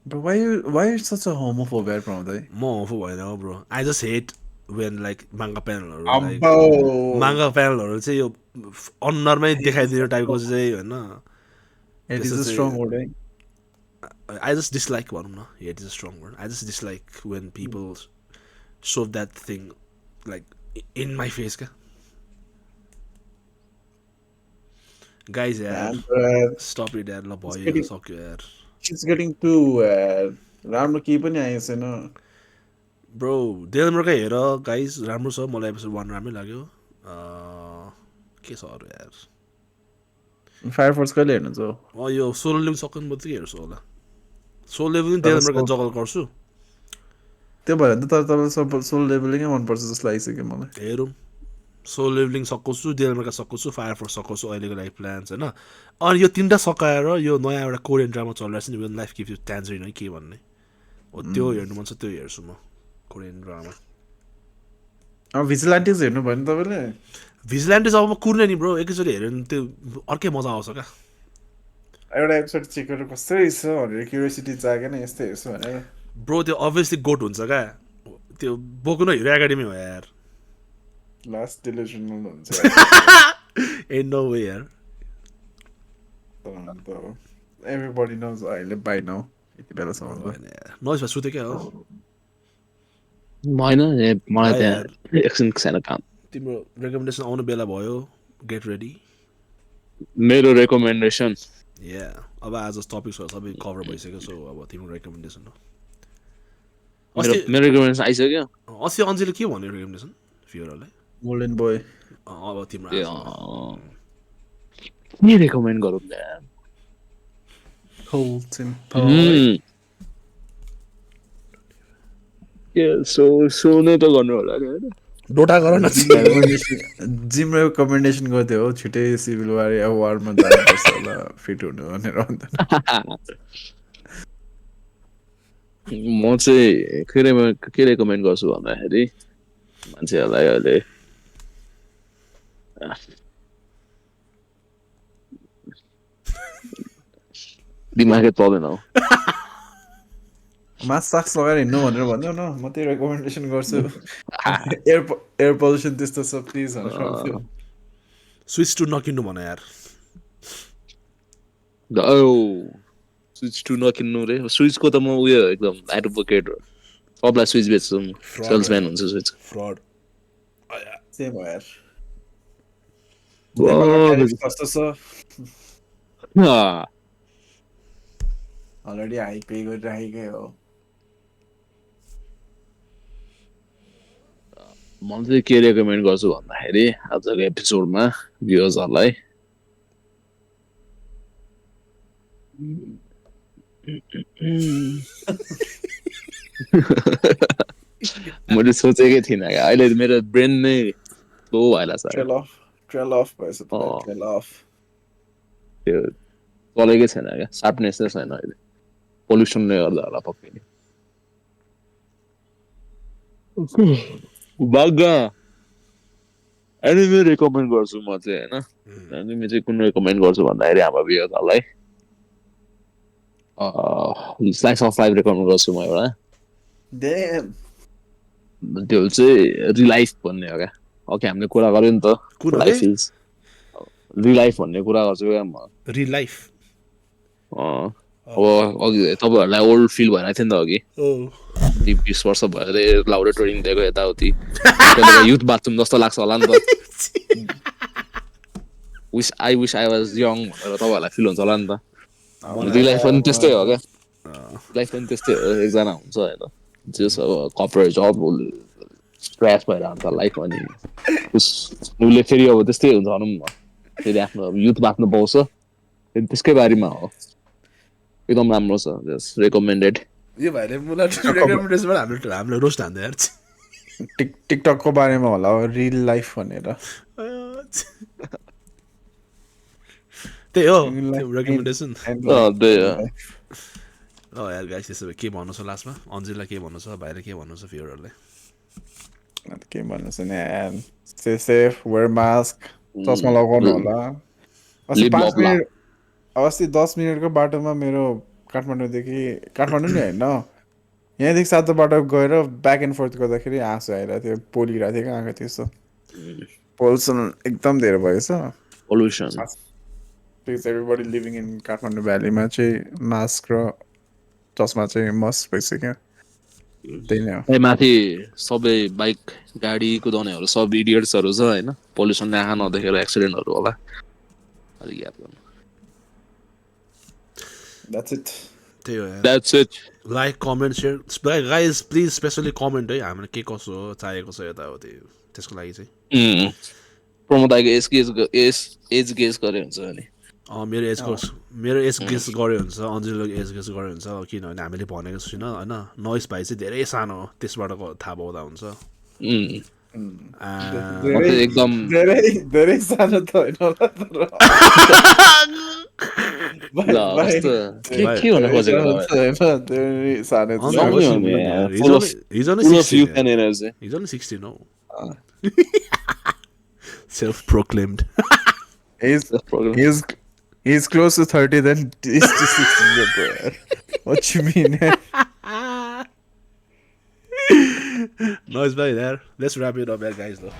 Why such a homophobe यार प्रमोद म होमोफोब होइन हो bro. I just hate when like manga panelहरू like अम्बो manga panelहरू चाहिँ यो अनुहारमै देखाइदिने टाइपको चाहिँ होइन. It is a strong word है I just dislike भनौँ न. Hate is a strong word. I just dislike when people shove that thing like in my face क्या. Guys यार stop it यार ल भयो सक्यो यार. इट्स गेटिङ टु राम्रो केही पनि आएको छैन ब्रो डेलमरका हेर गाइज राम्रो छ मलाई एपिसोड 1 राम्रै लाग्यो. के छ अरू यार फायर फोर्स कहिले हेर्नुहुन्छ यो सोलो लेभल सक्नु मात्रै हेर्छु होला. सोलो लेभल डेलमरका जगल गर्छु त्यो भएर त तर तपाईँ सोलो लेभलिङै मनपर्छ जस्तो लागिसक्यो मलाई हेरौँ. सोलो लेभलिङ सकाउँछु डेलमरका सकाउँछु फायर फोर्स सकाउँछु अहिलेको लागि प्लान्स होइन. अनि यो तिनवटा सकाएर यो नयाँ एउटा कोरियन ड्रामा चलिरहेको छ नि वेन लाइफ गिभ यु ट्यान्जरिन है के भन्ने हो त्यो हेर्नु मन छ त्यो हेर्छु म कोरियन ड्रामा. भिजिलान्टिज हेर्नु भयो नि तपाईँले भिजिल्यान्टिज अब म कुर्ने नि ब्रो एकैचोटि हेऱ्यो भने त्यो अर्कै मजा आउँछ क्या. एउटा एपिसोड चेक गरेर कस्तै छ भनेर क्युरियोसिटी जागेन यस्तै हेर्छु भनेर ब्रो त्यो अभियसली गोट हुन्छ क्या. त्यो बोकु न हिरो एकाडेमी हो यार. लास्ट डिलिजनल हुन्छ ए नो वे यार. एभ्रीबडी नोज अहिले बाई नाउ यति बेलासम्म नोइज भए सुते क्या हो. होइन मलाई त्यहाँ एकछिन सानो काम. तिम्रो रेकमेन्डेसन आउनु बेला भयो. Get ready. मेरो रेकमेन्डेसन या अब आज टपिक्सहरू सबै कभर भइसक्यो सो अब तिम्रो रेकमेन्डेसन हो. मेरो रेकमेन्डेसन आइसक्यो. अस्ति अञ्जली के भन्यो रेकमेन्डेसन फियरहरूलाई गोल्डन बोय अब तिम्रो के रेकमेन्ड गरौँ यार. सोने त गर्नु होला नि होइन. डोटा गर न. जिम रेकमेन्डेसन गर्थ्यो हो छिटै सिभिल वारमा जानुपर्छ होला फिट हुनु भनेर म चाहिँ के रेकमेन्ड गर्छु भन्दाखेरि मान्छेहरूलाई अहिले दिमागै चल्दैन हौ. मास्क साक्स लगाएर हिँड्नु भनेर भन्यो न म त्यही रेकमेन्डेसन गर्छु. एयर पल्युसन त्यस्तो छ प्लिज भनेर स्विच टु नकिन्नु भन यार. स्विच टु नकिन्नु रे. स्विचको त म उयो एकदम एडभोकेट हो. सबलाई स्विच बेच्छु सेल्सम्यान हुन्छ स्विच. फ्रड सेम हो यार. कस्तो छ अलरेडी हाई पे गरिराखेकै हो. म चाहिँ के रेकमेन्ड गर्छु भन्दाखेरि आजको एपिसोडमा भ्युअर्सहरूलाई मैले सोचेकै थिइनँ क्या. अहिले मेरो ब्रेन नै स्लो भइरहेछ. ट्रेल अफ भएछ ट्रेल अफ त्यो चलेकै छैन क्या. सार्पनेस नै छैन अहिले. पोल्युसनले गर्दा होला पक्कै नि. बागा एनिमे रेकमेन्ड गर्छु म चाहिँ होइन. एनिमे चाहिँ कुन रेकमेन्ड गर्छु भन्दाखेरि हाम्रो भ्युअर्सहरूलाई स्लाइस अफ लाइफ रेकमेन्ड गर्छु म एउटा. त्यो चाहिँ रिलाइफ भन्ने हो क्या. ओके हामीले कुरा गर्यो नि त लाइफ इज रिलाइफ भन्ने कुरा गर्छु क्या म. रिलाइफ अब अघि तपाईँहरूलाई ओल्ड फिल भइरहेको थियो नि त अघि 20 वर्ष भएर लाउडे ट्रेनिङ दिएको यताउति युथ बाथरुम जस्तो लाग्छ होला नि त. I wish I was young भनेर तपाईँहरूलाई फिल हुन्छ होला नि त. रिलाइफ पनि त्यस्तै हो क्या. लाइफ पनि त्यस्तै हो. एकजना हुन्छ होइन जस अब कर्पोरेट जब स्ट्रेस भएर हुन्छ लाइफ. अनि उसले फेरि अब त्यस्तै हुन्छ भनौँ न फेरि आफ्नो युथ बाँच्नु पाउँछ. त्यसकै बारेमा हो. एकदम राम्रो छ. Just recommended. यो भाइले मलाई रेकमेन्डेसनबाट हामीले रोस्ट हान्दै यार. टिकटकको बारेमा होला रियल लाइफ भनेर त्यही हो You like recommendation and like त्यही हो। ल यार गाइस त्यसो भए के भन्नु छ लास्टमा अन्जिललाई के भन्नु छ भाइले के भन्नु छ भ्युअरहरूलाई के भन्नु छ नि stay safe, wear mask, चस्मा लगाउनु होला। अस्ति Lip 5 gloss मिनट अस्ति 10 मिनटको बाटोमा मेरो काठमाडौँ नि होइन यहाँदेखि सातो बाटो गएर ब्याक एन्ड फोर्थ गर्दाखेरि आँसु आइरहेको थियो पोलिरहेको थियो क्या आँखा त्यस्तो पोल्युसन एकदम धेरै भएछ pollution please everybody living in Kathmandu भ्यालीमा चाहिँ मास्क र चस्मा चाहिँ मस्ट भइसक्यो त्यही नै हो। माथि सबै बाइक गाडी कुदाउनेहरू सब इडियट्सहरू छ होइन पोल्युसनले आँखा नदेखेर एक्सिडेन्टहरू होला अलिक याद गर्नु। That's it. त्यही हो यार That's it. Like comment share guys please specially comment है हामीलाई के कसो हो चाहिएको छ यताउति त्यसको लागि चाहिँ प्रमोद दाइको एज गेस गरे हुन्छ अनि मेरो एज गेस गऱ्यो हुन्छ अन्जिलो एज गेस गऱ्यो हुन्छ किनभने हामीले भनेको छैन होइन नोइस भाइ चाहिँ धेरै सानो हो त्यसबाट थाहा पाउँदा हुन्छ एकदम धेरै सानो त होइन होला तर के हुन खोजेको He's only 16 no self-proclaimed he's close to 30 then he's to 16 bro. What you mean? Nice bye there. Let's wrap it up there guys though.